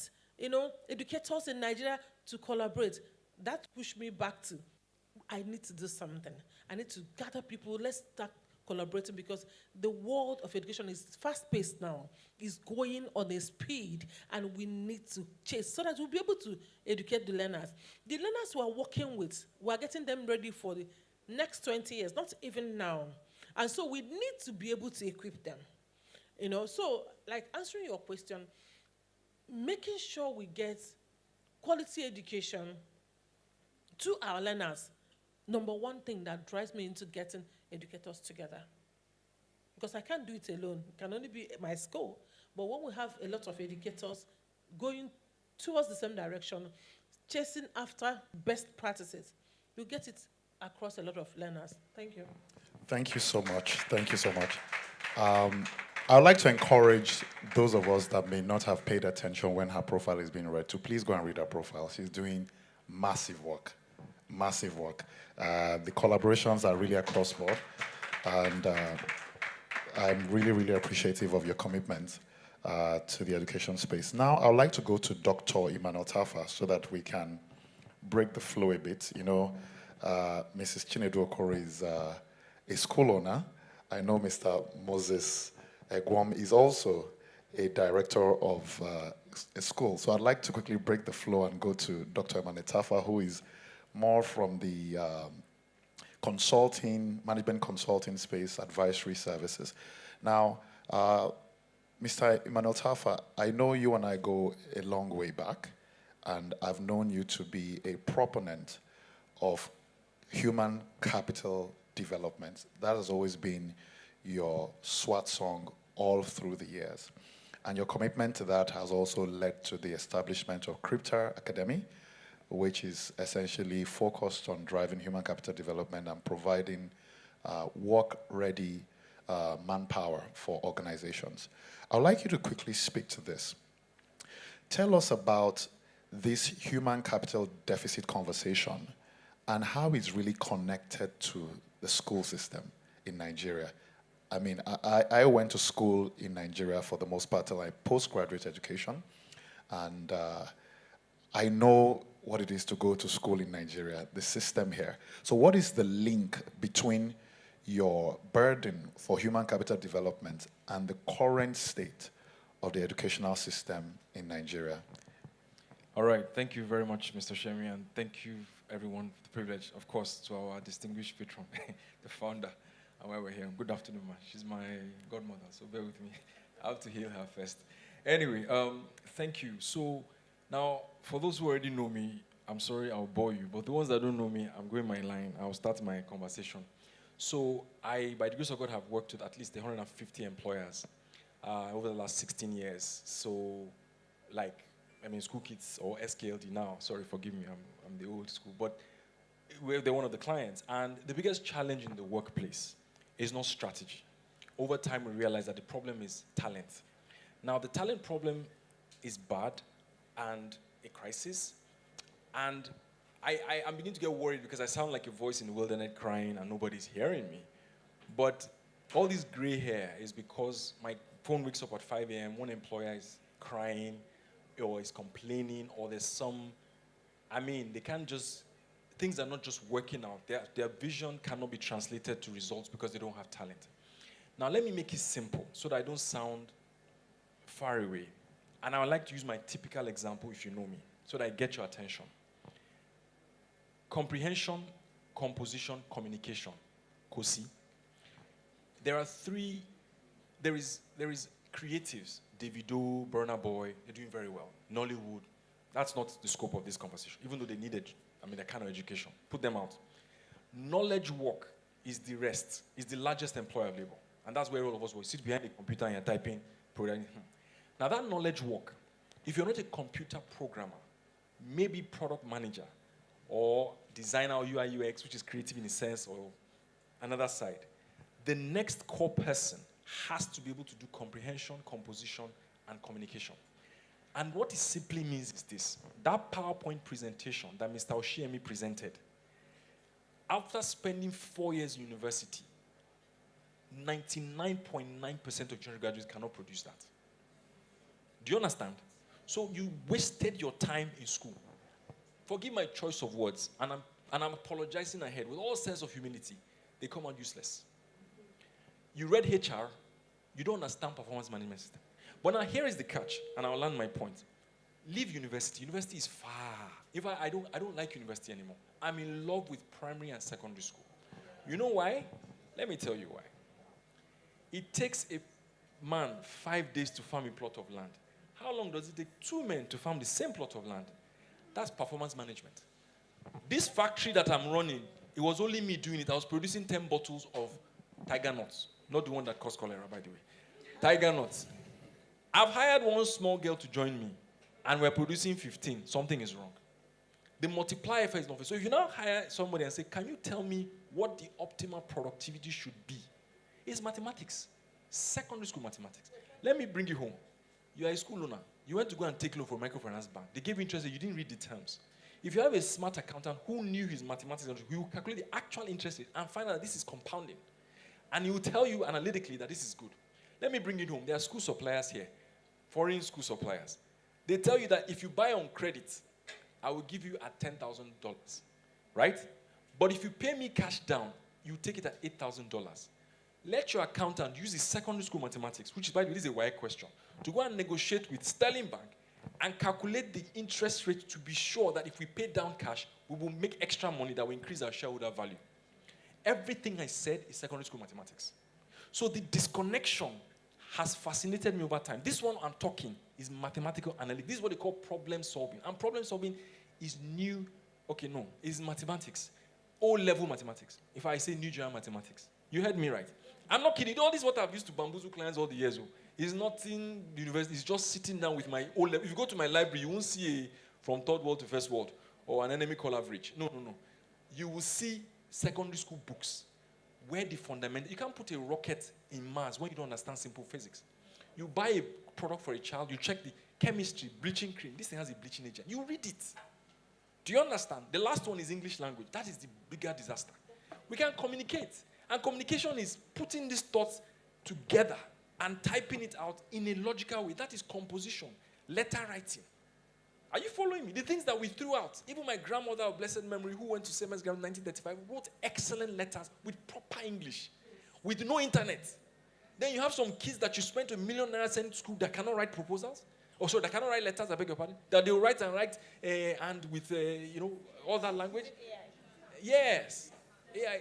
educators in Nigeria to collaborate. That pushed me back to, I need to do something. I need to gather people. Let's start collaborating because the world of education is fast-paced now. It's going on a speed, and we need to chase so that we'll be able to educate the learners. The learners we are working with, we are getting them ready for the next 20 years, not even now. And so we need to be able to equip them. So like answering your question, making sure we get quality education to our learners, number one thing that drives me into getting educators together. Because I can't do it alone. It can only be my school. But when we have a lot of educators going towards the same direction, chasing after best practices, you get it across a lot of learners. Thank you. Thank you so much. Thank you so much. I would like to encourage those of us that may not have paid attention when her profile is being read to please go and read her profile. She's doing massive work. Massive work. The collaborations are really across board, and I'm really, really appreciative of your commitment to the education space. Now, I would like to go to Dr. Emmanuel Tafa so that we can break the flow a bit. Mrs. Chinedu Okoro is a school owner. I know Mr. Moses Egwom is also a director of a school. So I'd like to quickly break the flow and go to Dr. Emmanuel Tafa, who is more from the management consulting space, advisory services. Now, Mr. Emmanuel Tafa, I know you and I go a long way back, and I've known you to be a proponent of human capital development. That has always been your SWAT song all through the years. And your commitment to that has also led to the establishment of Crypta Academy, which is essentially focused on driving human capital development and providing work-ready manpower for organizations. I'd like you to quickly speak to this. Tell us about this human capital deficit conversation and how it's really connected to the school system in Nigeria. I mean, I went to school in Nigeria for the most part, like postgraduate education, and I know what it is to go to school in Nigeria, the system here. So what is the link between your burden for human capital development and the current state of the educational system in Nigeria? All right, thank you very much, Mr. Shemi, and thank you, everyone, for the privilege, of course, to our distinguished patron, the founder, and why we're here. Good afternoon, ma. She's my godmother, so bear with me. I have to hail her first. Anyway, thank you. So now, for those who already know me, I'm sorry I'll bore you, but the ones that don't know me, I'm going my line. I'll start my conversation. So I, by the grace of God, have worked with at least 150 employers over the last 16 years. So, like, I mean, school kids or SKLD now. Sorry, forgive me, I'm the old school. But they're one of the clients. And the biggest challenge in the workplace is not strategy. Over time, we realize that the problem is talent. Now, the talent problem is bad and a crisis. And I'm beginning to get worried because I sound like a voice in the wilderness crying and nobody's hearing me. But all this gray hair is because my phone wakes up at 5 a.m., one employer is crying or is complaining, or there's some, I mean, they can't just, things are not just working out. Their vision cannot be translated to results because they don't have talent. Now, let me make it simple so that I don't sound far away. And I would like to use my typical example if you know me, so that I get your attention. Comprehension, composition, communication. COSI. There are three, there is creatives, Davido, Burna Boy, they're doing very well. Nollywood, that's not the scope of this conversation, even though they needed, that kind of education. Put them out. Knowledge work is the rest, is the largest employer of labor. And that's where all of us will sit behind a computer and you're typing, programming. Now that knowledge work, if you're not a computer programmer, maybe product manager, or designer or UI UX, which is creative in a sense, or another side, the next core person has to be able to do comprehension, composition, and communication. And what it simply means is this. That PowerPoint presentation that Mr. Oshiemi presented, after spending 4 years in university, 99.9% of general graduates cannot produce that. Do you understand? So you wasted your time in school. Forgive my choice of words, and I'm apologizing ahead with all sense of humility. They come out useless. You read HR, you don't understand performance management system. But now here is the catch, and I'll land my point. Leave university. University is far. I don't like university anymore. I'm in love with primary and secondary school. You know why? Let me tell you why. It takes a man 5 days to farm a plot of land. How long does it take 2 men to farm the same plot of land? That's performance management. This factory that I'm running, it was only me doing it. I was producing 10 bottles of tiger nuts. Not the one that caused cholera, by the way. Tiger nuts. I've hired one small girl to join me, and we're producing 15. Something is wrong. The multiplier effect is not fair. So if you now hire somebody and say, can you tell me what the optimal productivity should be? It's mathematics. Secondary school mathematics. Let me bring you home. You are a school owner. You went to go and take loan for microfinance bank. They gave you interest, you didn't read the terms. If you have a smart accountant who knew his mathematics, he will calculate the actual interest rate and find out that this is compounding. And he will tell you analytically that this is good. Let me bring it home. There are school suppliers here, foreign school suppliers. They tell you that if you buy on credit, I will give you at $10,000, right? But if you pay me cash down, you take it at $8,000. Let your accountant use his secondary school mathematics, which is, by the way, this is a wire question, to go and negotiate with Sterling Bank and calculate the interest rate to be sure that if we pay down cash, we will make extra money that will increase our shareholder value. Everything I said is secondary school mathematics. So the disconnection has fascinated me over time. This one I'm talking is mathematical analytics. This is what they call problem solving. And problem solving is new, is mathematics. O-level mathematics. If I say new general mathematics. You heard me right. I'm not kidding. All this is what I've used to bamboozle clients all the years. It's not in the university. It's just sitting down with my O-level. If you go to my library, you won't see from third world to first world or an enemy call average. No. You will see secondary school books where the fundamental, you can't put a rocket in Mars when you don't understand simple physics. You buy a product for a child, you check the chemistry, bleaching cream. This thing has a bleaching agent. You read it. Do you understand? The last one is English language. That is the bigger disaster. We can communicate. And communication is putting these thoughts together and typing it out in a logical way. That is composition, letter writing. Are you following me? The things that we threw out. Even my grandmother of blessed memory, who went to Siemens Ground in 1935, wrote excellent letters with proper English, with no internet. Then you have some kids that you spent $1 million sending to school that cannot write proposals. That cannot write letters, I beg your pardon. That they will write and with, all that language. Yes. AI.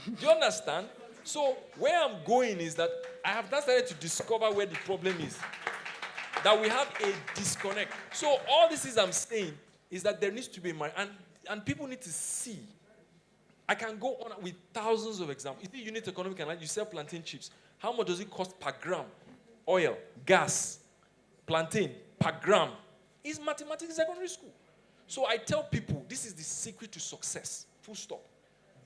Do you understand? So where I'm going is that I have now started to discover where the problem is. That we have a disconnect. So all this is I'm saying is that there needs to be and people need to see. I can go on with thousands of examples. You see unit economic analysis, you sell plantain chips. How much does it cost per gram? Oil, gas, plantain, per gram. It's mathematics in secondary school. So I tell people, this is the secret to success. Full stop.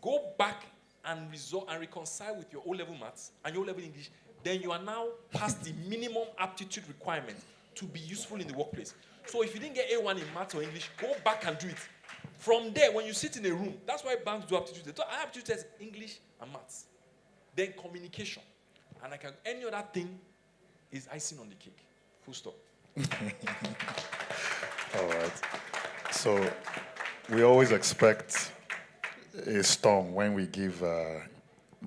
Go back and resolve and reconcile with your O-level maths and your O-level English. Then you are now past the minimum aptitude requirement to be useful in the workplace. So if you didn't get A1 in maths or English, go back and do it. From there, when you sit in a room, that's why banks do aptitude. They do aptitude test English and maths. Then communication. And any other thing is icing on the cake. Full stop. All right. So we always expect a storm when we give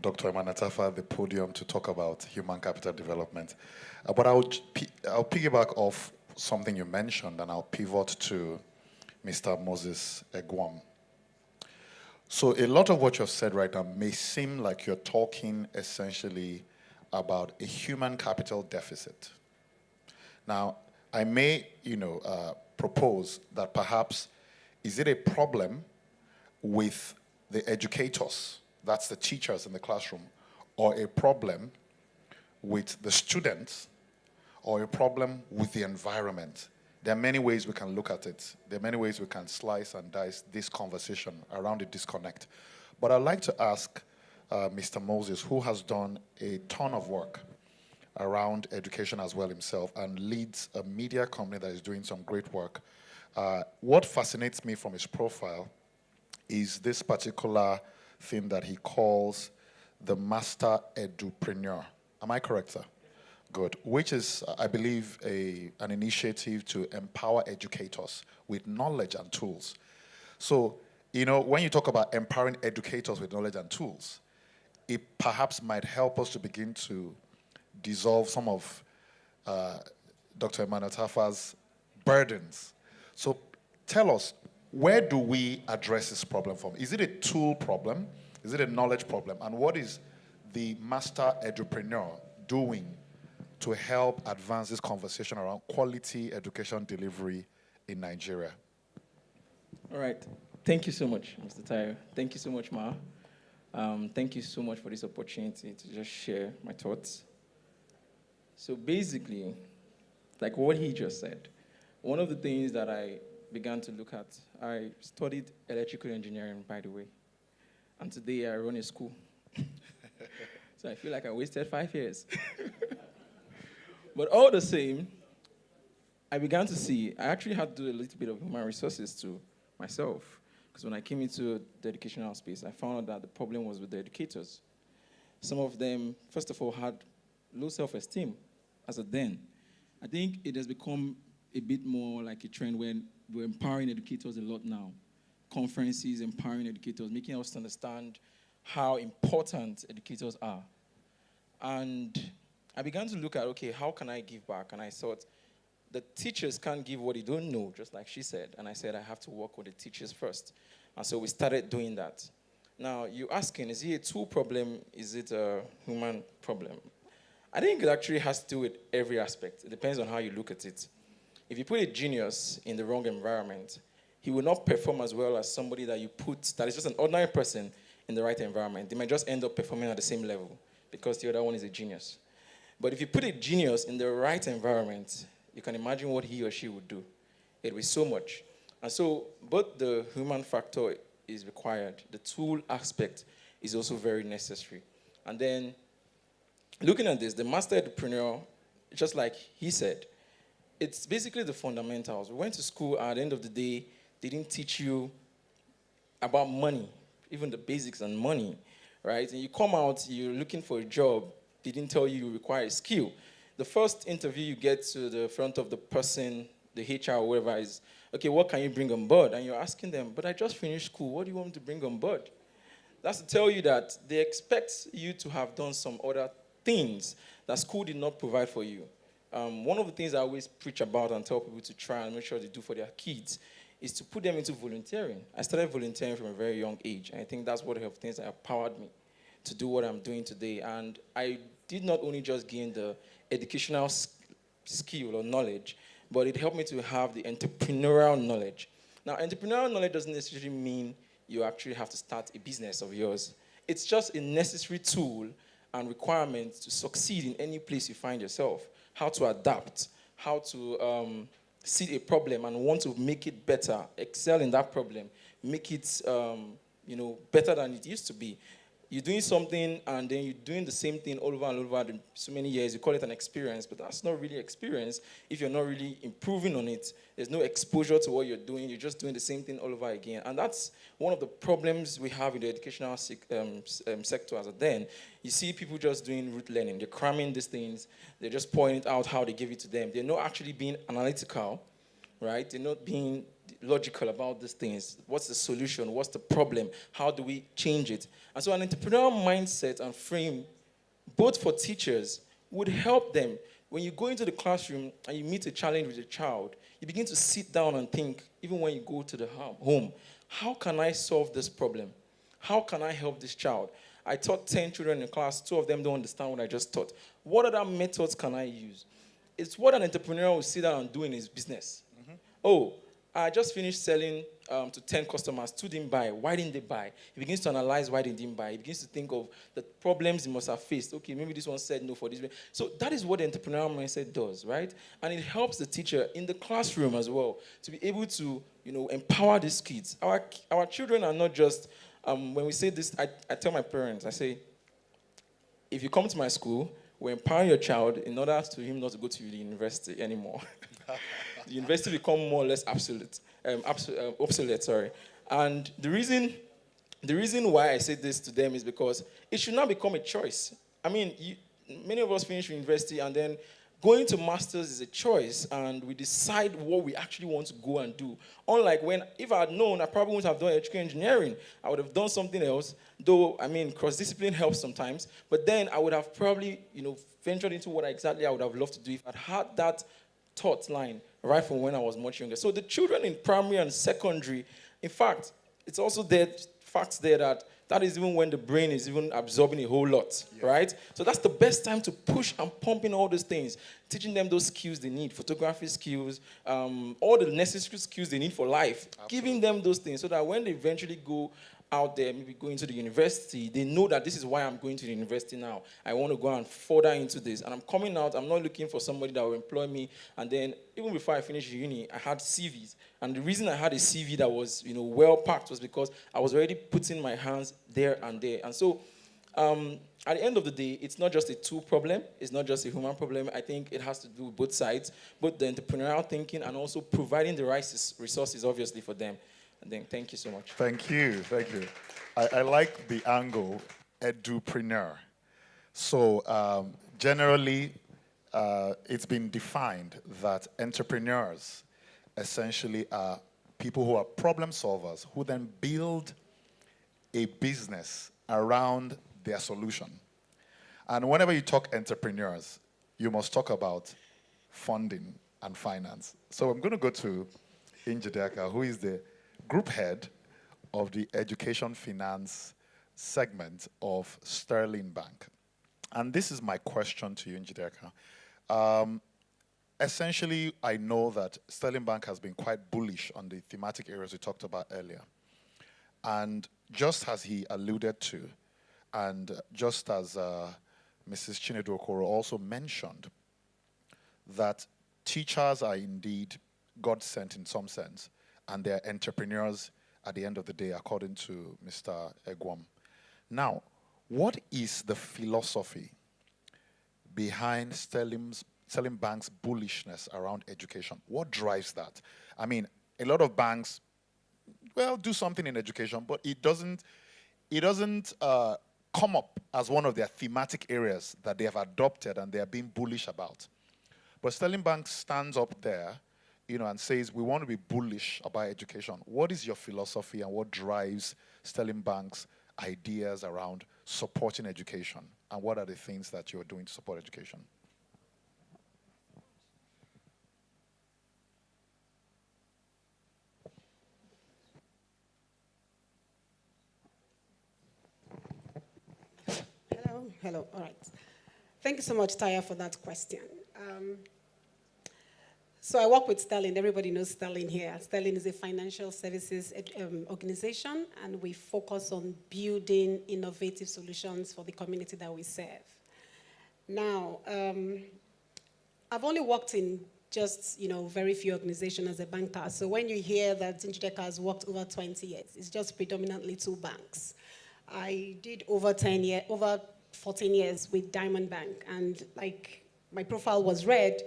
Dr. Emanatafa the podium to talk about human capital development. But I'll piggyback off something you mentioned, and I'll pivot to Mr. Moses Egwam. So a lot of what you've said right now may seem like you're talking essentially about a human capital deficit. Now, I may, propose that perhaps, is it a problem with the educators, that's the teachers in the classroom, or a problem with the students, or a problem with the environment? There are many ways we can look at it. There are many ways we can slice and dice this conversation around the disconnect. But I'd like to ask Mr. Moses, who has done a ton of work around education as well himself and leads a media company that is doing some great work. What fascinates me from his profile is this particular thing that he calls the master edupreneur. Am I correct, sir? Good. Which is, I believe, an initiative to empower educators with knowledge and tools. So, when you talk about empowering educators with knowledge and tools, it perhaps might help us to begin to dissolve some of Dr. Emanatafa's burdens. So tell us, where do we address this problem from? Is it a tool problem? Is it a knowledge problem? And what is the master edupreneur doing to help advance this conversation around quality education delivery in Nigeria? All right. Thank you so much, Mr. Tayo. Thank you so much, Ma. Thank you so much for this opportunity to just share my thoughts. So basically, like what he just said, one of the things that I began to look at, I studied electrical engineering, by the way. And today I run a school. So I feel like I wasted 5 years. But all the same, I began to see, I actually had to do a little bit of human resources to myself. Because when I came into the educational space, I found out that the problem was with the educators. Some of them, first of all, had low self-esteem as a then. I think it has become a bit more like a trend when we're empowering educators a lot now. Conferences, empowering educators, making us understand how important educators are. And I began to look at, okay, how can I give back? And I thought, the teachers can't give what they don't know, just like she said. And I said, I have to work with the teachers first. And so we started doing that. Now, you're asking, is it a tool problem? Is it a human problem? I think it actually has to do with every aspect. It depends on how you look at it. If you put a genius in the wrong environment, he will not perform as well as somebody that you put, that is just an ordinary person in the right environment. They might just end up performing at the same level because the other one is a genius. But if you put a genius in the right environment, you can imagine what he or she would do. It will be so much. And so both the human factor is required. The tool aspect is also very necessary. And then looking at this, the master entrepreneur, just like he said, it's basically the fundamentals. We went to school, at the end of the day, they didn't teach you about money, even the basics on money, right? And you come out, you're looking for a job, they didn't tell you require a skill. The first interview you get to the front of the person, the HR or whatever is, okay, what can you bring on board? And you're asking them, but I just finished school, what do you want me to bring on board? That's to tell you that they expect you to have done some other things that school did not provide for you. One of the things I always preach about and tell people to try and make sure they do for their kids is to put them into volunteering. I started volunteering from a very young age, and I think that's one of the things that empowered me to do what I'm doing today. And I did not only just gain the educational skill or knowledge, but it helped me to have the entrepreneurial knowledge. Now, entrepreneurial knowledge doesn't necessarily mean you actually have to start a business of yours. It's just a necessary tool and requirement to succeed in any place you find yourself. How to adapt, how to see a problem and want to make it better, excel in that problem, make it better than it used to be. You're doing something and then you're doing the same thing all over and over so many years. You call it an experience, but that's not really experience if you're not really improving on it. There's no exposure to what you're doing. You're just doing the same thing all over again. And that's one of the problems we have in the educational sector as a then. You see people just doing rote learning. They're cramming these things. They're just pointing out how they give it to them. They're not actually being analytical, right? They're not being logical about these things. What's the solution? What's the problem? How do we change it? And so an entrepreneurial mindset and frame, both for teachers, would help them. When you go into the classroom and you meet a challenge with a child, you begin to sit down and think, even when you go to the home, how can I solve this problem? How can I help this child? I taught 10 children in class. 2 of them don't understand what I just taught. What other methods can I use? It's what an entrepreneur will sit down and do in his business. Mm-hmm. Oh, I just finished selling to 10 customers. 2 didn't buy. Why didn't they buy? He begins to analyze why they didn't buy. He begins to think of the problems he must have faced. Okay, maybe this one said no for this. So that is what the entrepreneurial mindset does, right? And it helps the teacher in the classroom as well to be able to, empower these kids. Our children are not just, when we say this, I tell my parents, I say, if you come to my school, we empower your child in order for him not to go to the university anymore. The university become more or less obsolete. Sorry. And the reason why I say this to them is because it should not become a choice. I mean, many of us finish university and then going to masters is a choice, and we decide what we actually want to go and do. Unlike if I had known, I probably wouldn't have done electrical engineering. I would have done something else, though, cross-discipline helps sometimes. But then I would have probably, ventured into what exactly I would have loved to do if I'd had that thought line right from when I was much younger. So the children in primary and secondary, in fact, it's also facts there that is even when the brain is even absorbing a whole lot, right? So that's the best time to push and pump in all those things, teaching them those skills they need, photography skills, all the necessary skills they need for life, giving them those things so that when they eventually go out there, maybe going to the university, they know that this is why I'm going to the university now. I want to go and further into this. And I'm coming out, I'm not looking for somebody that will employ me. And then even before I finished uni, I had CVs. And the reason I had a CV that was, well packed was because I was already putting my hands there and there. And so at the end of the day, it's not just a tool problem. It's not just a human problem. I think it has to do with both sides, both the entrepreneurial thinking and also providing the right resources, obviously, for them. And then thank you so much. Thank you. I like the angle, edupreneur. So generally, it's been defined that entrepreneurs essentially are people who are problem solvers who then build a business around their solution. And whenever you talk entrepreneurs, you must talk about funding and finance. So I'm going to go to Njideka, who is the group head of the education finance segment of Sterling Bank. And this is my question to you, Njideka. Essentially, I know that Sterling Bank has been quite bullish on the thematic areas we talked about earlier. And just as he alluded to, and just as Mrs. Chinedu Okoro also mentioned, that teachers are indeed God-sent in some sense, and they're entrepreneurs at the end of the day, according to Mr. Egwom. Now, what is the philosophy behind Sterling Bank's bullishness around education? What drives that? I mean, a lot of banks, do something in education, but it doesn't come up as one of their thematic areas that they have adopted and they are being bullish about. But Sterling Bank stands up there, and says, we want to be bullish about education. What is your philosophy and what drives Sterling Bank's ideas around supporting education? And what are the things that you're doing to support education? Hello, all right. Thank you so much, Taya, for that question. So I work with Sterling. Everybody knows Sterling here. Sterling is a financial services organization, and we focus on building innovative solutions for the community that we serve. Now, I've only worked in just, very few organizations as a banker. So when you hear that Njideka has worked over 20 years, it's just predominantly 2 banks. I did over 14 years with Diamond Bank, and like my profile was read,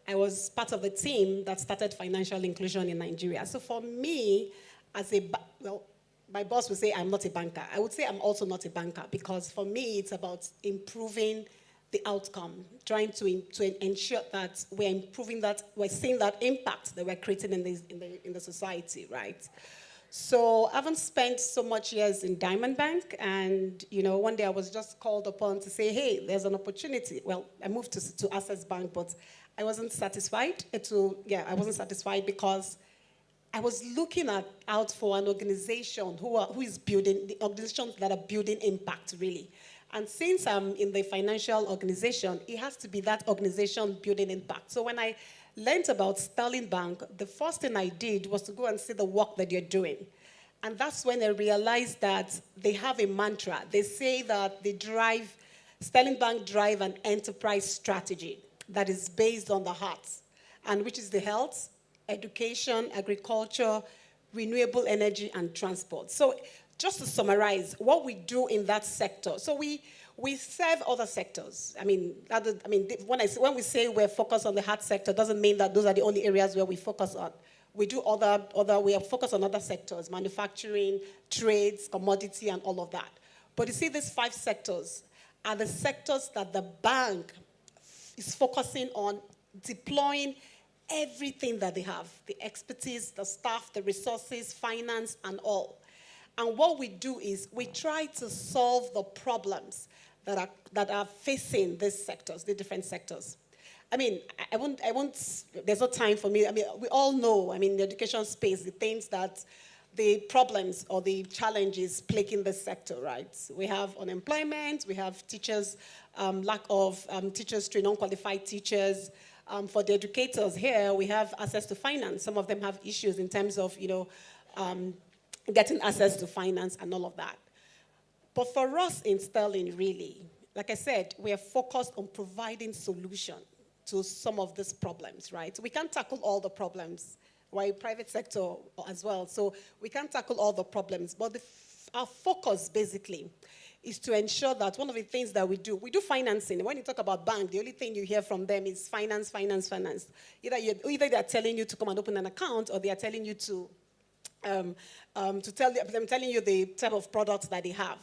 I was part of the team that started financial inclusion in Nigeria. So for me, my boss would say I'm not a banker. I would say I'm also not a banker, because for me, it's about improving the outcome, trying to ensure that we're improving that, we're seeing that impact that we're creating in the society, right? So I haven't spent so much years in Diamond Bank, and one day I was just called upon to say, hey, there's an opportunity. Well, I moved to Access Bank, but I wasn't satisfied. I wasn't satisfied because I was looking out for an organization who is building, the organizations that are building impact, really. And since I'm in the financial organization, it has to be that organization building impact. So when I learned about Sterling Bank, the first thing I did was to go and see the work that you're doing. And that's when I realized that they have a mantra. They say that Sterling Bank drive an enterprise strategy that is based on the heart, and which is the health, education, agriculture, renewable energy, and transport. So just to summarize, what we do in that sector, so we serve other sectors. When we say we're focused on the heart sector, doesn't mean that those are the only areas where we focus on. We do we are focused on other sectors, manufacturing, trades, commodity, and all of that. But you see, these 5 sectors are the sectors that the bank is focusing on deploying everything that they have, the expertise, the staff, the resources, finance, and all. And what we do is we try to solve the problems that are facing these sectors, the different sectors. I won't, there's no time for me. We all know, in the education space, the problems or the challenges plaguing the sector, right? We have unemployment, we have teachers, lack of teachers training, non-qualified teachers. For the educators here, we have access to finance. Some of them have issues in terms of, getting access to finance and all of that. But for us in Sterling, really, like I said, we are focused on providing solution to some of these problems, right? We can't tackle all the problems. We're a private sector as well, so we can't tackle all the problems. But our focus, basically, is to ensure that one of the things that we do financing. When you talk about bank, the only thing you hear from them is finance, finance, finance. Either they're telling you to come and open an account, or they are telling you I'm telling you the type of products that they have.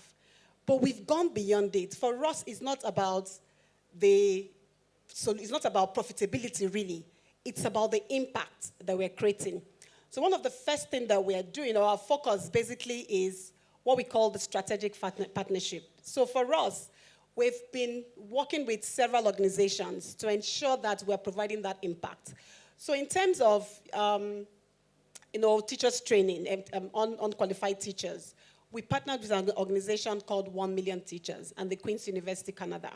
But we've gone beyond it. For us, it's not about profitability, really. It's about the impact that we're creating. So one of the first things that we are doing, our focus basically is what we call the strategic partnership. So for us, we've been working with several organizations to ensure that we're providing that impact. So in terms of teachers training, unqualified teachers, we partnered with an organization called 1 Million Teachers and the Queen's University Canada,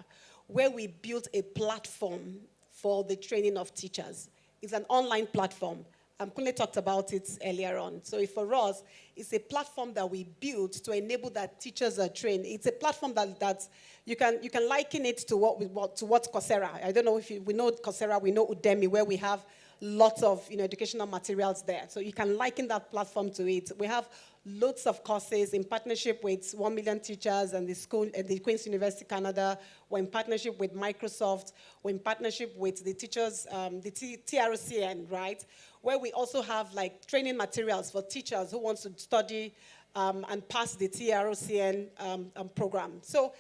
where we built a platform for the training of teachers. It's an online platform. Kunle talked about it earlier on. So for us, it's a platform that we built to enable that teachers are trained. It's a platform that you can liken it to what Coursera. I don't know if we know Coursera, we know Udemy, where we have lots of educational materials there. So you can liken that platform to it. We have loads of courses in partnership with 1 Million Teachers and the Queen's University Canada. We're in partnership with Microsoft. We're in partnership with the teachers, the TRCN, right? Where we also have training materials for teachers who want to study and pass the TRCN program. So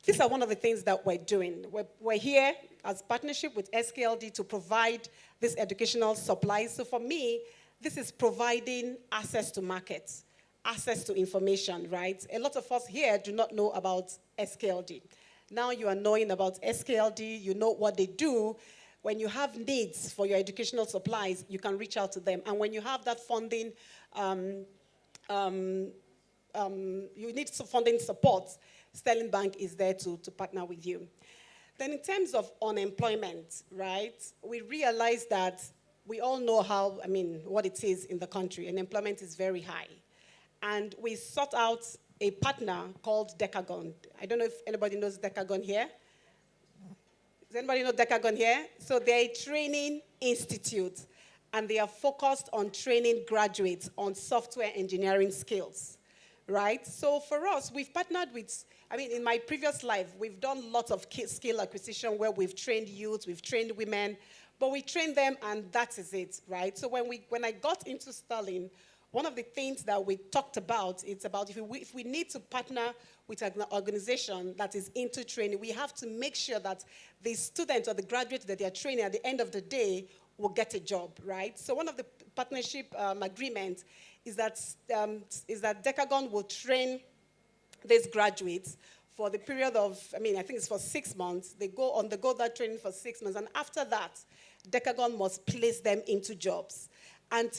these are one of the things that we're doing. We're here as partnership with SKLD to provide this educational supplies. So for me, this is providing access to markets, access to information, right? A lot of us here do not know about SKLD. Now you are knowing about SKLD, you know what they do. When you have needs for your educational supplies, you can reach out to them. And when you have that funding, you need some funding support, Sterling Bank is there to partner with you. Then in terms of unemployment, right, we realized that we all know how, what it is in the country, and employment is very high. And we sought out a partner called Decagon. I don't know if anybody knows Decagon here. Does anybody know Decagon here? So they're a training institute, and they are focused on training graduates on software engineering skills, right? So for us, we've partnered with, in my previous life, we've done lots of skill acquisition where we've trained youth, we've trained women, but we train them and that is it, right? So when I got into Sterling, one of the things that we talked about, it's about if we need to partner with an organization that is into training, we have to make sure that the student or the graduate that they are training at the end of the day will get a job, right? So one of the partnership agreements is that Decagon will train these graduates for the period of, I think it's for 6 months. They go that training for 6 months, and after that, Decagon must place them into jobs. And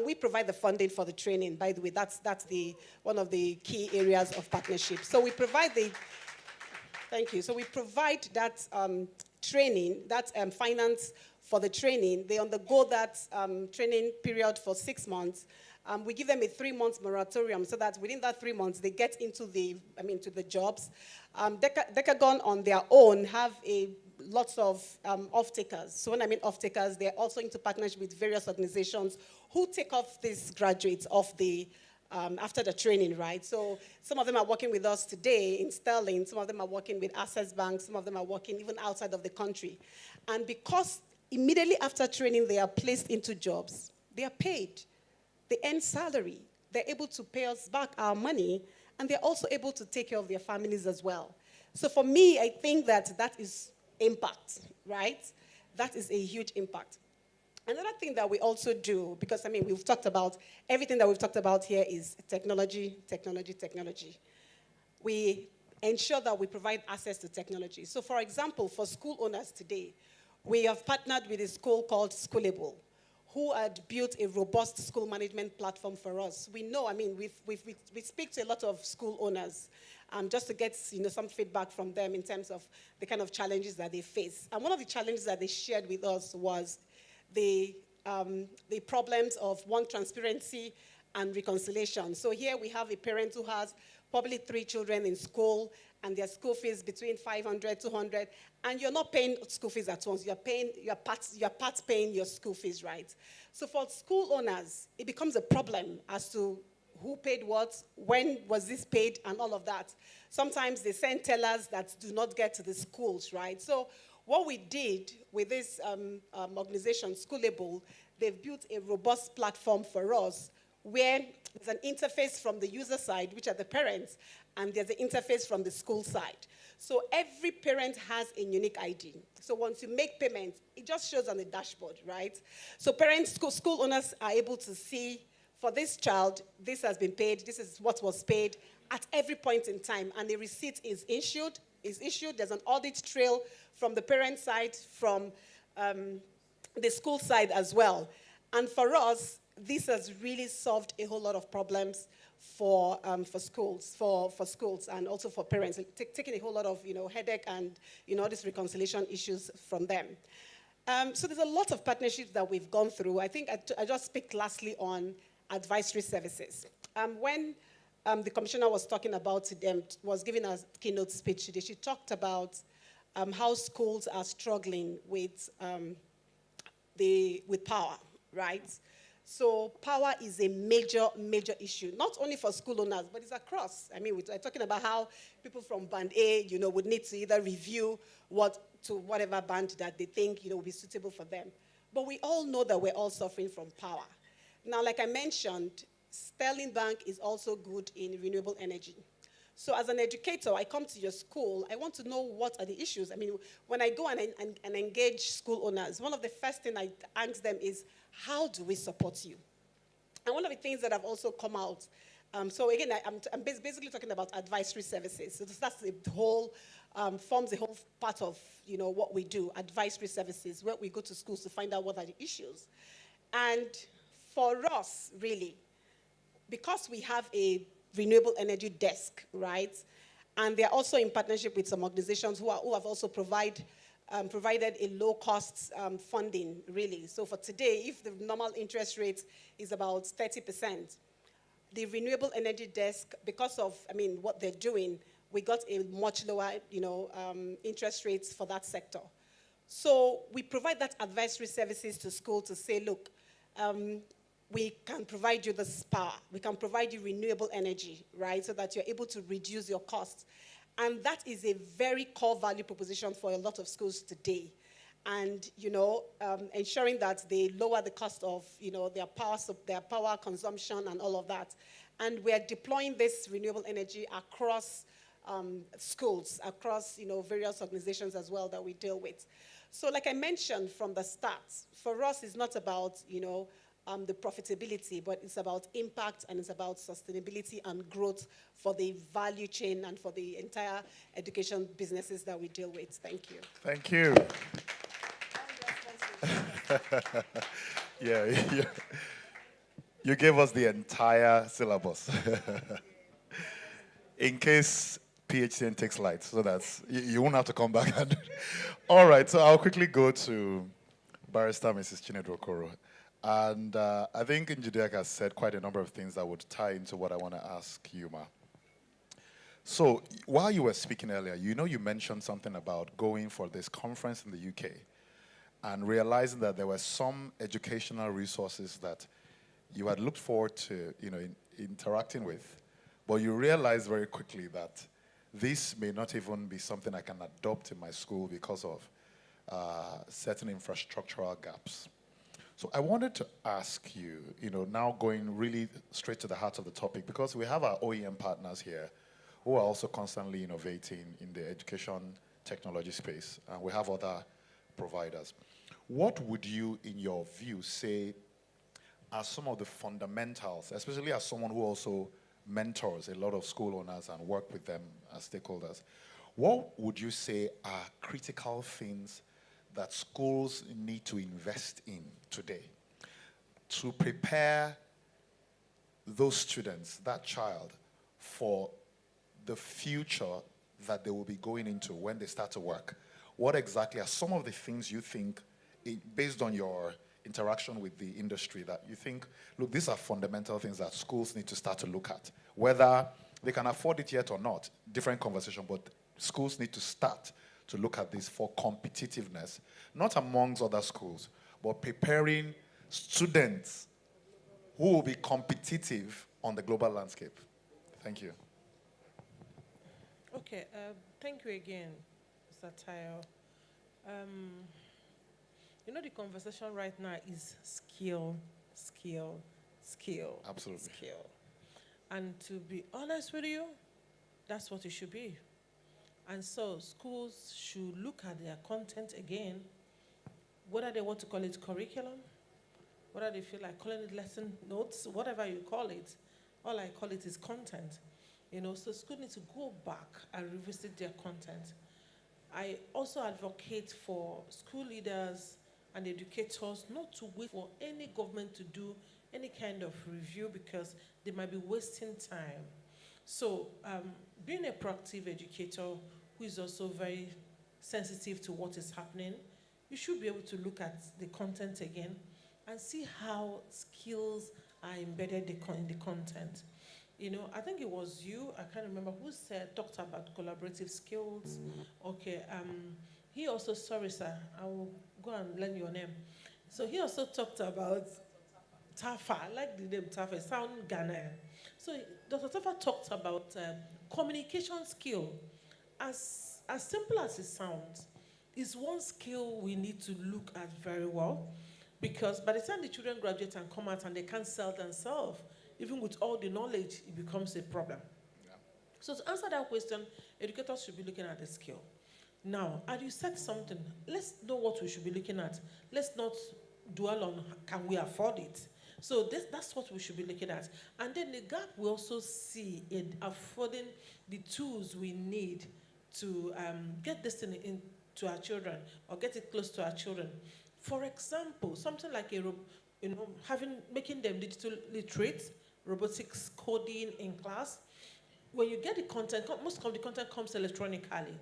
we provide the funding for the training. By the way, that's one of the key areas of partnership. So we provide thank you. So we provide that training, that finance for the training. They undergo that training period for 6 months. We give them a 3-month moratorium so that within that 3 months they get into to the jobs. Decagon on their own have lots of off-takers. So when I mean off-takers, they're also into partnership with various organizations who take off these graduates off after the training, right? So some of them are working with us today in Sterling. Some of them are working with Access Bank. Some of them are working even outside of the country. And because immediately after training they are placed into jobs, they are paid. They earn salary. They're able to pay us back our money, and they're also able to take care of their families as well. So for me, I think that is impact, right? That is a huge impact. Another thing that we also do, because we've talked about, everything that we've talked about here is technology, technology, technology. We ensure that we provide access to technology. So for example, for school owners today, we have partnered with a school called Schoolable, who had built a robust school management platform for us. We know, we speak to a lot of school owners just to get some feedback from them in terms of the kind of challenges that they face. And one of the challenges that they shared with us was the problems of, one, transparency and reconciliation. So here we have a parent who has probably 3 children in school, and their school fees between 500, 200, and you're not paying school fees at once. You're part paying your school fees, right? So for school owners, it becomes a problem as to who paid what, when was this paid, and all of that. Sometimes they send tellers that do not get to the schools, right? So what we did with this organization, Schoolable, they've built a robust platform for us where there's an interface from the user side, which are the parents, and there's an interface from the school side. So every parent has a unique ID. So once you make payments, it just shows on the dashboard, right? So parents, school owners are able to see, for this child, this has been paid, this is what was paid at every point in time, and the receipt is issued. There's an audit trail from the parent side, from the school side as well. And for us, this has really solved a whole lot of problems for schools, and also for parents, taking a whole lot of headache and all these reconciliation issues from them. So there's a lot of partnerships that we've gone through. I think I just speak lastly on advisory services. When the commissioner was talking about them, was giving a keynote speech today, she talked about how schools are struggling with power, right? So power is a major, major issue, not only for school owners, but it's across. We're talking about how people from band A, would need to either review whatever band that they think, will be suitable for them. But we all know that we're all suffering from power. Now, like I mentioned, Sterling Bank is also good in renewable energy. So as an educator, I come to your school, I want to know what are the issues. When I go and engage school owners, one of the first things I ask them is, how do we support you? And one of the things that have also come out, so again, I'm basically talking about advisory services. So that's the whole, forms the whole part of, what we do, advisory services, where we go to schools to find out what are the issues. And for us, really, because we have a renewable energy desk, right? And they're also in partnership with some organizations who have also provide provided a low-cost funding, really. So for today, if the normal interest rate is about 30%, the renewable energy desk, because of, what they're doing, we got a much lower, interest rates for that sector. So we provide that advisory services to school to say, look, we can provide you this power. We can provide you renewable energy, right, so that you're able to reduce your costs. And that is a very core value proposition for a lot of schools today. And, ensuring that they lower the cost of, their power consumption and all of that. And we're deploying this renewable energy across schools, across, various organizations as well that we deal with. So like I mentioned from the start, for us, it's not about, the profitability, but it's about impact and it's about sustainability and growth for the value chain and for the entire education businesses that we deal with. Thank you. Thank you. Yeah, you gave us the entire syllabus. In case PHCN takes light, so that's, you won't have to come back. All right, so I'll quickly go to Barrister Mrs. Chinedu Okoro. And I think Njideka has said quite a number of things that would tie into what I want to ask you, Ma. So while you were speaking earlier, you mentioned something about going for this conference in the UK and realizing that there were some educational resources that you had looked forward to, interacting with, but you realized very quickly that this may not even be something I can adopt in my school because of certain infrastructural gaps. So I wanted to ask you, now going really straight to the heart of the topic, because we have our OEM partners here who are also constantly innovating in the education technology space, and we have other providers. What would you, in your view, say are some of the fundamentals, especially as someone who also mentors a lot of school owners and work with them as stakeholders, what would you say are critical things that schools need to invest in today to prepare those students, that child, for the future that they will be going into when they start to work? What exactly are some of the things you think, based on your interaction with the industry, that you think, look, these are fundamental things that schools need to start to look at? Whether they can afford it yet or not, different conversation, but schools need to start to look at this for competitiveness, not amongst other schools, but preparing students who will be competitive on the global landscape. Thank you. Okay, thank you again, Mr. Tayo. The conversation right now is skill. Absolutely. Skill. And to be honest with you, that's what it should be. And so schools should look at their content again, whether they want to call it curriculum, whether they feel like calling it lesson notes, whatever you call it. All I call it is content. So schools need to go back and revisit their content. I also advocate for school leaders and educators not to wait for any government to do any kind of review, because they might be wasting time. So being a proactive educator who is also very sensitive to what is happening, you should be able to look at the content again and see how skills are embedded in the content. I think it was you, I can't remember who talked about collaborative skills. Okay, he also, sorry sir, I will go and learn your name. So he also talked about Tafa. I like the name Tafa, it sounds Ghanaian. So Dr. Tafa talked about communication skill. As simple as it sounds, is one skill we need to look at very well, because by the time the children graduate and come out and they can't sell themselves, even with all the knowledge, it becomes a problem. Yeah. So to answer that question, educators should be looking at the skill. Now, as you said something, let's know what we should be looking at. Let's not dwell on can we afford it. So that's what we should be looking at. And then the gap we also see in affording the tools we need to get this thing into our children or get it close to our children. For example, something like making them digital literate, robotics coding in class. When you get the content, most of the content comes electronically.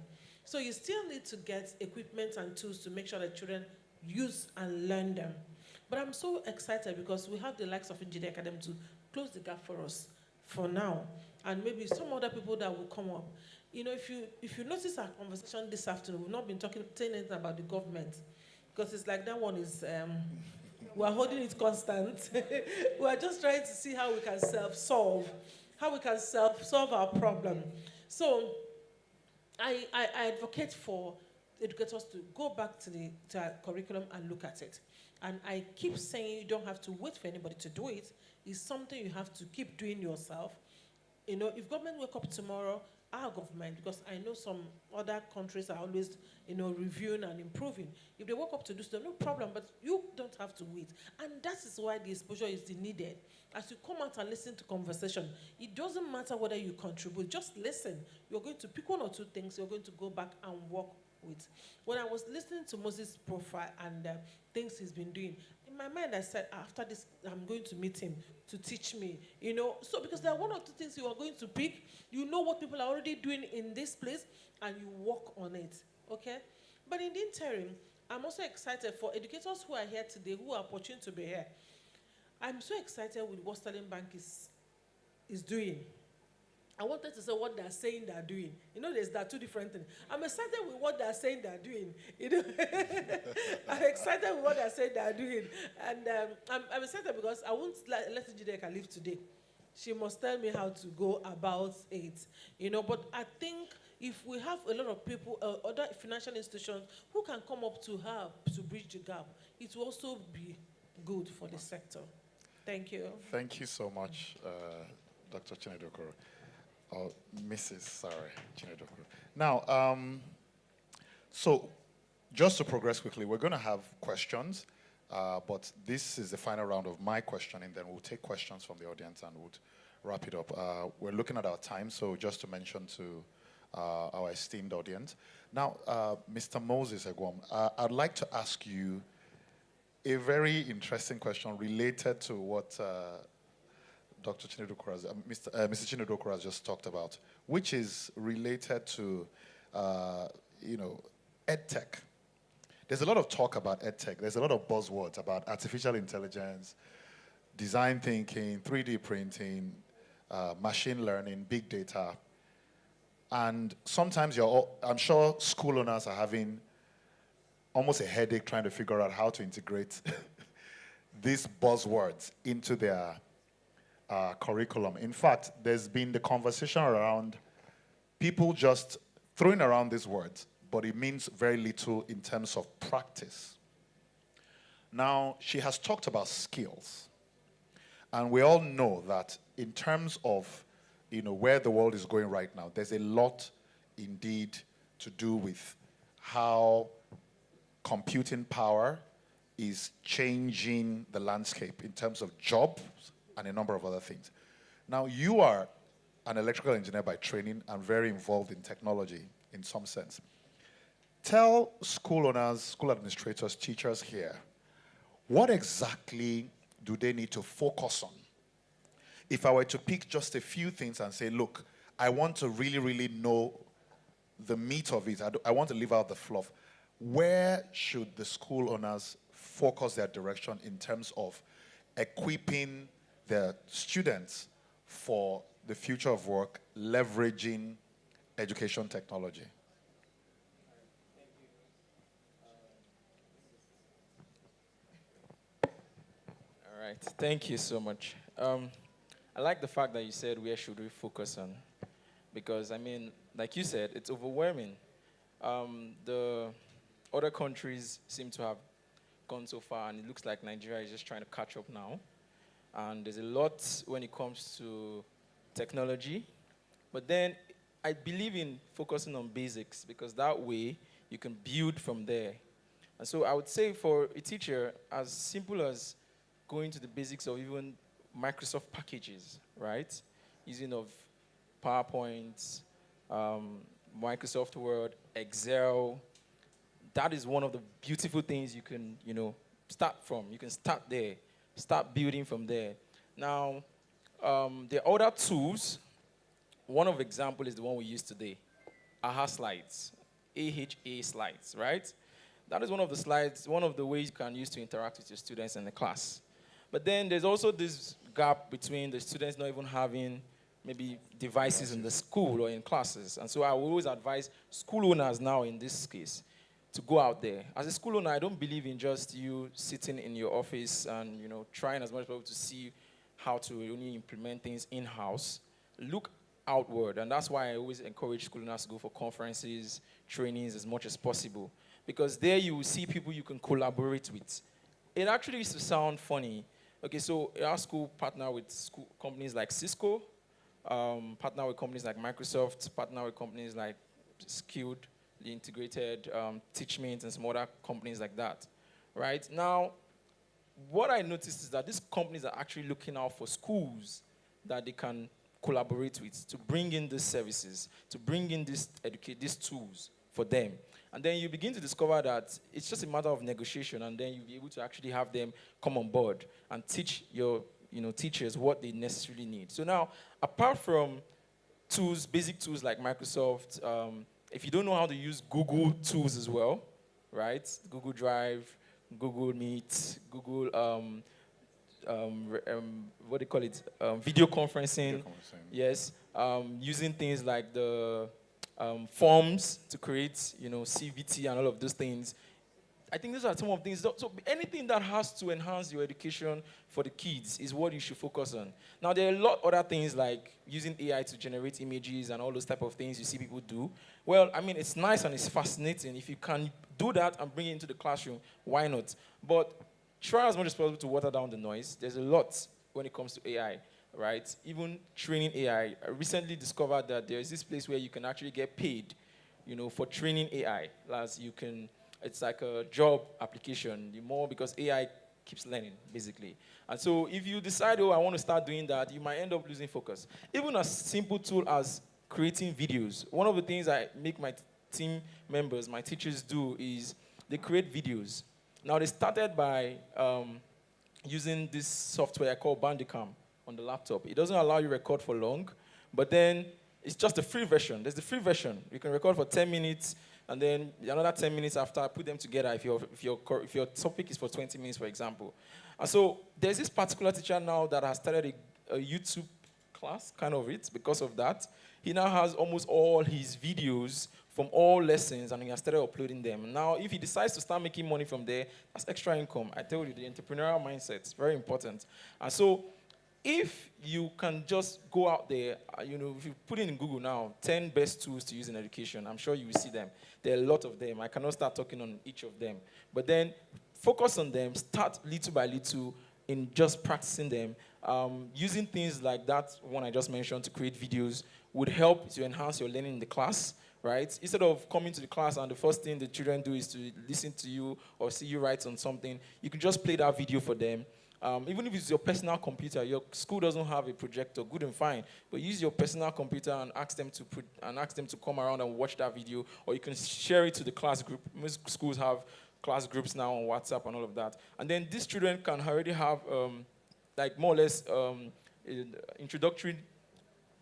So you still need to get equipment and tools to make sure that children use and learn them. But I'm so excited because we have the likes of Engineer Academy to close the gap for us for now. And maybe some other people that will come up. You know, if you notice our conversation this afternoon, we've not been saying anything about the government. Because it's like that one is, we are holding it constant. We are just trying to see how we can self-solve, how we can solve our problem. So I advocate for educators to go back to our curriculum and look at it. And I keep saying you don't have to wait for anybody to do it. It's something you have to keep doing yourself. You know, if government wake up tomorrow, our government, because I know some other countries are always, reviewing and improving. If they wake up to do so, no problem, but you don't have to wait. And that is why the exposure is needed. As you come out and listen to conversation, it doesn't matter whether you contribute, just listen. You're going to pick one or two things you're going to go back and work with. When I was listening to Moses' profile and things he's been doing, in my mind I said, after this, I'm going to meet him to teach me, So because there are one or two things you are going to pick, you know what people are already doing in this place, and you work on it, okay? But in the interim, I'm also excited for educators who are here today, who are opportune to be here. I'm so excited with what Sterling Bank is doing. I wanted to say what they're saying they're doing. There are two different things. I'm excited with what they're saying they're doing. I'm excited with what they're saying they're doing. And I'm excited because I won't let Njideka leave today. She must tell me how to go about it. But I think if we have a lot of people, other financial institutions who can come up to help to bridge the gap, it will also be good for the sector. Thank you. Thank you so much, Dr. Chinedokoro. Oh, Chinedokoro. Now, so just to progress quickly, we're going to have questions, but this is the final round of my questioning. Then we'll take questions from the audience and we'll wrap it up. We're looking at our time, so just to mention to our esteemed audience. Now, Mr. Moses Egwom, I'd like to ask you a very interesting question related to what Dr. Chinedokoro has, Mr. Chinedokoro has just talked about, which is related to, EdTech. There's a lot of talk about EdTech. There's a lot of buzzwords about artificial intelligence, design thinking, 3D printing, machine learning, big data. And sometimes I'm sure school owners are having almost a headache trying to figure out how to integrate these buzzwords into their curriculum. In fact, there's been the conversation around people just throwing around these words, but it means very little in terms of practice. Now, she has talked about skills. And we all know that in terms of where the world is going right now, there's a lot indeed to do with how computing power is changing the landscape in terms of jobs and a number of other things. Now, you are an electrical engineer by training and very involved in technology in some sense. Tell school owners, school administrators, teachers here, what exactly do they need to focus on? If I were to pick just a few things and say, look, I want to really, really know the meat of it, I want to leave out the fluff, where should the school owners focus their direction in terms of equipping their students for the future of work, leveraging education technology? All right, thank you so much. I like the fact that you said where should we focus on, because like you said, it's overwhelming. The other countries seem to have gone so far, and it looks like Nigeria is just trying to catch up now. And there's a lot when it comes to technology. But then I believe in focusing on basics, because that way you can build from there. And so I would say for a teacher, as simple as going to the basics of even Microsoft packages, right? Using of PowerPoint, Microsoft Word, Excel. That is one of the beautiful things you can, start from. You can start there. Start building from there. Now, there are other tools. One of example is the one we use today, AHA Slides. AHA slides, right? That is one of the slides, one of the ways you can use to interact with your students in the class. But then there's also this gap between the students not even having maybe devices in the school or in classes. And so I will always advise school owners now in this case to go out there. As a school owner, I don't believe in just you sitting in your office and trying as much as possible to see how to only implement things in-house. Look outward, and that's why I always encourage school owners to go for conferences, trainings as much as possible, because there you will see people you can collaborate with. It actually used to sound funny. Okay, so our school partner with school companies like Cisco, partner with companies like Microsoft, partner with companies like Skilled, the Integrated, Teachmate, and some other companies like that, right? Now, what I noticed is that these companies are actually looking out for schools that they can collaborate with to bring in these services, to bring in these tools for them. And then you begin to discover that it's just a matter of negotiation, and then you'll be able to actually have them come on board and teach your teachers what they necessarily need. So now, apart from tools, basic tools like Microsoft, if you don't know how to use Google tools as well, right? Google Drive, Google Meet, Google, what do you call it? Video conferencing. Yes. Using things like the forms to create, CVT and all of those things. I think these are some of the things. So anything that has to enhance your education for the kids is what you should focus on. Now, there are a lot of other things like using AI to generate images and all those type of things you see people do. Well, I mean, it's nice and it's fascinating. If you can do that and bring it into the classroom, why not? But try as much as possible to water down the noise. There's a lot when it comes to AI, right? Even training AI. I recently discovered that there's this place where you can actually get paid, for training AI. As you can... It's like a job application, because AI keeps learning, basically. And so if you decide, I want to start doing that, you might end up losing focus. Even a simple tool as creating videos. One of the things I make my team members, my teachers do is they create videos. Now, they started by using this software called Bandicam on the laptop. It doesn't allow you to record for long, but then it's just a free version. There's the free version. You can record for 10 minutes, and then another 10 minutes after, put them together if your topic is for 20 minutes, for example. And so there's this particular teacher now that has started a YouTube class, kind of it, because of that. He now has almost all his videos from all lessons, and he has started uploading them. Now, if he decides to start making money from there, that's extra income. I tell you, the entrepreneurial mindset is very important. And so if you can just go out there, if you put in Google now, 10 best tools to use in education, I'm sure you will see them. There are a lot of them. I cannot start talking on each of them. But then focus on them, start little by little in just practicing them. Using things like that one I just mentioned to create videos would help to enhance your learning in the class, right? Instead of coming to the class and the first thing the children do is to listen to you or see you write on something, you can just play that video for them. Even if it's your personal computer, your school doesn't have a projector, good and fine, but use your personal computer and ask them to come around and watch that video, or you can share it to the class group. Most schools have class groups now on WhatsApp and all of that. And then these children can already have, more or less, introductory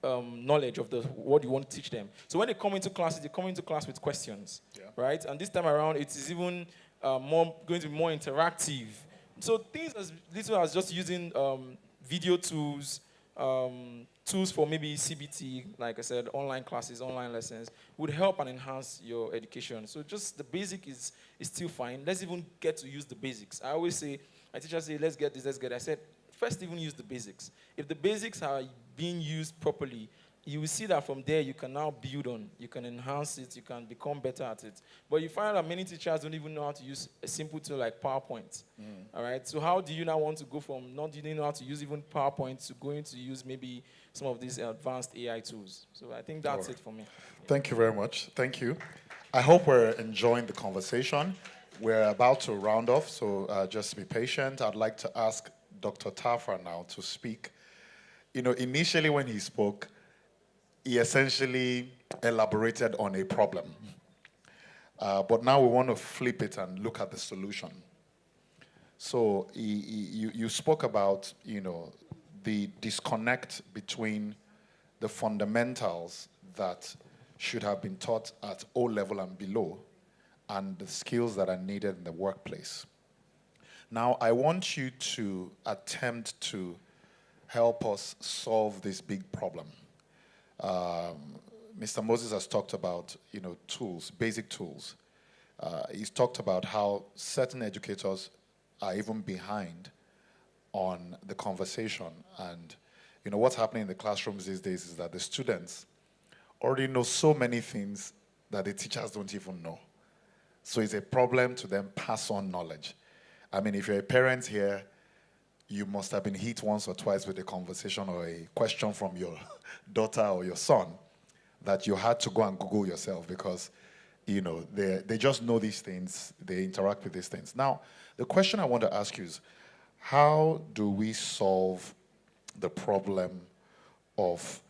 knowledge of what you want to teach them. So when they come into classes, they come into class with questions, right? And this time around, it is even going to be more interactive. So things as little as just using video tools, tools for maybe CBT, like I said, online classes, online lessons, would help and enhance your education. So just the basic is still fine. Let's even get to use the basics. I always say, my teachers say, let's get this, let's get it. I said, first even use the basics. If the basics are being used properly, you will see that from there you can now build on, you can enhance it, you can become better at it. But you find that many teachers don't even know how to use a simple tool like PowerPoint. All right, so how do you now want to go from not even know how to use even PowerPoint to going to use maybe some of these advanced AI tools? So I think that's it for me. Thank you very much. Thank you. I hope we're enjoying the conversation. We're about to round off, so just be patient. I'd like to ask Dr. Tafa now to speak. Initially when he spoke, he essentially elaborated on a problem. But now we want to flip it and look at the solution. So you spoke about, the disconnect between the fundamentals that should have been taught at O level and below, and the skills that are needed in the workplace. Now, I want you to attempt to help us solve this big problem. Mr. Moses has talked about, tools, basic tools. He's talked about how certain educators are even behind on the conversation. And, what's happening in the classrooms these days is that the students already know so many things that the teachers don't even know. So it's a problem to them pass on knowledge. I mean, if you're a parent here, you must have been hit once or twice with a conversation or a question from your daughter or your son that you had to go and Google yourself because, they just know these things, they interact with these things. Now, the question I want to ask you is, how do we solve the problem of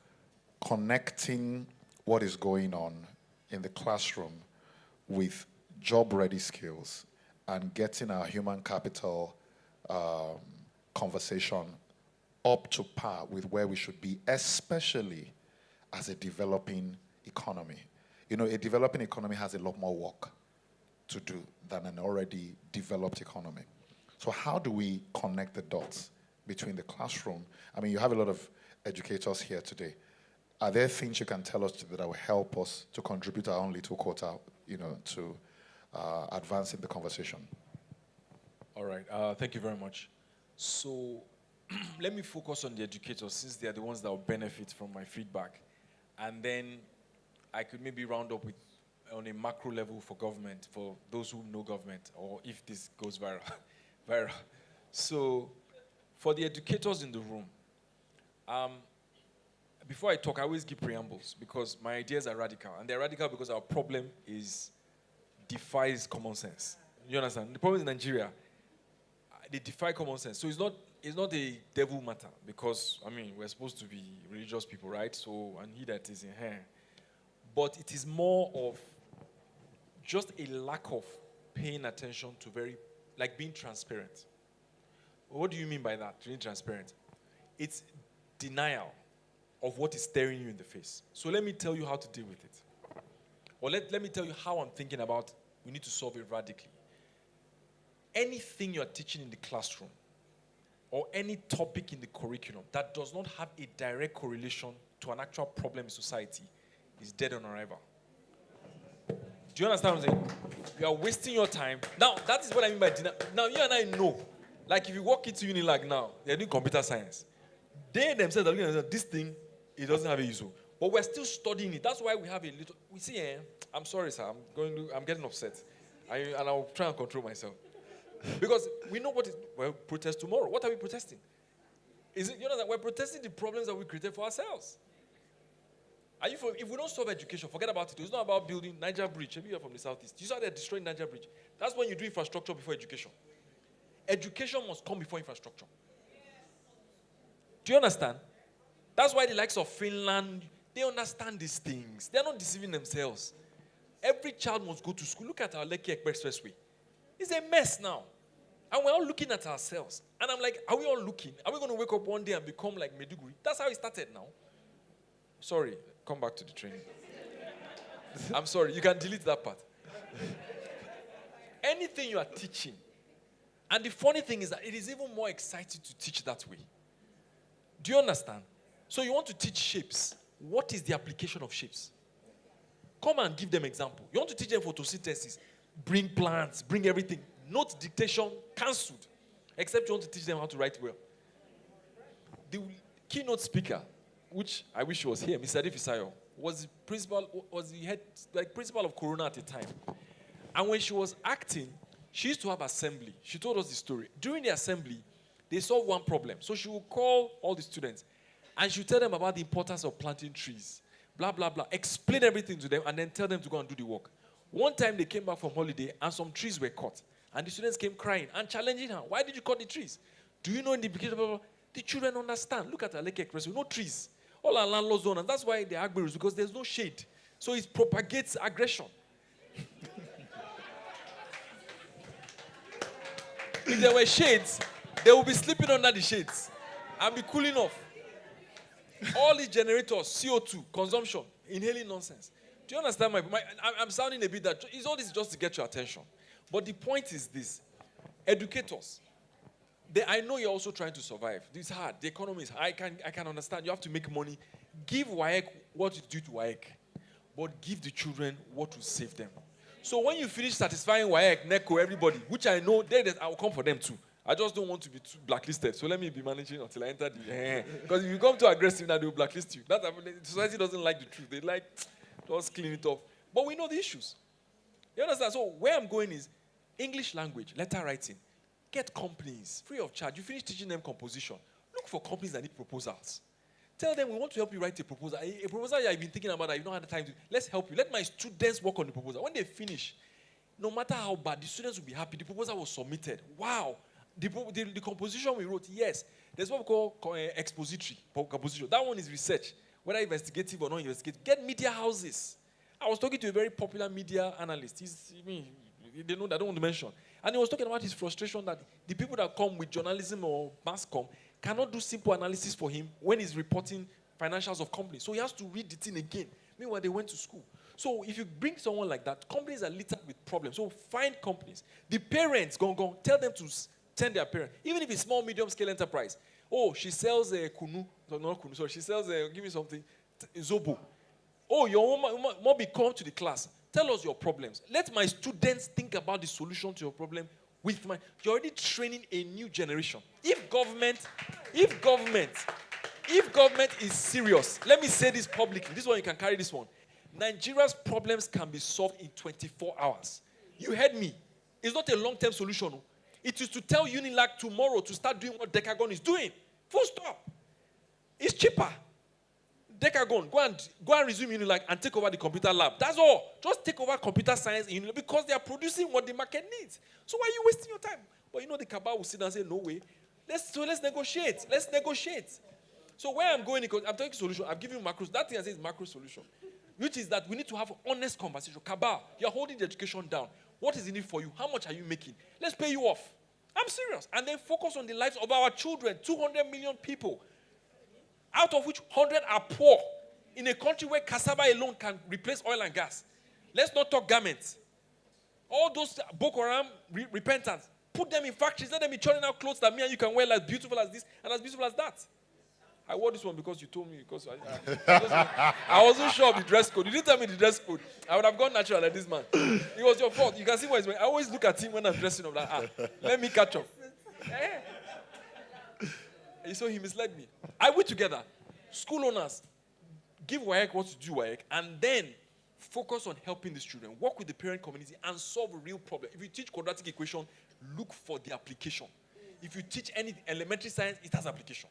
connecting what is going on in the classroom with job-ready skills and getting our human capital conversation up to par with where we should be, especially as a developing economy? A developing economy has a lot more work to do than an already developed economy. So how do we connect the dots between the classroom? I mean, you have a lot of educators here today. Are there things you can tell us that will help us to contribute our own little quota, to advancing the conversation? All right, thank you very much. So let me focus on the educators since they are the ones that will benefit from my feedback. And then I could maybe round up with on a macro level for government, for those who know government, or if this goes viral. So for the educators in the room, before I talk, I always give preambles because my ideas are radical. And they're radical because our problem defies common sense. You understand? The problem in Nigeria, they defy common sense. So it's not a devil matter because, we're supposed to be religious people, right? So, and he that is in here. But it is more of just a lack of paying attention to being transparent. What do you mean by that, being transparent? It's denial of what is staring you in the face. So let me tell you how to deal with it. Or let me tell you how I'm thinking about we need to solve it radically. Anything you're teaching in the classroom or any topic in the curriculum that does not have a direct correlation to an actual problem in society is dead on arrival. Do you understand what I'm saying? You are wasting your time. Now, that is what I mean by denial. Now, you and I know. Like if you walk into Unilag now, they're doing computer science. They themselves are looking at this thing, it doesn't have a use. But we're still studying it. That's why we have a little. We see, I'm sorry, sir. I'm getting upset. And I'll try and control myself. Because we know protest tomorrow. What are we protesting? That we're protesting the problems that we created for ourselves. If we don't solve education, forget about it. It's not about building Niger Bridge. Maybe you're from the southeast. You saw they're destroying Niger Bridge. That's when you do infrastructure before education. Education must come before infrastructure. Do you understand? That's why the likes of Finland, they understand these things. They're not deceiving themselves. Every child must go to school. Look at our Lekki Expressway. It's a mess now. And we're all looking at ourselves. And I'm like, are we all looking? Are we going to wake up one day and become like Meduguri? That's how it started now. Sorry, come back to the training. I'm sorry, you can delete that part. Anything you are teaching. And the funny thing is that it is even more exciting to teach that way. Do you understand? So you want to teach shapes. What is the application of shapes? Come and give them example. You want to teach them photosynthesis. Bring plants, bring everything. Note dictation, cancelled. Except you want to teach them how to write well. The keynote speaker, which I wish was here, Mr. Fisayo, was the principal of Corona at the time. And when she was acting, she used to have assembly. She told us the story. During the assembly, they solved one problem. So she would call all the students and she would tell them about the importance of planting trees. Blah, blah, blah. Explain everything to them and then tell them to go and do the work. One time they came back from holiday and some trees were cut. And the students came crying and challenging her. Why did you cut the trees? Do you know in the implication? Blah, blah, blah. The children understand. Look at our Lekki Expressway. No trees. All our landlords own. And that's why they are agberos, because there's no shade. So it propagates aggression. If there were shades, they would be sleeping under the shades and be cooling off. All the generators, CO2, consumption, inhaling nonsense. Do you understand I'm sounding a bit that it's all this just to get your attention. But the point is this: educators. I know you're also trying to survive. It's hard. The economy is hard. I can understand. You have to make money. Give WAEC what is due to WAEC, but give the children what will save them. So when you finish satisfying WAEC, NECO, everybody, which I know, I will come for them too. I just don't want to be too blacklisted. So let me be managing until I enter the... Because if you come too aggressive now, they will blacklist you. Society doesn't like the truth. They like, just clean it up. But we know the issues. You understand? So where I'm going is English language, letter writing. Get companies, free of charge. You finish teaching them composition. Look for companies that need proposals. Tell them, we want to help you write a proposal. A proposal you've been thinking about that you don't have the time to. Let's help you. Let my students work on the proposal. When they finish, no matter how bad, the students will be happy. The proposal was submitted. Wow. The composition we wrote, yes. There's what we call expository composition. That one is research, whether investigative or not investigative. Get media houses. I was talking to a very popular media analyst. They know that I don't want to mention. And he was talking about his frustration that the people that come with journalism or mass comm cannot do simple analysis for him when he's reporting financials of companies. So he has to read the thing again. Meanwhile, they went to school. So if you bring someone like that, companies are littered with problems. So find companies. The parents, go, tell them to send their parents. Even if it's small, medium scale enterprise. Oh, she sells kunu. No, not kunu, sorry. She sells, give me something, zobo. Oh, your mom come to the class. Tell us your problems. Let my students think about the solution to your problem with you're already training a new generation. If government is serious, let me say this publicly. This one, you can carry this one. Nigeria's problems can be solved in 24 hours. You heard me. It's not a long-term solution. It is to tell Unilag tomorrow to start doing what Decagon is doing. Full stop. It's cheaper. Decagon, go and resume Unilag and take over the computer lab. That's all. Just take over computer science in Unilag because they are producing what the market needs. So why are you wasting your time? But you know the cabal will sit down and say, no way. Let's negotiate. Let's negotiate. So where I'm going, because I'm taking solution, I'm giving you macros. That thing I say is macro solution. Which is that we need to have honest conversation. Cabal, you're holding the education down. What is in it for you? How much are you making? Let's pay you off. I'm serious. And then focus on the lives of our children, 200 million people. Out of which 100 are poor in a country where cassava alone can replace oil and gas. Let's not talk garments. All those Boko Haram repentance, put them in factories, let them be churning out clothes that me and you can wear as beautiful as this and as beautiful as that. I wore this one because you told me, because I wasn't sure of the dress code. You didn't tell me the dress code. I would have gone natural like this man. It was your fault. You can see what he's wearing. I always look at him when I'm dressing up like, let me catch up. So he misled me. I went together. School owners, give WAEC what to do WAEC, and then focus on helping these children. Work with the parent community and solve a real problem. If you teach quadratic equation, look for the application. If you teach any elementary science, it has application.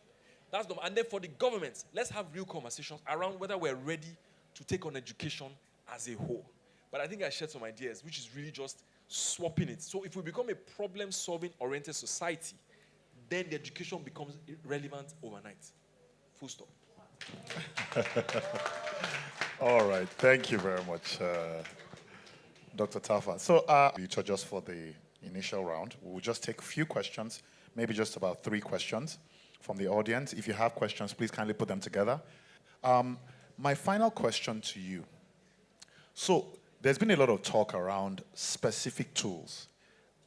That's the, and then for the governments, let's have real conversations around whether we're ready to take on education as a whole. But I think I shared some ideas, which is really just swapping it. So if we become a problem-solving oriented society, then the education becomes irrelevant overnight. Full stop. All right. Thank you very much, Dr. Tafa. So, just for the initial round, we'll just take a few questions, maybe just about 3 questions from the audience. If you have questions, please kindly put them together. My final question to you. So, there's been a lot of talk around specific tools.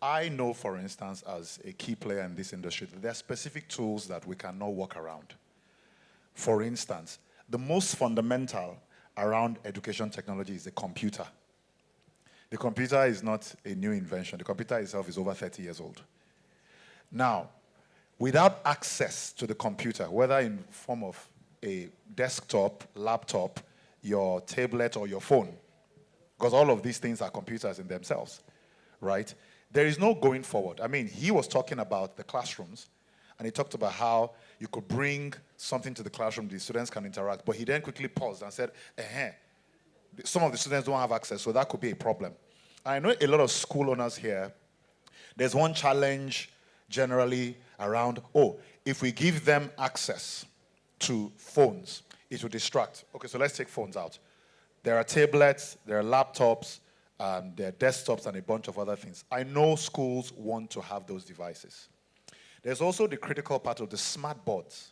I know, for instance, as a key player in this industry, that there are specific tools that we cannot work around. For instance, the most fundamental around education technology is the computer. The computer is not a new invention. The computer itself is over 30 years old. Now, without access to the computer, whether in form of a desktop, laptop, your tablet, or your phone, because all of these things are computers in themselves, right? There is no going forward. I mean, he was talking about the classrooms, and he talked about how you could bring something to the classroom, the students can interact, but he then quickly paused and said, some of the students don't have access, so that could be a problem. I know a lot of school owners here, there's one challenge generally around, if we give them access to phones, it will distract. Okay, so let's take phones out. There are tablets, there are laptops, there are desktops, and a bunch of other things. I know schools want to have those devices. There's also the critical part of the smart boards.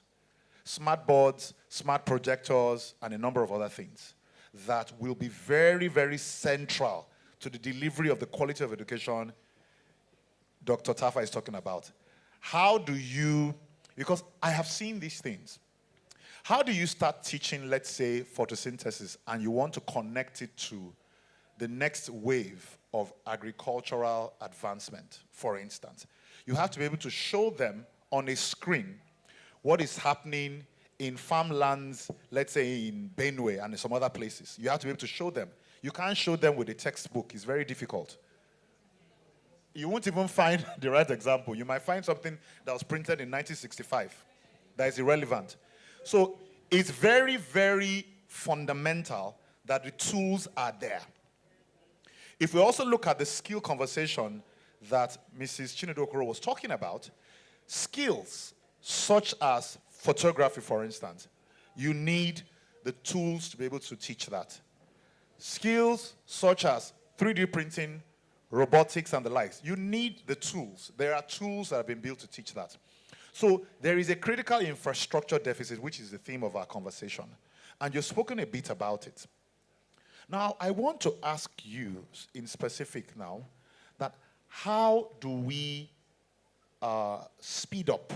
Smart boards, smart projectors, and a number of other things that will be very, very central to the delivery of the quality of education Dr. Tafa is talking about. How do you, because I have seen these things, how do you start teaching, let's say, photosynthesis, and you want to connect it to the next wave of agricultural advancement, for instance? You have to be able to show them on a screen what is happening in farmlands, let's say in Benue and some other places. You have to be able to show them. You can't show them with a textbook. It's very difficult. You won't even find the right example. You might find something that was printed in 1965 that is irrelevant. So it's very, very fundamental that the tools are there. If we also look at the skill conversation that Mrs. Chinedu Okoro was talking about, skills such as photography, for instance, you need the tools to be able to teach that. Skills such as 3D printing, robotics, and the likes, you need the tools. There are tools that have been built to teach that. So there is a critical infrastructure deficit, which is the theme of our conversation. And you've spoken a bit about it. Now, I want to ask you in specific now, that how do we speed up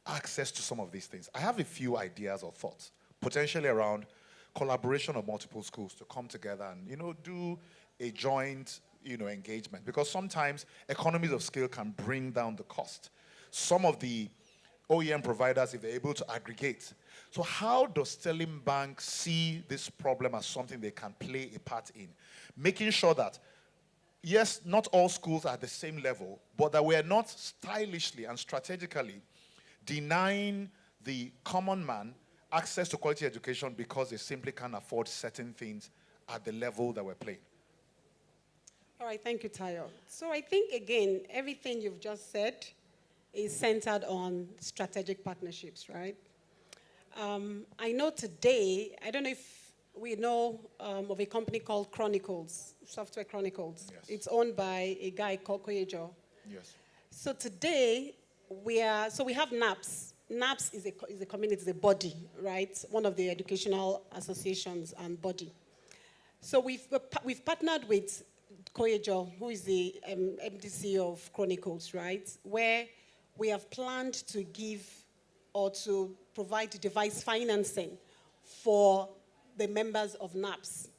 access to some of these things? I have a few ideas or thoughts, potentially around collaboration of multiple schools to come together and, do a joint, engagement. Because sometimes economies of scale can bring down the cost. Some of the OEM providers, if they're able to aggregate. So how does Sterling Bank see this problem as something they can play a part in? Making sure that, yes, not all schools are at the same level, but that we're not stylishly and strategically denying the common man access to quality education because they simply can't afford certain things at the level that we're playing. All right, thank you, Tayo. So I think, again, everything you've just said is centered on strategic partnerships, right? I know today, I don't know if we know of a company called Chronicles, Software Chronicles. Yes. It's owned by a guy called Koyejo. Yes. So today, we have NAPS. NAPS is a community, is a body, right? One of the educational associations and body. So we've partnered with Koyejo, who is the MDC of Chronicles, right? Where we have planned to give or to provide device financing for the members of NAPS.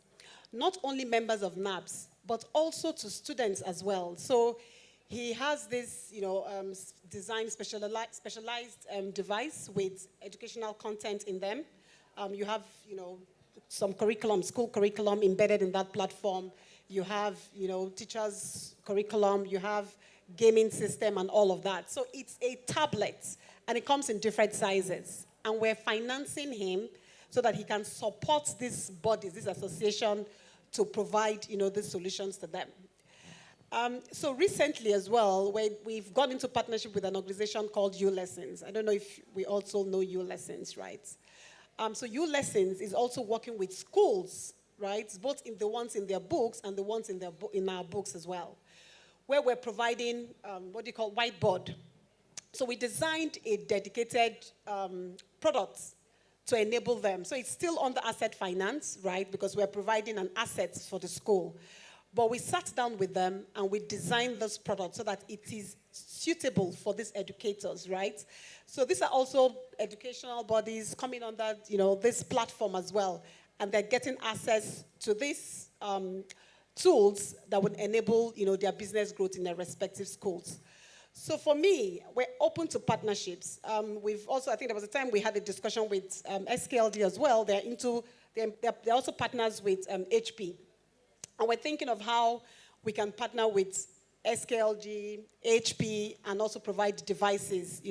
Not only members of NAPS, but also to students as well. So he has this, design specialized device with educational content in them. You have, some curriculum, school curriculum embedded in that platform. You have, teachers' curriculum. You have gaming system and all of that. So it's a tablet, and it comes in different sizes. And we're financing him so that he can support these bodies, this association, to provide, these solutions to them. So recently as well, we've gone into partnership with an organization called U Lessons. I don't know if we also know U Lessons, right? So U Lessons is also working with schools, right? Both in the ones in their books and the ones in our books as well, where we're providing whiteboard. So we designed a dedicated product to enable them. So it's still under asset finance, right? Because we're providing an asset for the school. But we sat down with them and we designed this product so that it is suitable for these educators, right? So these are also educational bodies coming under, this platform as well. And they're getting access to these tools that would enable, their business growth in their respective schools. So for me, we're open to partnerships. We've also, I think there was a time we had a discussion with SKLD as well. They're also partners with HP. And we're thinking of how we can partner with SKLG, HP, and also provide devices,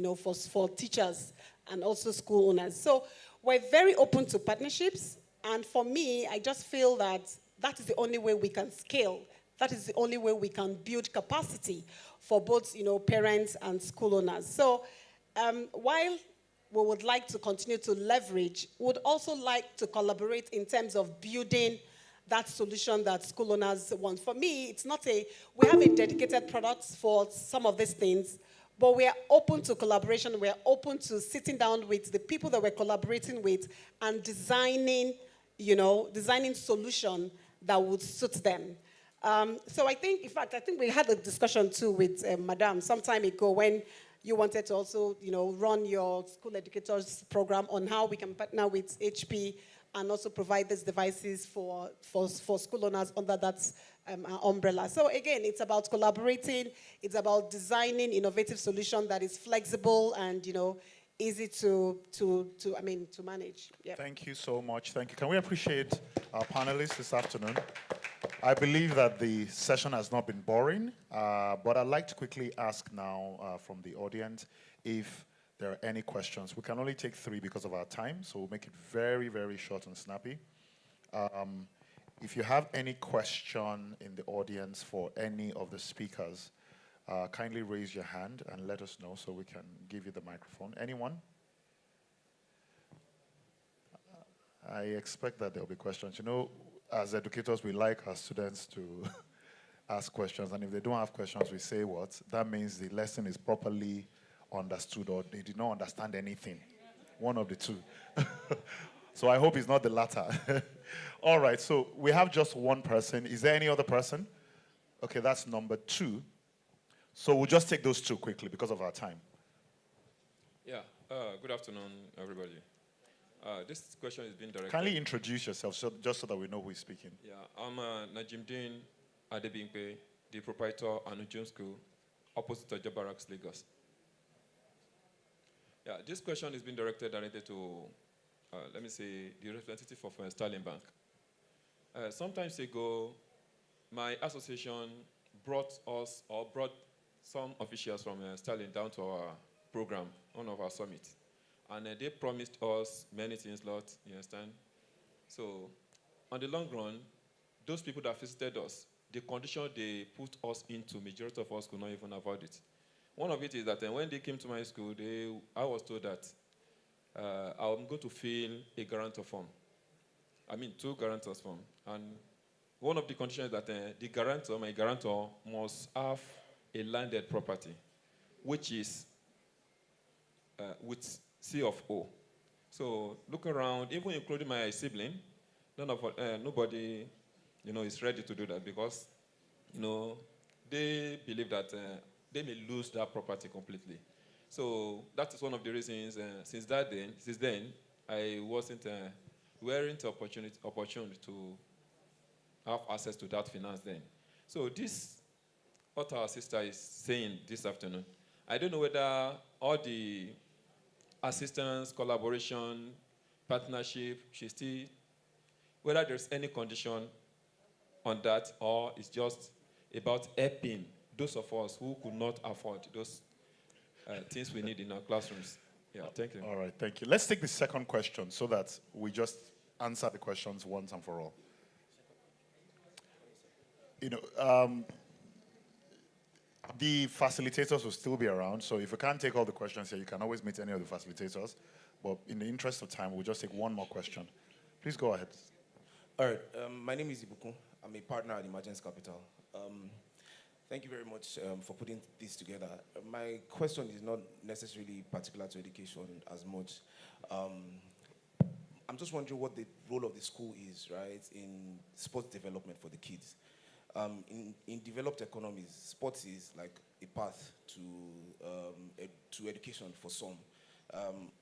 for teachers and also school owners. So we're very open to partnerships. And for me, I just feel that that is the only way we can scale. That is the only way we can build capacity for both, parents and school owners. So while we would like to continue to leverage, we would also like to collaborate in terms of building that solution that school owners want. For me, it's not we have a dedicated product for some of these things, but we are open to collaboration. We are open to sitting down with the people that we're collaborating with and designing, designing solution that would suit them. So I think, in fact, I think we had a discussion too with Madame some time ago when you wanted to also, run your school educators program on how we can partner with HP and also provide these devices for school owners under that umbrella. So again, it's about collaborating. It's about designing innovative solution that is flexible and, easy to manage. Yep. Thank you so much. Thank you. Can we appreciate our panelists this afternoon? I believe that the session has not been boring, but I'd like to quickly ask now from the audience if there are any questions. We can only take 3 because of our time, so we'll make it very, very short and snappy. If you have any question in the audience for any of the speakers, kindly raise your hand and let us know so we can give you the microphone. Anyone? I expect that there'll be questions. As educators, we like our students to ask questions, and if they don't have questions, we say what? That means the lesson is properly understood or they did not understand anything. One of the two. So I hope it's not the latter. All right, so we have just one person. Is there any other person? Okay, that's number 2. So we'll just take those 2 quickly because of our time. Yeah, good afternoon, everybody. This question is being directed. Kindly introduce yourself just so that we know who is speaking. Yeah, I'm Najimdeen Adebimpe, the proprietor Anujum School, opposite to Ojo Barracks, Lagos. Yeah, this question is being directed to, let me say, the representative of Sterling Bank. Sometimes ago, my association brought some officials from Sterling down to our program, one of our summits. And they promised us many things, Lord, you understand? So, on the long run, those people that visited us, the condition they put us into, majority of us could not even avoid it. One of it is that when they came to my school, I was told that I'm going to fill a guarantor form. 2 guarantors form. And one of the conditions is that my guarantor, must have a landed property, which is with C of O. So look around, even including my sibling, nobody, is ready to do that because, they believe that they may lose that property completely. So that is one of the reasons. Since then, I weren't opportunity to have access to that finance then. So this, what our sister is saying this afternoon, I don't know whether all the assistance, collaboration, partnership, whether there's any condition on that, or it's just about helping those of us who could not afford those things we need in our classrooms. Yeah, thank you. All right, thank you. Let's take the second question so that we just answer the questions once and for all. The facilitators will still be around, so if you can't take all the questions here, you can always meet any of the facilitators. But in the interest of time, we'll just take one more question. Please go ahead. All right, my name is Ibuku. I'm a partner at Emergence Capital. Thank you very much for putting this together. My question is not necessarily particular to education as much. I'm just wondering what the role of the school is, right, in sports development for the kids. In developed economies, sports is like a path to education for some.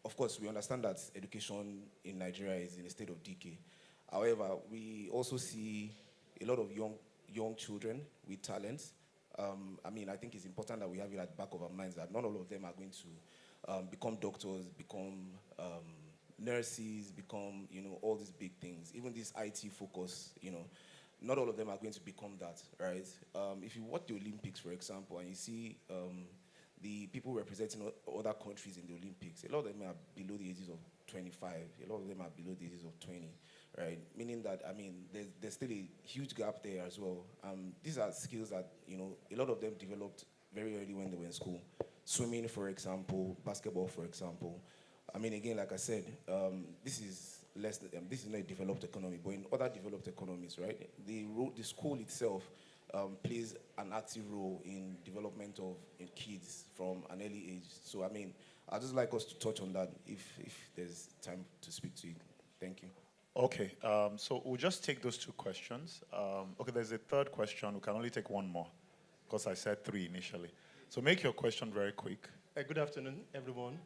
Of course, we understand that education in Nigeria is in a state of decay. However, we also see a lot of young children with talents. I think it's important that we have it at the back of our minds that not all of them are going to become doctors, become nurses, become, all these big things. Even this IT focus, not all of them are going to become that, right? If you watch the Olympics, for example, and you see the people representing other countries in the Olympics, a lot of them are below the ages of 25. A lot of them are below the ages of 20, right? Meaning that, there's still a huge gap there as well. These are skills that, a lot of them developed very early when they were in school. Swimming, for example, basketball, for example. Again, like I said, this is not a developed economy, but in other developed economies, right, the school itself plays an active role in development of kids from an early age. So, I'd just like us to touch on that if there's time to speak to it. Thank you. Okay, so we'll just take those two questions. Okay, there's a third question. We can only take one more because I said three initially. So make your question very quick. Good afternoon, everyone.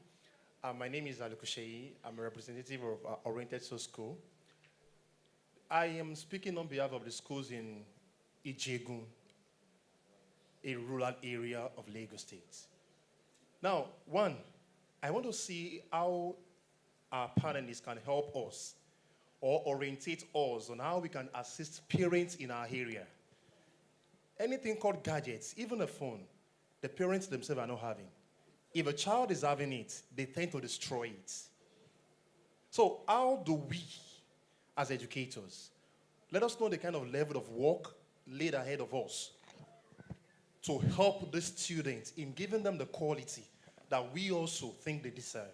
My name is Alukusheyi. I'm a representative of Oriented Soul School. I am speaking on behalf of the schools in Ijegun, a rural area of Lagos State. Now, one, I want to see how our panelists can help us or orientate us on how we can assist parents in our area. Anything called gadgets, even a phone, the parents themselves are not having. If a child is having it, they tend to destroy it. So how do we, as educators, let us know the kind of level of work laid ahead of us to help the students in giving them the quality that we also think they deserve.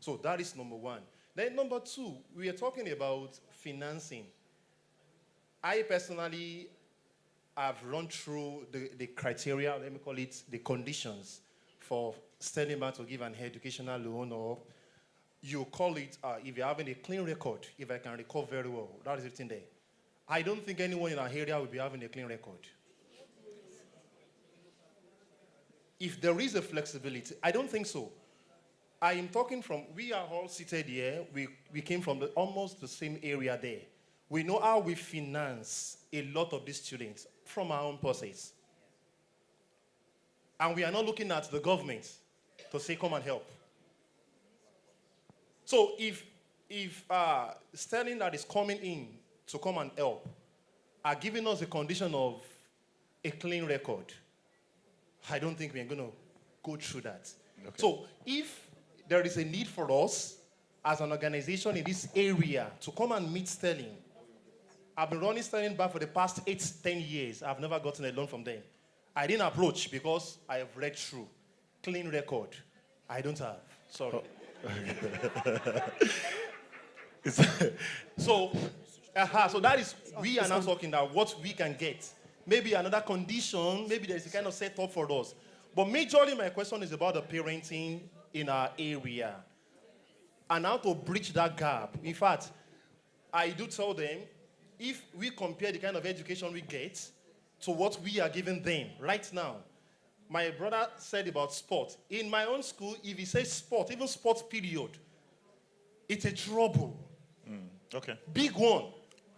So that is number one. Then number two, we are talking about financing. I personally have run through the criteria, let me call it the conditions for Sterling Bank to give an educational loan, or you call it, if you're having a clean record, if I can recall very well, that is written there. I don't think anyone in our area will be having a clean record. If there is a flexibility, I don't think so. I am talking from, we are all seated here, we came from almost the same area there. We know how we finance a lot of these students from our own purses. And we are not looking at the government to say, come and help. So if Sterling that is coming in to come and help are giving us a condition of a clean record, I don't think we're going to go through that. Okay. So if there is a need for us as an organization in this area to come and meet Sterling, I've been running Sterling Bank for the past 8-10 years. I've never gotten a loan from them. I didn't approach because I have read through. Clean record. I don't have. Sorry. So that is, we are now talking about what we can get. Maybe another condition, maybe there's a kind of setup for us. But majorly my question is about the parenting in our area and how to bridge that gap. In fact, I do tell them, if we compare the kind of education we get to what we are giving them right now. My brother said about sport. In my own school, if he says sport, even sports period, it's a trouble. Okay. Big one.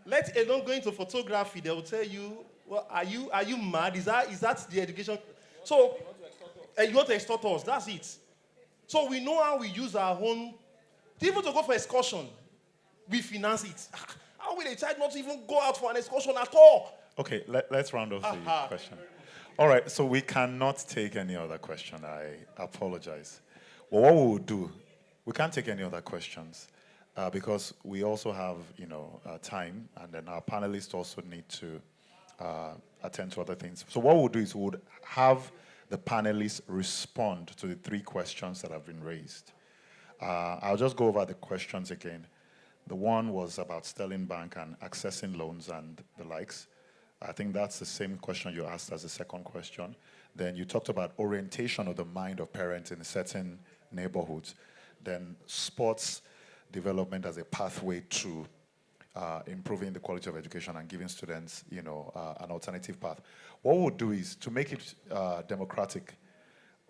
Let alone go into photography, they will tell you, well, are you mad? Is that the education? So, you want to extort us, that's it. So we know how we use our own, even to go for excursion, we finance it. How will a child not even go out for an excursion at all? Okay, let's round off the question. All right, so we cannot take any other question. I apologize. Well, what we will do, we can't take any other questions because we also have, time, and then our panelists also need to attend to other things. So what we'll do is we'll have the panelists respond to the three questions that have been raised. I'll just go over the questions again. The one was about Sterling Bank and accessing loans and the likes. I think that's the same question you asked as the second question. Then you talked about orientation of the mind of parents in certain neighborhoods. Then sports development as a pathway to improving the quality of education and giving students, an alternative path. What we'll do is, to make it democratic,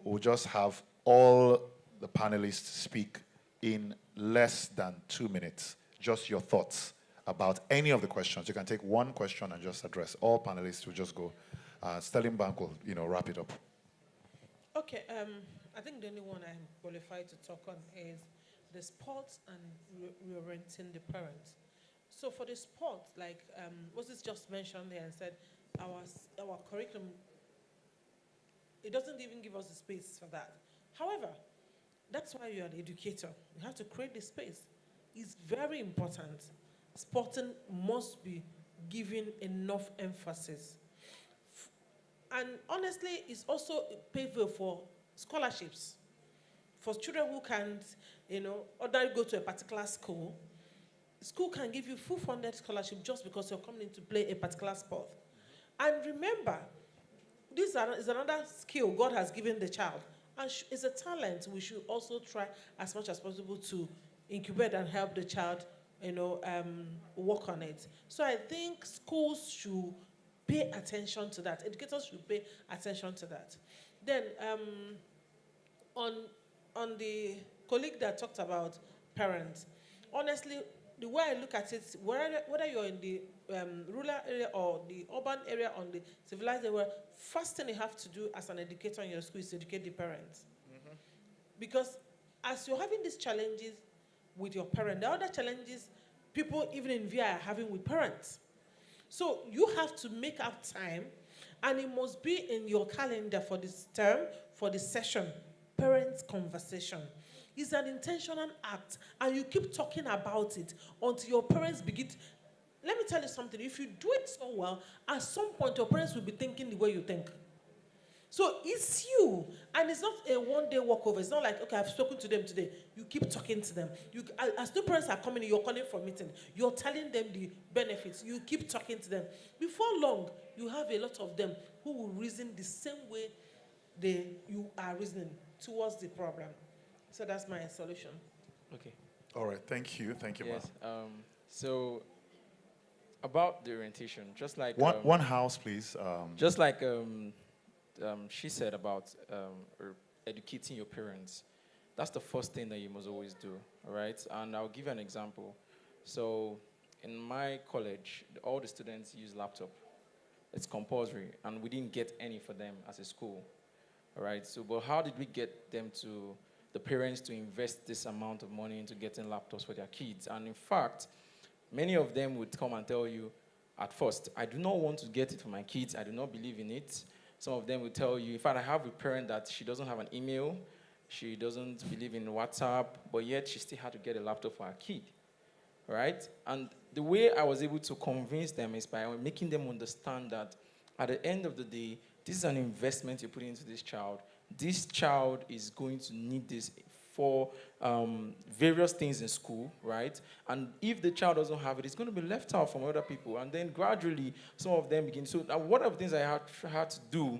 we'll just have all the panelists speak in less than 2 minutes. Just your thoughts about any of the questions. You can take one question and just address. All panelists will just go. Sterling Bank will, wrap it up. Okay, I think the only one I'm qualified to talk on is the sports and reorienting the parents. So for the sports, like Moses just mentioned there and said, our curriculum, it doesn't even give us the space for that. However, that's why you're an educator. You have to create the space. It's very important. Sporting must be given enough emphasis. And honestly, it's also a pavement for scholarships. For children who can't, ordinarily go to a particular school, school can give you full funded scholarship just because you're coming in to play a particular sport. And remember, this is another skill God has given the child. And it's a talent we should also try as much as possible to incubate and help the child work on it. So I think schools should pay attention to that. Educators should pay attention to that. Then on on the colleague that talked about parents, honestly, the way I look at it, whether you're in the rural area or the urban area, on the civilized area, first thing you have to do as an educator in your school is to educate the parents. Because as you're having these challenges with your parent, the other challenges people even in VI are having with parents. So you have to make up time, and it must be in your calendar for this term, for this session, parents' conversation. It's an intentional act, and you keep talking about it until your parents begin. Let me tell you something. If you do it so well, at some point your parents will be thinking the way you think. So it's you, and it's not a one-day walkover. It's not like, okay, I've spoken to them today. You keep talking to them. As new parents are coming in, you're calling for meeting. You're telling them the benefits. You keep talking to them. Before long, you have a lot of them who will reason the same way you are reasoning towards the problem. So that's my solution. Okay. All right, thank you. Thank you, Yes. ma'am. So about the orientation, just like One house, please. just like she said about educating your parents. That's the first thing that you must always do, all right? And I'll give you an example. So in my college, all the students use laptop. It's compulsory, and we didn't get any for them as a school, all right? So, but how did we get the parents to invest this amount of money into getting laptops for their kids? And in fact, many of them would come and tell you, at first, I do not want to get it for my kids. I do not believe in it. Some of them will tell you, in fact, I have a parent that she doesn't have an email, she doesn't believe in WhatsApp, but yet she still had to get a laptop for her kid, right? And the way I was able to convince them is by making them understand that at the end of the day, this is an investment you're putting into this child. This child is going to need this for various things in school, right? And if the child doesn't have it, it's going to be left out from other people. And then gradually, some of them begin. So one of the things I had to do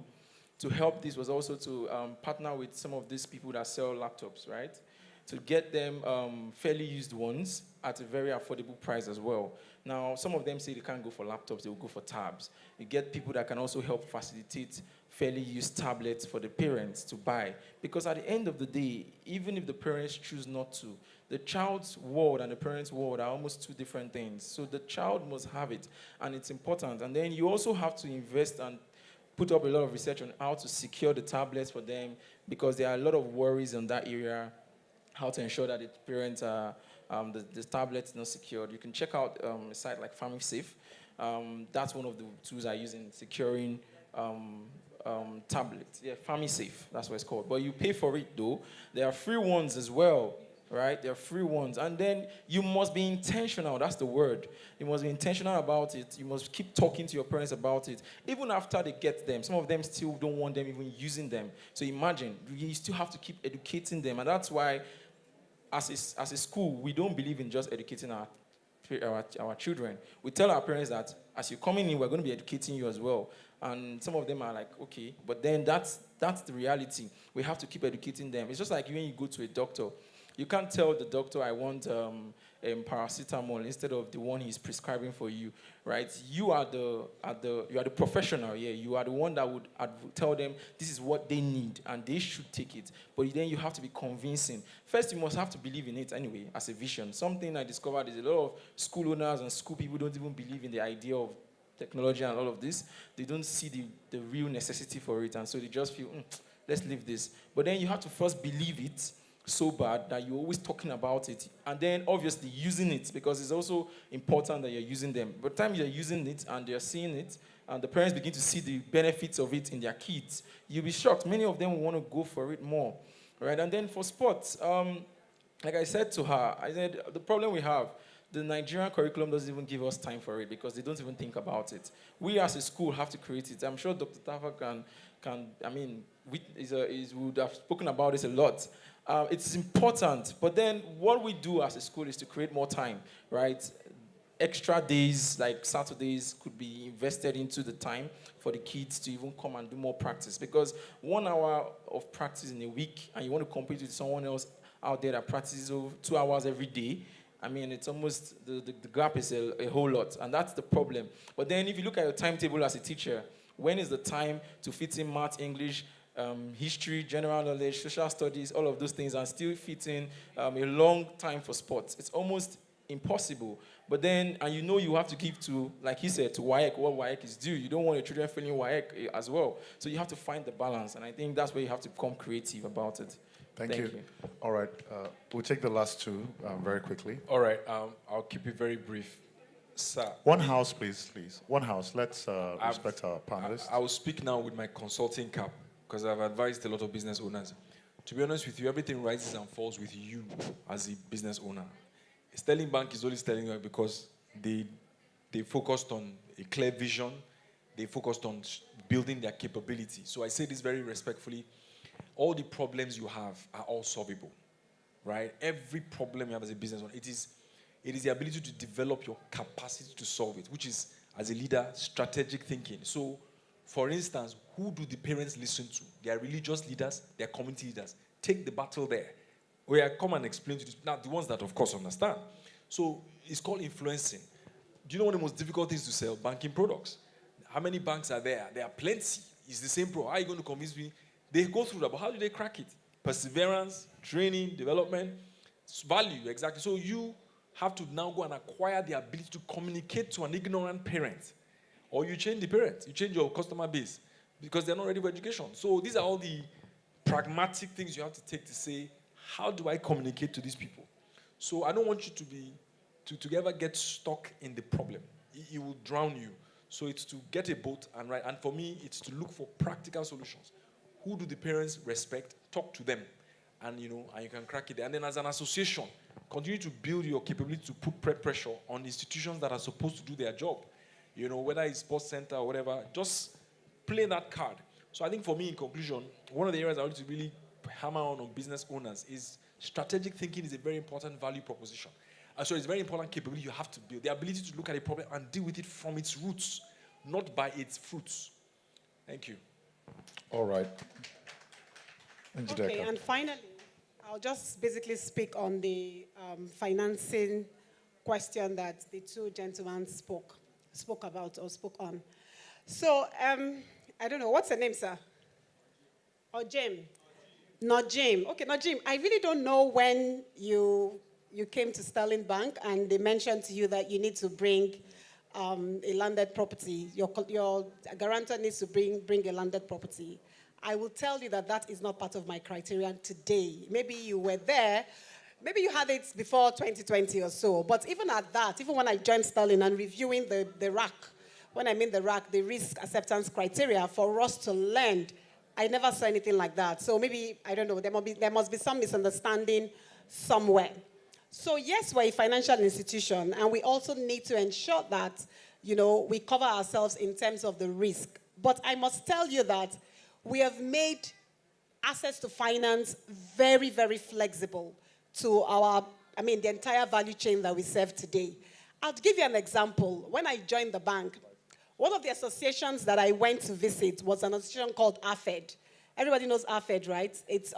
to help this was also to partner with some of these people that sell laptops, right? To get them fairly used ones at a very affordable price as well. Now, some of them say they can't go for laptops, they will go for tabs. You get people that can also help facilitate fairly used tablets for the parents to buy. Because at the end of the day, even if the parents choose not to, the child's world and the parent's world are almost two different things. So the child must have it, and it's important. And then you also have to invest and put up a lot of research on how to secure the tablets for them, because there are a lot of worries in that area, how to ensure that the parents are, the tablet is not secured. You can check out a site like FamiSafe. That's one of the tools I use in securing tablets. Yeah, FamiSafe, that's what it's called. But you pay for it though. There are free ones as well, right? There are free ones. And then you must be intentional, that's the word. You must be intentional about it. You must keep talking to your parents about it. Even after they get them, some of them still don't want them even using them. So imagine, you still have to keep educating them. And that's why, as a school, we don't believe in just educating our children. We tell our parents that as you're coming in, we're going to be educating you as well. And some of them are like, okay, but then that's the reality. We have to keep educating them. It's just like when you go to a doctor. You can't tell the doctor, I want paracetamol instead of the one he's prescribing for you, right? You are the professional, yeah. You are the one that would tell them this is what they need and they should take it. But then you have to be convincing. First, you must have to believe in it anyway as a vision. Something I discovered is a lot of school owners and school people don't even believe in the idea of technology and all of this. They don't see the real necessity for it, and so they just feel, let's leave this. But then you have to first believe it so bad that you're always talking about it, and then obviously using it, because it's also important that you're using them. By the time you're using it and they're seeing it, and the parents begin to see the benefits of it in their kids, you'll be shocked. Many of them will want to go for it more, right? And then for sports, like I said to her, I said, the problem we have, the Nigerian curriculum doesn't even give us time for it because they don't even think about it. We as a school have to create it. I'm sure Dr. Tafa would have spoken about this a lot. It's important, but then what we do as a school is to create more time, right? Extra days, like Saturdays, could be invested into the time for the kids to even come and do more practice. Because 1 hour of practice in a week, and you want to compete with someone else out there that practices over 2 hours every day, I mean, it's almost, the gap is a whole lot, and that's the problem. But then if you look at your timetable as a teacher, when is the time to fit in math, English, history, general knowledge, social studies, all of those things, and still fit in a long time for sports? It's almost impossible. But then, and you know you have to give to, like he said, to WAEC, what WAEC is due. You don't want your children failing WAEC as well. So you have to find the balance, and I think that's where you have to become creative about it. Thank you. All right, we'll take the last two very quickly. All right, I'll keep it very brief. Sir. One house, please. One house. Let's respect our panelists. I will speak now with my consulting cap because I've advised a lot of business owners. To be honest with you, everything rises and falls with you as a business owner. Sterling Bank is only Sterling Bank because they focused on a clear vision. They focused on building their capability. So I say this very respectfully. All the problems you have are all solvable, right? Every problem you have as a business owner, it is the ability to develop your capacity to solve it, which is, as a leader, strategic thinking. So, for instance, who do the parents listen to? They are religious leaders, they are community leaders. Take the battle there. Where I come and explain to this. Now, the ones that, of course, understand. So, it's called influencing. Do you know one of the most difficult things to sell? Banking products. How many banks are there? There are plenty. It's the same product. How are you going to convince me? They go through that, but how do they crack it? Perseverance, training, development, value, exactly. So you have to now go and acquire the ability to communicate to an ignorant parent. Or you change the parent, you change your customer base because they're not ready for education. So these are all the pragmatic things you have to take to say, how do I communicate to these people? So I don't want you to ever get stuck in the problem. It will drown you. So it's to get a boat and ride. And for me, it's to look for practical solutions. Who do the parents respect? Talk to them. And you can crack it. And then as an association, continue to build your capability to put pressure on institutions that are supposed to do their job. Whether it's sports center or whatever, just play that card. So I think for me, in conclusion, one of the areas I want to really hammer on business owners is strategic thinking is a very important value proposition. So it's a very important capability you have to build. The ability to look at a problem and deal with it from its roots, not by its fruits. Thank you. All right. Okay, and finally, I'll just basically speak on the financing question that the two gentlemen spoke about or spoke on. So, I don't know, what's the name, sir? Or Jim? Not Jim. Okay, not Jim. I really don't know when you came to Sterling Bank and they mentioned to you that you need to bring a landed property. Your guarantor needs to bring a landed property. I will tell you that is not part of my criterion today. Maybe you were there. Maybe you had it before 2020 or so. But even at that, even when I joined Sterling and reviewing the RAC, when I mean the RAC, the risk acceptance criteria for us to lend, I never saw anything like that. So maybe, I don't know, there must be some misunderstanding somewhere. So yes, we're a financial institution, and we also need to ensure that, we cover ourselves in terms of the risk. But I must tell you that we have made access to finance very, very flexible to the entire value chain that we serve today. I'll give you an example. When I joined the bank, one of the associations that I went to visit was an association called AFED. Everybody knows AFED, right? It's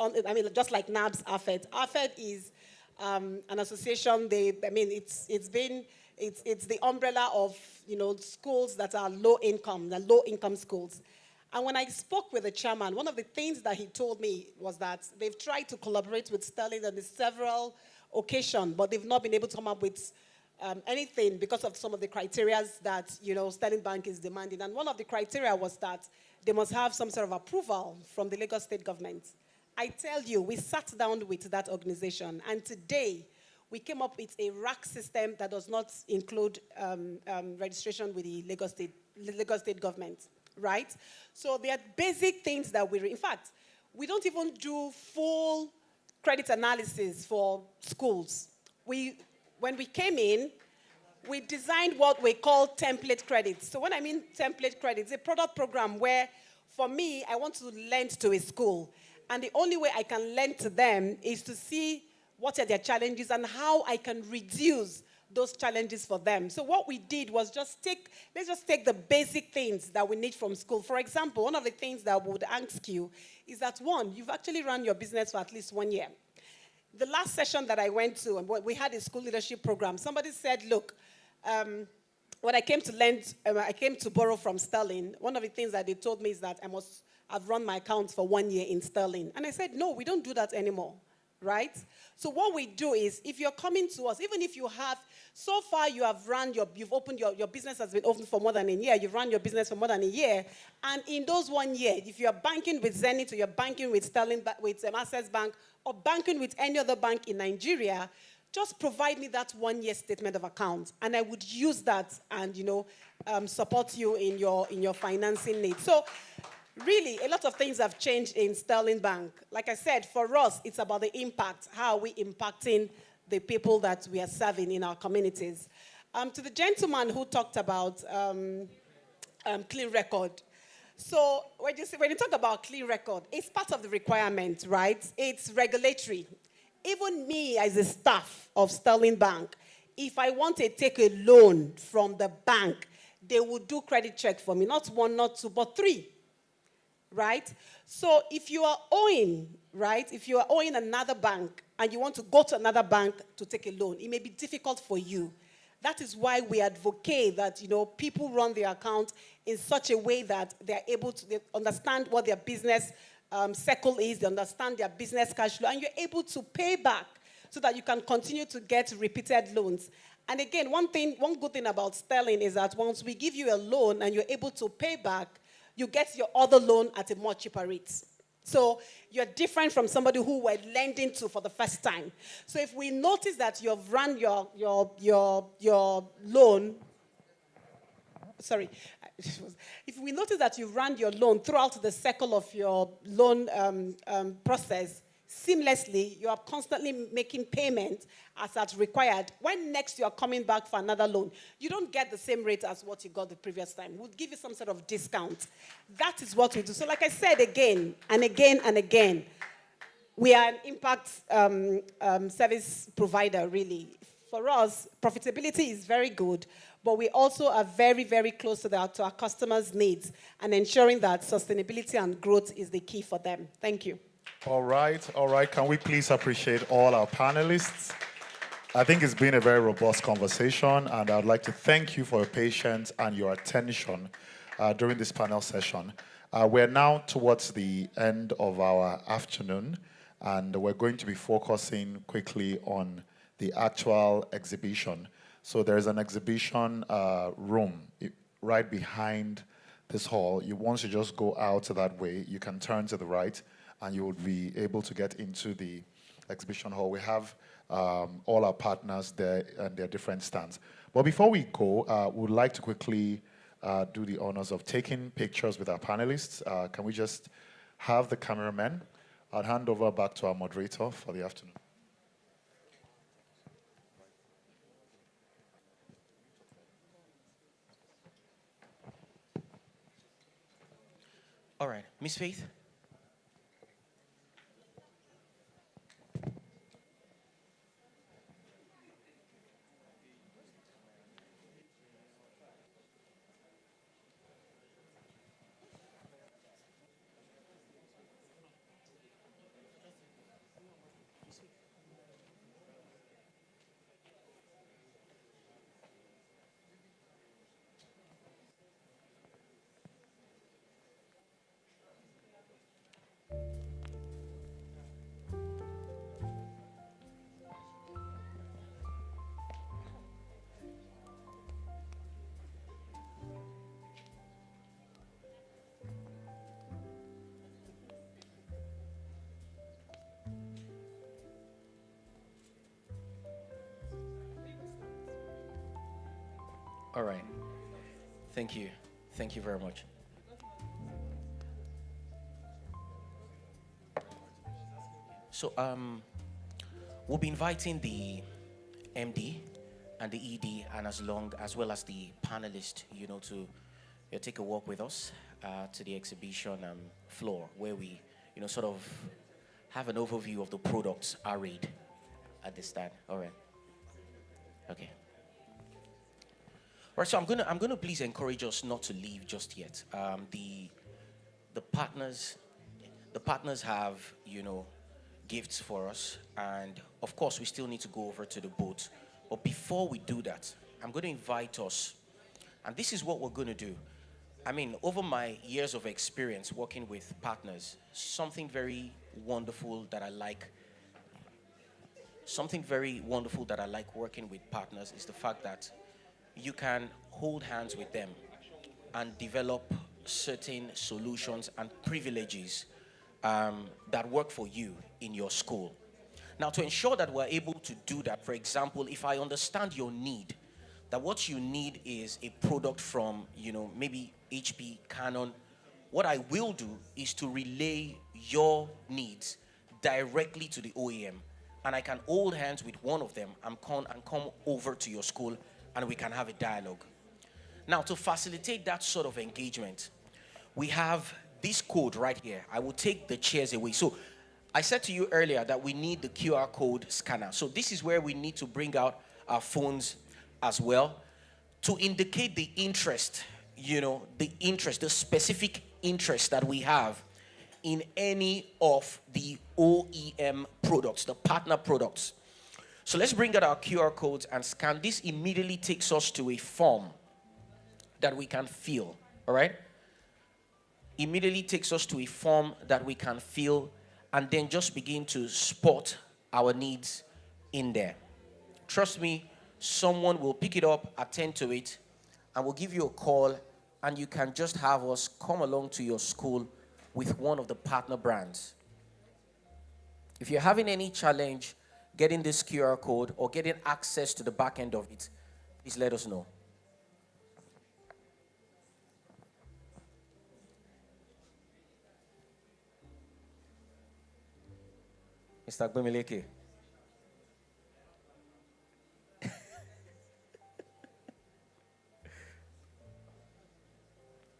just like NABS AFED. AFED is an association. It's the umbrella of schools that are low income schools. And when I spoke with the chairman, one of the things that he told me was that they've tried to collaborate with Sterling on several occasions, but they've not been able to come up with anything because of some of the criteria that Sterling Bank is demanding. And one of the criteria was that they must have some sort of approval from the Lagos State government. I tell you, we sat down with that organization, and today we came up with a RAC system that does not include registration with the Lagos State government. Right? So there are basic things that in fact, we don't even do full credit analysis for schools. When we came in, we designed what we call template credits. So when I mean template credits, a product program where, for me, I want to lend to a school. And the only way I can lend to them is to see what are their challenges and how I can reduce those challenges for them. So what we did was let's just take the basic things that we need from school. For example, one of the things that I would ask you is that, one, you've actually run your business for at least 1 year. the last session that I went to, and we had a school leadership program, somebody said, look, when I came to lend, I came to borrow from Sterling, one of the things that they told me is that I must have run my accounts for 1 year in Sterling. And I said, no, we don't do that anymore, right? So what we do is, if you're coming to us, even if you have, so far you have run you've opened your business has been open for more than a year, you've run your business for more than a year, and in those 1 year, if you're banking with Zenith or you're banking with Sterling, with Access Bank, or banking with any other bank in Nigeria, just provide me that 1 year statement of account, and I would use that and support you in your financing needs. So really, a lot of things have changed in Sterling Bank. Like I said, for us, it's about the impact. How are we impacting the people that we are serving in our communities? To the gentleman who talked about clean record. So when you talk about clean record, it's part of the requirement, right? It's regulatory. Even me as a staff of Sterling Bank, if I want to take a loan from the bank, they would do credit check for me. Not 1, not 2, but 3. Right? So if you are owing, right, if you are owing another bank and you want to go to another bank to take a loan, it may be difficult for you. That is why we advocate that, people run their account in such a way that they're able to understand what their business cycle is, they understand their business cash flow, and you're able to pay back so that you can continue to get repeated loans. And again, one good thing about Sterling is that once we give you a loan and you're able to pay back, you get your other loan at a much cheaper rate. So you're different from somebody who we're lending to for the first time. So if we notice that you've run your loan, if we notice that you've run your loan throughout the cycle of your loan process seamlessly, you are constantly making payment as that's required. When next you are coming back for another loan, you don't get the same rate as what you got the previous time. We'll give you some sort of discount. That is what we do. So like I said again and again and again, we are an impact service provider, really. For us, profitability is very good, but we also are very, very close to our customers' needs and ensuring that sustainability and growth is the key for them. Thank you. All right. Can we please appreciate all our panelists? I think it's been a very robust conversation, and I'd like to thank you for your patience and your attention during this panel session. We're now towards the end of our afternoon, and we're going to be focusing quickly on the actual exhibition. So there's an exhibition room right behind this hall. Once you just go out that way, you can turn to the right, and you will be able to get into the exhibition hall. We have all our partners there and their different stands. But before we go, we would like to quickly do the honors of taking pictures with our panelists. Can we just have the cameraman? I'll hand over back to our moderator for the afternoon. All right, Miss Faith. All right. Thank you. Thank you very much. So we'll be inviting the MD and the ED, and as well as the panelists, to take a walk with us to the exhibition floor, where we, sort of have an overview of the products arrayed at this stand. All right. Okay. All right. So I'm gonna please encourage us not to leave just yet. The partners have, gifts for us. And of course, we still need to go over to the boat. But before we do that, I'm going to invite us. And this is what we're going to do. I mean, over my years of experience working with partners, something very wonderful that I like working with partners is the fact that you can hold hands with them and develop certain solutions and privileges that work for you in your school. Now, to ensure that we're able to do that, for example, if I understand your need, that what you need is a product from, maybe HP, Canon, what I will do is to relay your needs directly to the OEM. And I can hold hands with one of them and come over to your school and we can have a dialogue. Now, to facilitate that sort of engagement, we have this code right here. I will take the chairs away. So I said to you earlier that we need the QR code scanner. So this is where we need to bring out our phones as well to indicate the interest, the specific interest that we have in any of the OEM products, the partner products. So let's bring out our QR codes and scan. This immediately takes us to a form that we can fill, all right? Immediately takes us to a form that we can fill and then just begin to spot our needs in there. Trust me, someone will pick it up, attend to it, and will give you a call, and you can just have us come along to your school with one of the partner brands. If you're having any challenge getting this QR code or getting access to the back end of it, please let us know. Mr. Agbemeleke.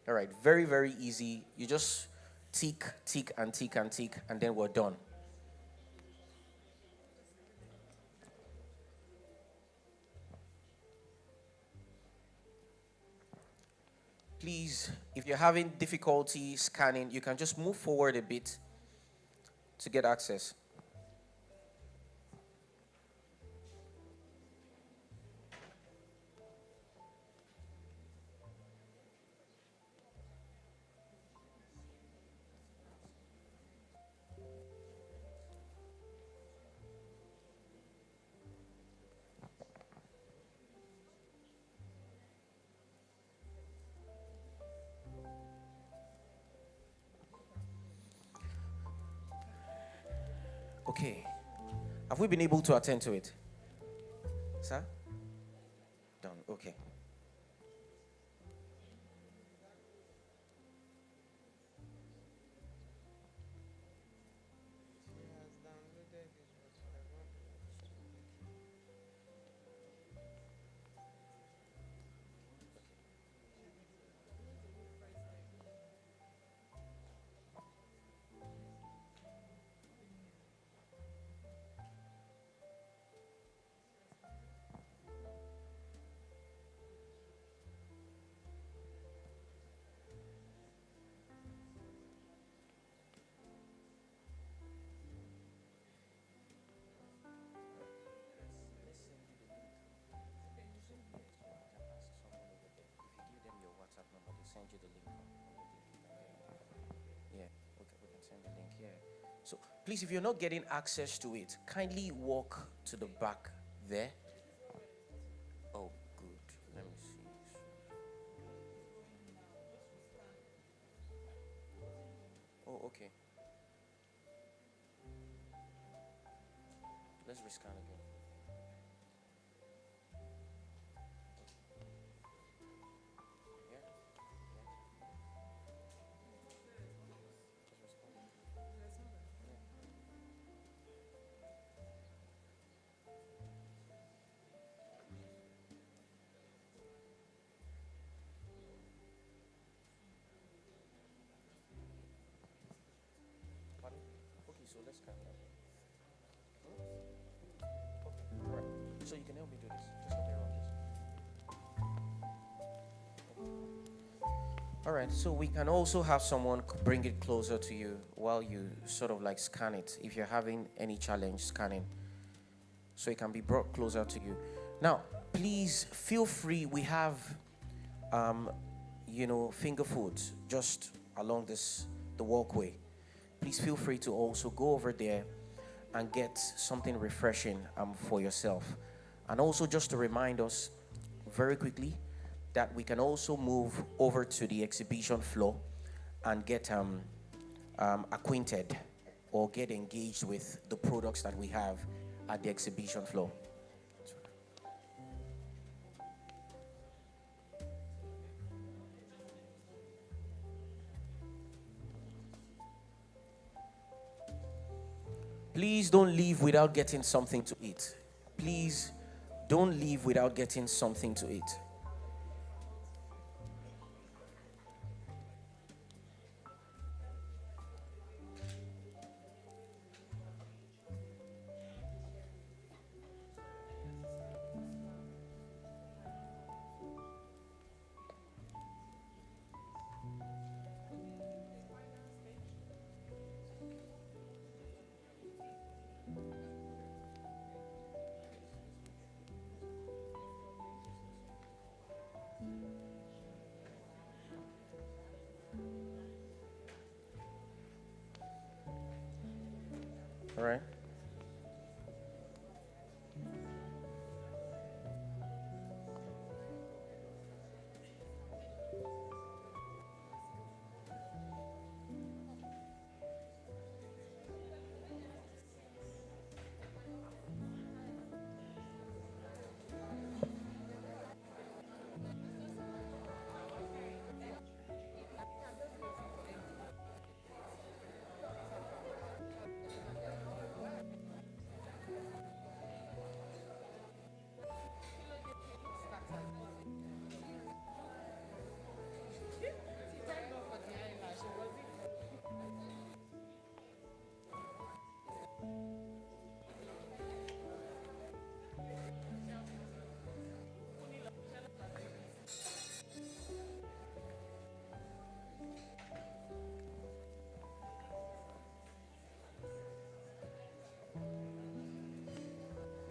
All right, very, very easy. You just tick, tick, and tick, and tick, and then we're done. Please, if you're having difficulty scanning, you can just move forward a bit to get access. Okay. Have we been able to attend to it? Sir? Done. Okay. Send you the link. Yeah, okay, we can send the link here. So please, if you're not getting access to it, kindly walk to the back there. Oh, good. Let me see. Oh, okay. Let's rescan again. Okay, so let's count that. Okay, all right. So you can help me do this. Just help me run this. All right, so we can also have someone bring it closer to you while you sort of like scan it. If you're having any challenge scanning, so it can be brought closer to you. Now, please feel free. We have, finger foods just along the walkway. Please feel free to also go over there and get something refreshing for yourself. And also just to remind us very quickly that we can also move over to the exhibition floor and get acquainted or get engaged with the products that we have at the exhibition floor. Please don't leave without getting something to eat. Please don't leave without getting something to eat. All right.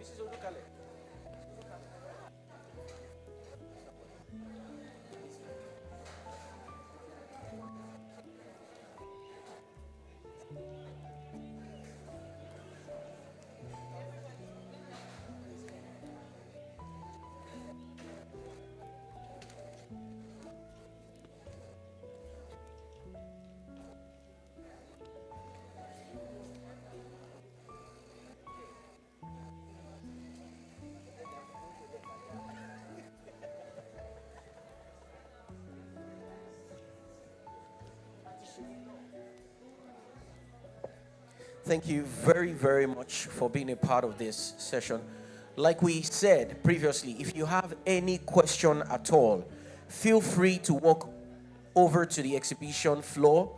Mrs. Odukale. Thank you very, very much for being a part of this session. Like we said previously, if you have any question at all, feel free to walk over to the exhibition floor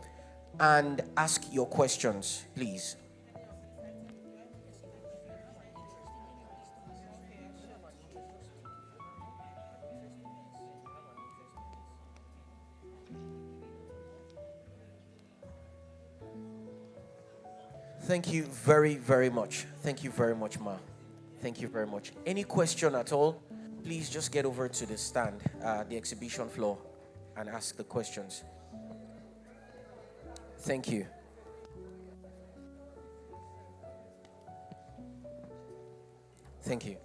and ask your questions, please. Thank you very, very much. Thank you very much, Ma. Thank you very much. Any question at all, please just get over to the stand, the exhibition floor, and ask the questions. Thank you. Thank you.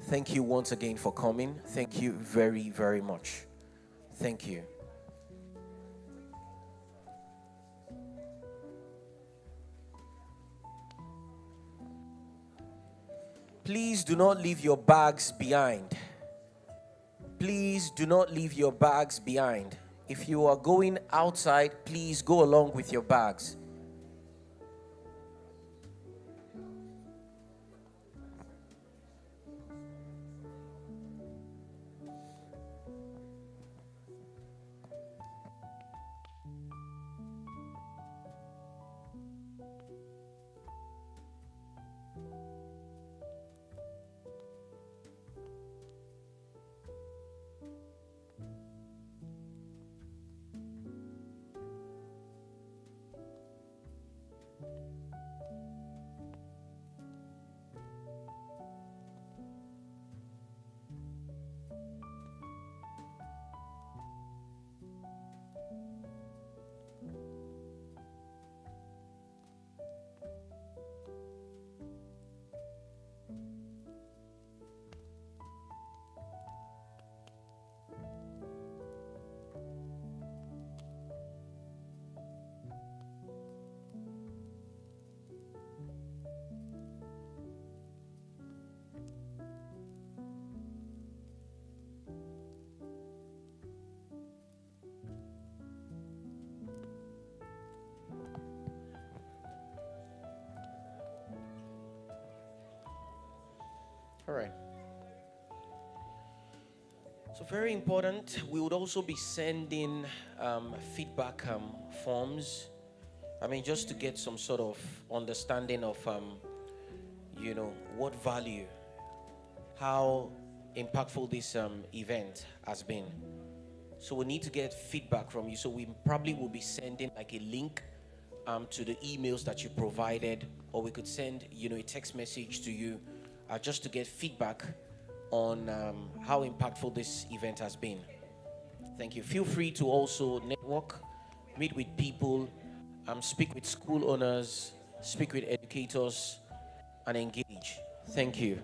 Thank you once again for coming. Thank you very, very much. Thank you. Please do not leave your bags behind. Please do not leave your bags behind. If you are going outside, please go along with your bags. All right. So very important. We would also be sending feedback forms. I mean, just to get some sort of understanding of, what value, how impactful this event has been. So we need to get feedback from you. So we probably will be sending like a link to the emails that you provided, or we could send, a text message to you just to get feedback on how impactful this event has been. Thank you. Feel free to also network, meet with people, speak with school owners, speak with educators, and engage. Thank you.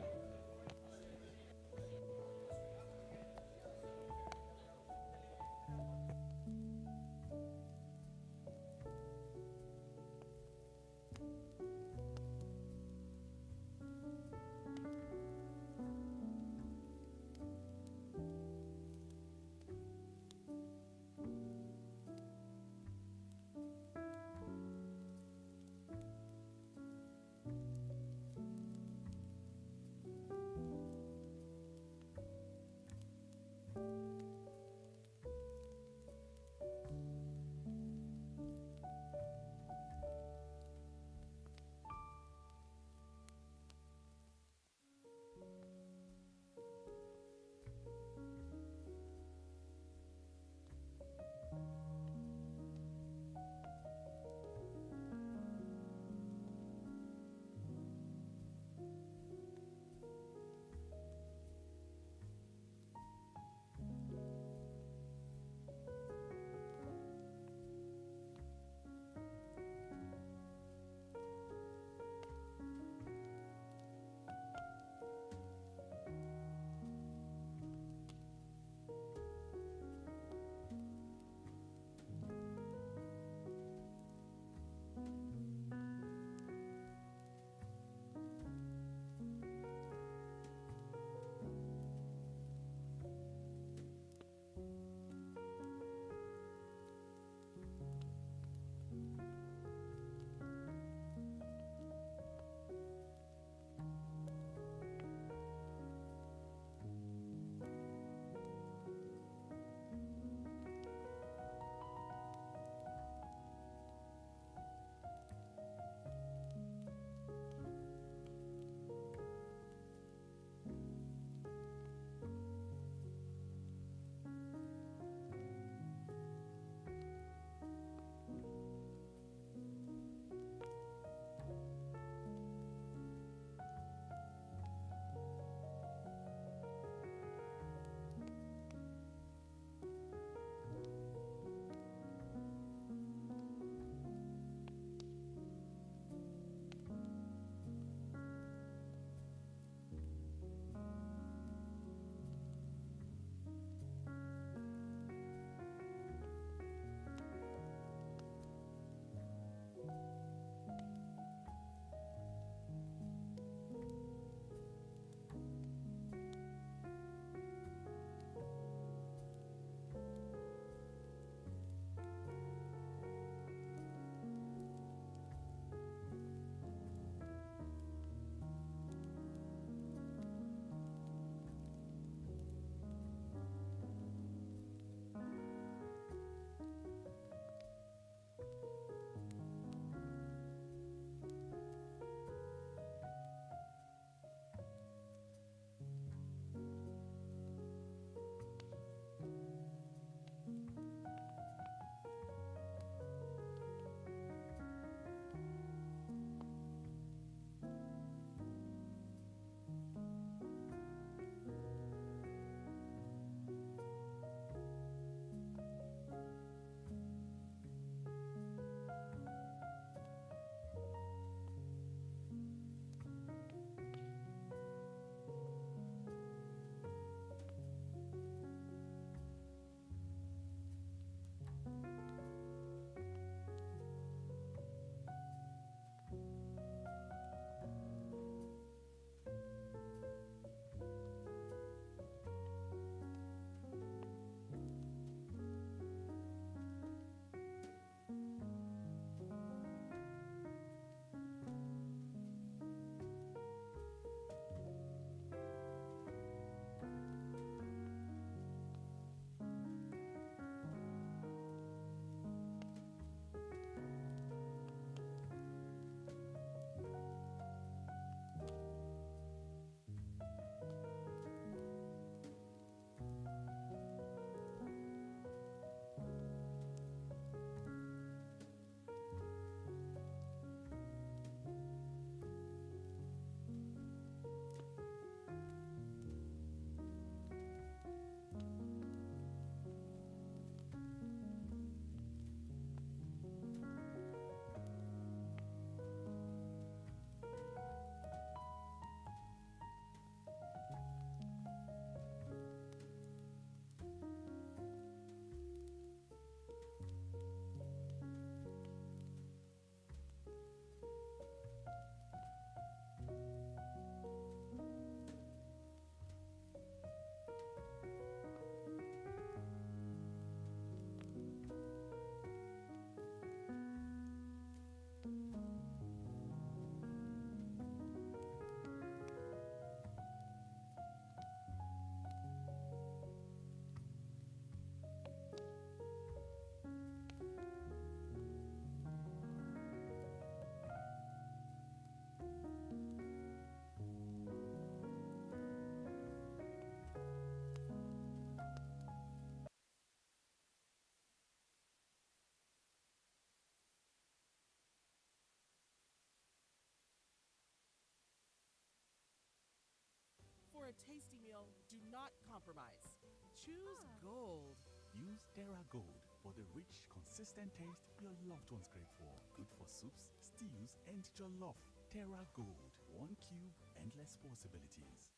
a tasty meal, do not compromise. Choose Gold. Use Terra Gold for the rich, consistent taste your loved ones crave for. Good for soups, stews, and jollof. Terra Gold. One cube, endless possibilities.